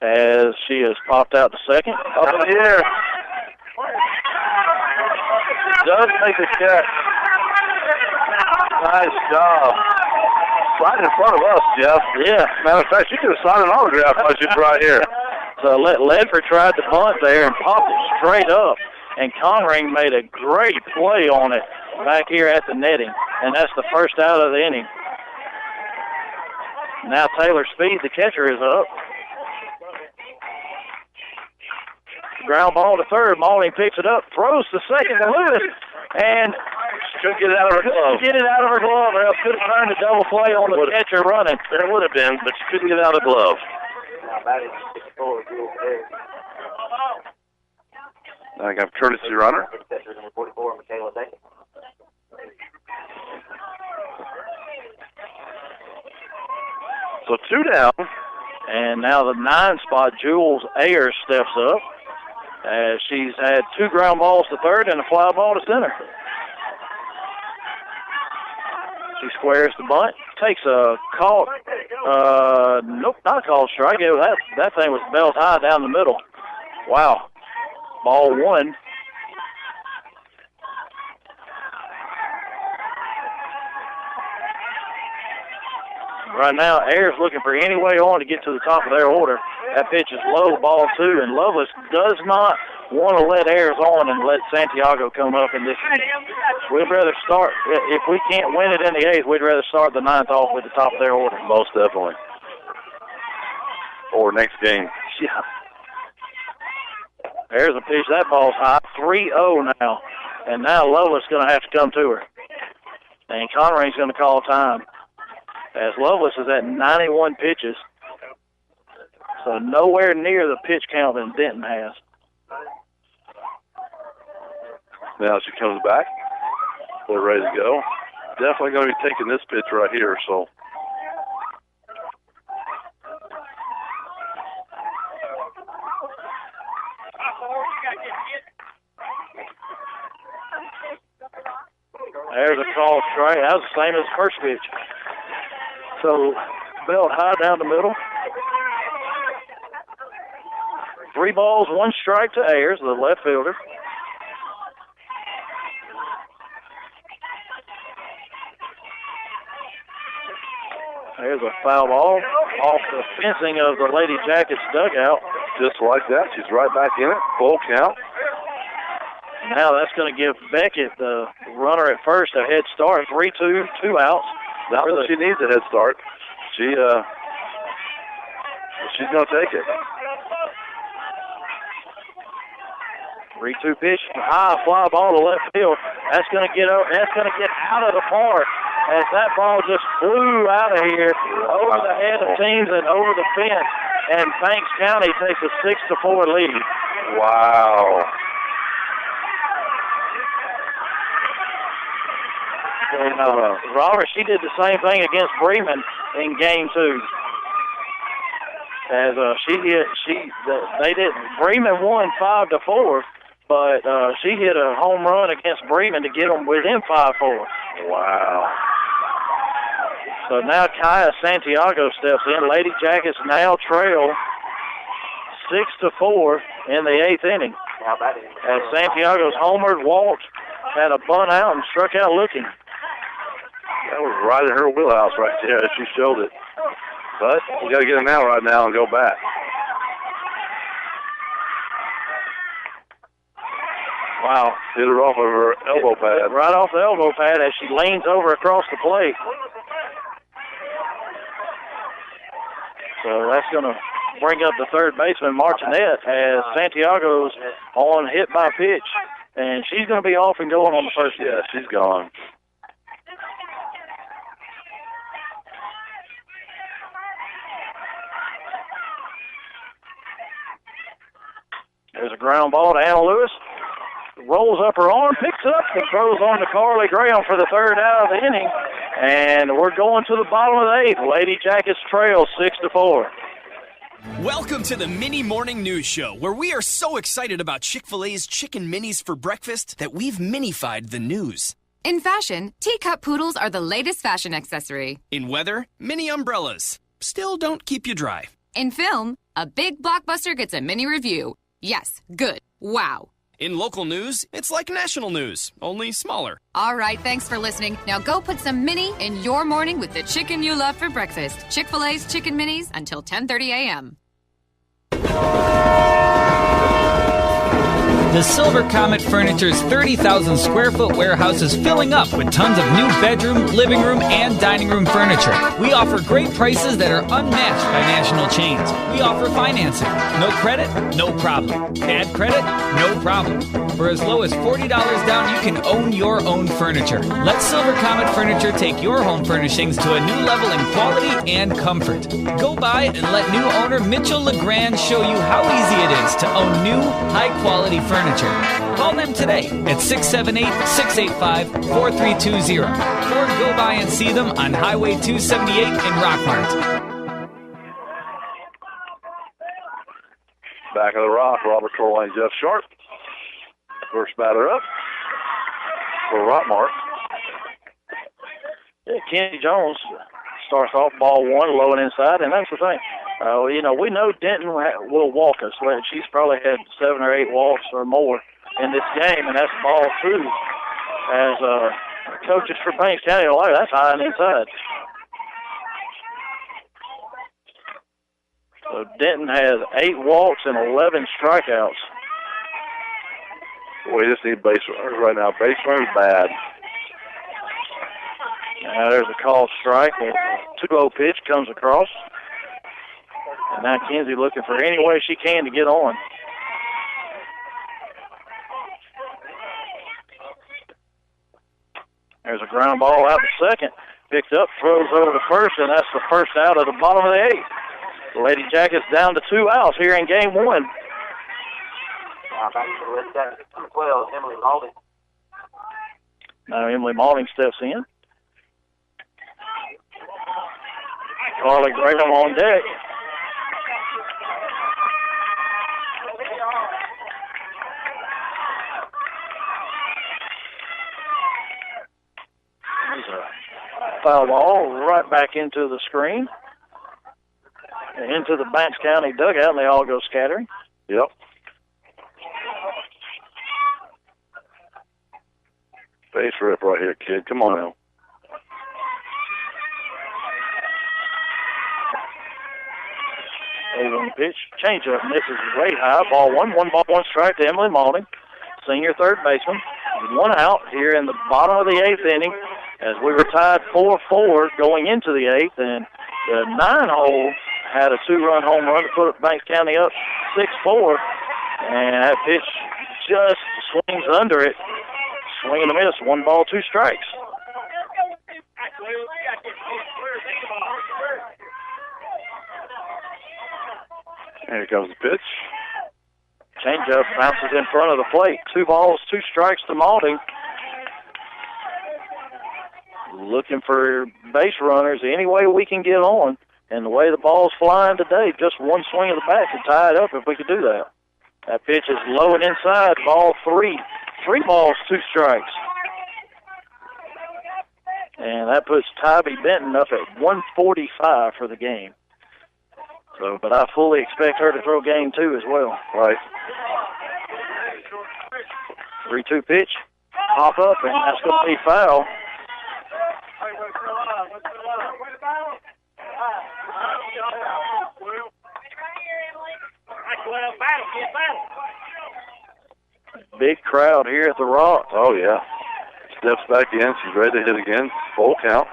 Speaker 2: as she has popped out to second.
Speaker 3: Up in the air. Does make the catch. Nice job. Right in front of us, Jeff.
Speaker 2: Yeah.
Speaker 3: Matter of fact, you could have signed an autograph while she's right here.
Speaker 2: So Ledford tried to bunt there and popped it straight up. And Conring made a great play on it back here at the netting. And that's the first out of the inning. Now Taylor Speed, the catcher, is up. Ground ball to third. Malling picks it up, throws to second to Lewis, and
Speaker 3: couldn't get it out of her glove.
Speaker 2: Get it out of her glove, or else could have turned a double play on the catcher running.
Speaker 3: There would have been, but she couldn't get it out of the glove. I got courtesy runner. So 2 down.
Speaker 2: And now the 9 spot, Jules Ayers, steps up as she's had 2 ground balls to third and a fly ball to center. She squares the bunt, takes a caught, nope, not a called strike. That thing was belt high down the middle. Wow. Ball 1. Right now, Ayers looking for any way on to get to the top of their order. That pitch is low, ball 2, and Lovelace does not want to let Ayers on and let Santiago come up in this. We'd rather start, if we can't win it in the 8th, we'd rather start the 9th off with the top of their order.
Speaker 3: Most definitely. Or next game.
Speaker 2: Yeah. There's a pitch. That ball's high. 3-0 now. And now Lovelace going to have to come to her. And Conring's going to call time. As Lovelace is at 91 pitches. So nowhere near the pitch count that Denton has.
Speaker 3: Now she comes back. We're ready to go. Definitely going to be taking this pitch right here, so.
Speaker 2: There's a call strike. That was the same as the first pitch. So, belt high down the middle. 3 balls, 1 strike to Ayers, the left fielder. There's a foul ball off the fencing of the Lady Jackets dugout.
Speaker 3: Just like that. She's right back in it. Full count.
Speaker 2: Now that's going to give Beckett, the runner at first, a head start. 3-2, 2 outs.
Speaker 3: Not that she needs a head start. She's going to take it.
Speaker 2: 3-2 pitch, high fly ball to left field. That's going to get out of the park as that ball just flew out of here over the head of teams and over the fence. And Banks County takes a 6-4 lead.
Speaker 3: Wow.
Speaker 2: And Robert, she did the same thing against Bremen in game 2. As Bremen won 5-4, but she hit a home run against Bremen to get them within 5-4.
Speaker 3: Wow.
Speaker 2: So now Kaya Santiago steps in. Lady Jackets now trail 6-4 in the 8th inning. As Santiago's homered, walked, had a bunt out, and struck out looking.
Speaker 3: That was right in her wheelhouse right there as she showed it. But we got to get him out right now and go back.
Speaker 2: Wow.
Speaker 3: Hit her off of her elbow pad.
Speaker 2: Right off the elbow pad as she leans over across the plate. So that's going to bring up the third baseman, Martinette, as Santiago's on hit by pitch. And she's going to be off and going on the first pitch.
Speaker 3: Yeah, she's gone.
Speaker 2: There's a ground ball to Anna Lewis. Rolls up her arm, picks it up, and throws on to Carly Graham for the third out of the inning. And we're going to the bottom of the eighth. Lady Jackets trail 6-4.
Speaker 9: Welcome to the Mini Morning News Show, where we are so excited about Chick-fil-A's chicken minis for breakfast that we've minified the news.
Speaker 10: In fashion, teacup poodles are the latest fashion accessory.
Speaker 9: In weather, mini umbrellas still don't keep you dry.
Speaker 10: In film, a big blockbuster gets a mini review. Yes, good. Wow.
Speaker 9: In local news, it's like national news, only smaller.
Speaker 10: All right, thanks for listening. Now go put some mini in your morning with the chicken you love for breakfast. Chick-fil-A's Chicken Minis until 10:30 a.m.
Speaker 19: The Silver Comet Furniture's 30,000 square foot warehouse is filling up with tons of new bedroom, living room, and dining room furniture. We offer great prices that are unmatched by national chains. We offer financing. No credit? No problem. Bad credit? No problem. For as low as $40 down, you can own your own furniture. Let Silver Comet Furniture take your home furnishings to a new level in quality and comfort. Go by and let new owner Mitchell LeGrand show you how easy it is to own new, high-quality furniture. Call them today at 678-685-4320 or go by and see them on Highway 278 in Rockmart.
Speaker 3: Back of the rock, Robert Torline, Jeff Sharp. First batter up for Rockmart.
Speaker 2: Yeah, Kenny Jones starts off ball one, low and inside, and that's the thing. We know Denton will walk us. She's probably had 7 or 8 walks or more in this game, and that's ball 2. As coaches for Banks County are like, that's high and inside. So Denton has 8 walks and 11 strikeouts.
Speaker 3: We just need base runners right now. Base runners bad.
Speaker 2: Now there's a called strike. A 2-0 pitch comes across. And now Kenzie looking for any way she can to get on. There's a ground ball out to second. Picked up, throws over to first, and that's the first out of the bottom of the eighth. The Lady Jackets down to 2 outs here in game 1.
Speaker 6: Back to the West Jackets, 12, Emily Malding.
Speaker 2: Now Emily Malding steps in. Carly Graham on deck. Foul ball right back into the screen. And into the Banks County dugout, and they all go scattering.
Speaker 3: Yep. Base rip right here, kid. Come on now.
Speaker 2: On pitch, change up, misses way high. Ball 1 strike to Emily Malding, senior third baseman. 1 out here in the bottom of the 8th inning, as we were tied 4-4 going into the 8th, and the 9-hole had a 2-run home run to put Banks County up 6-4, and that pitch just swings under it. Swing and a miss, 1 ball, 2 strikes.
Speaker 3: Here comes the pitch.
Speaker 2: Changeup bounces in front of the plate. 2 balls, 2 strikes to Malding. Looking for base runners any way we can get on. And the way the ball's flying today, just 1 swing of the bat could tie it up if we could do that. That pitch is low and inside, ball 3. 3 balls, 2 strikes. And that puts Tybee Benton up at 145 for the game. So, but I fully expect her to throw game 2 as well.
Speaker 3: Right.
Speaker 2: 3-2 pitch, hop up, and that's going to be foul. Big crowd here at the Rock.
Speaker 3: Oh, yeah. Steps back in. She's ready to hit again. Full count.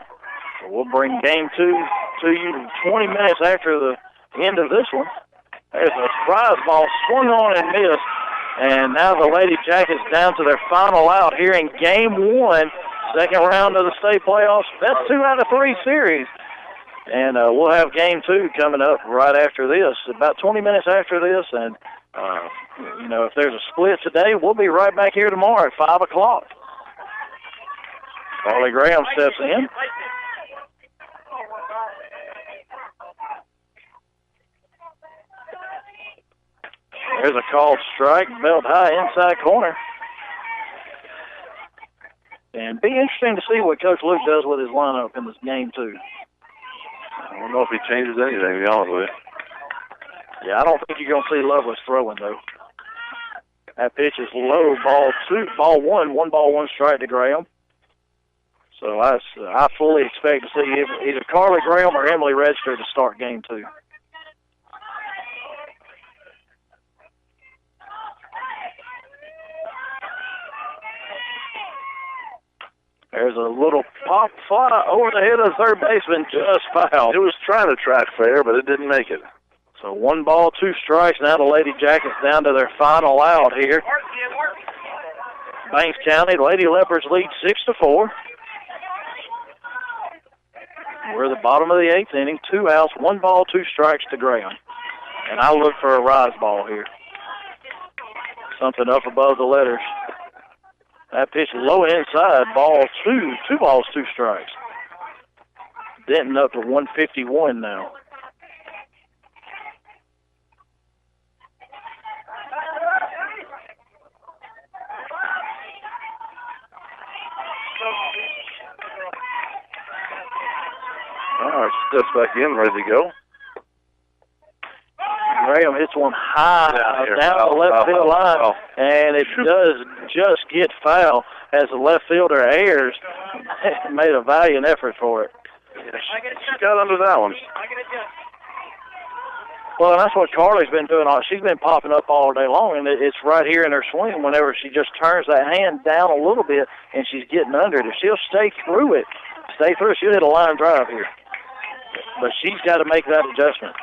Speaker 2: So we'll bring game 2 to you 20 minutes after the end of this one. There's a rise ball swung on and missed. And now the Lady Jackets down to their final out here in Game 1, second round of the state playoffs. That's 2 out of 3 series. And we'll have Game 2 coming up right after this, about 20 minutes after this. And, if there's a split today, we'll be right back here tomorrow at 5 o'clock. Carly Graham steps in. There's a called strike, belt high inside corner. And be interesting to see what Coach Luke does with his lineup in this game, too.
Speaker 3: I don't know if he changes anything, to be honest with you.
Speaker 2: Yeah, I don't think you're going to see Lovelace throwing, though. That pitch is low, ball one 1 strike to Graham. So I fully expect to see either Carly Graham or Emily Register to start Game 2. There's a little pop fly over the head of the third baseman, just fouled.
Speaker 3: It was trying to track fair, but it didn't make it.
Speaker 2: So 1 ball, 2 strikes. Now the Lady Jackets down to their final out here. Banks County, Lady Leopards lead 6-4. We're at the bottom of the 8th inning. 2 outs, 1 ball, 2 strikes to Graham. And I look for a rise ball here. Something up above the letters. That pitch low inside, ball 2. 2 balls, 2 strikes. Denton up to 151 now.
Speaker 3: All right, steps back in, ready to go.
Speaker 2: Graham hits one high down the left field line, and it does just get foul as the left fielder Ayers made a valiant effort for it.
Speaker 3: She got under that one.
Speaker 2: Well, and that's what Carly's been doing. She's been popping up all day long, and it's right here in her swing whenever she just turns that hand down a little bit and she's getting under it. If she'll stay through, she'll hit a line drive here. But she's got to make that adjustment.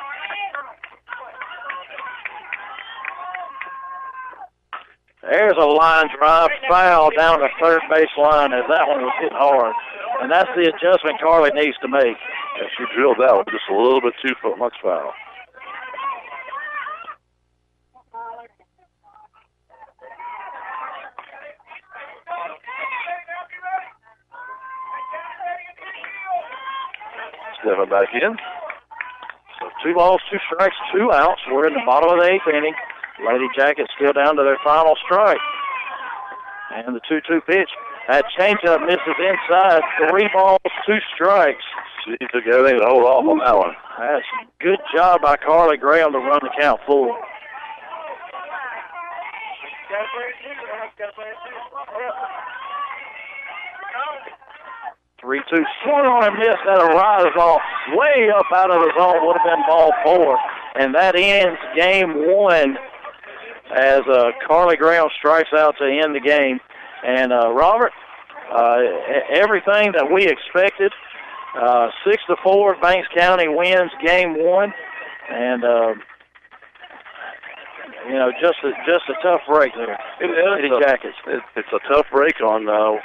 Speaker 2: There's a line drive, foul down the third base line as that one was hit hard. And that's the adjustment Carly needs to make.
Speaker 3: Yeah, she drilled that one just a little bit too much foul. Stepping back in.
Speaker 2: So 2 balls, 2 strikes, 2 outs. We're in the bottom of the 8th inning. Lady Jackets still down to their final strike. And the 2-2 pitch. That changeup misses inside. 3 balls, 2 strikes.
Speaker 3: She took everything to hold off on that one.
Speaker 2: That's a good job by Carly Graham to run the count full. Three-two swung on and missed. That a rise ball way up out of the zone. Would have been ball 4. And that ends Game 1 as Carly Graham strikes out to end the game. And, Robert, everything that we expected, 6-4, Banks County wins Game 1. And, just a tough break there.
Speaker 3: It's a tough break on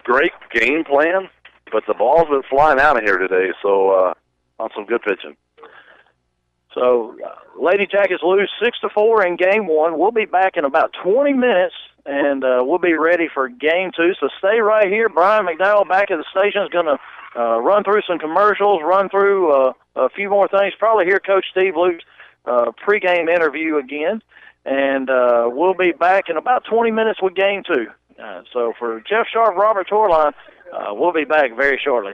Speaker 3: great game plan, but the ball's been flying out of here today, so on some good pitching.
Speaker 2: So, Lady Jackets lose 6-4 in Game 1. We'll be back in about 20 minutes, and we'll be ready for Game 2. So stay right here. Brian McDowell back at the station is going to run through some commercials, run through a few more things, probably hear Coach Steve Luke's pregame interview again. And we'll be back in about 20 minutes with Game 2. So for Jeff Sharp, Robert Torline, we'll be back very shortly.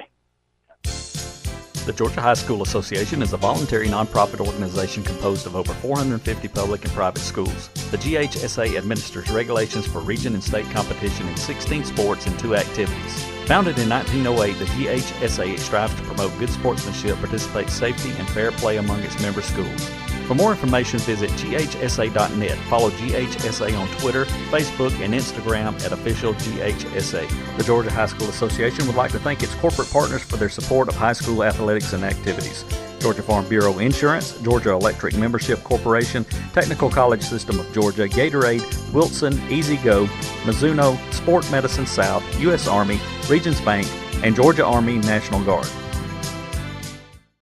Speaker 1: The Georgia High School Association is a voluntary nonprofit organization composed of over 450 public and private schools. The GHSA administers regulations for region and state competition in 16 sports and 2 activities. Founded in 1908, the GHSA strives to promote good sportsmanship, participate safety, and fair play among its member schools. For more information, visit GHSA.net. Follow GHSA on Twitter, Facebook, and Instagram at official GHSA. The Georgia High School Association would like to thank its corporate partners for their support of high school athletics and activities. Georgia Farm Bureau Insurance, Georgia Electric Membership Corporation, Technical College System of Georgia, Gatorade, Wilson, Easy Go, Mizuno, Sport Medicine South, U.S. Army, Regions Bank, and Georgia Army National Guard.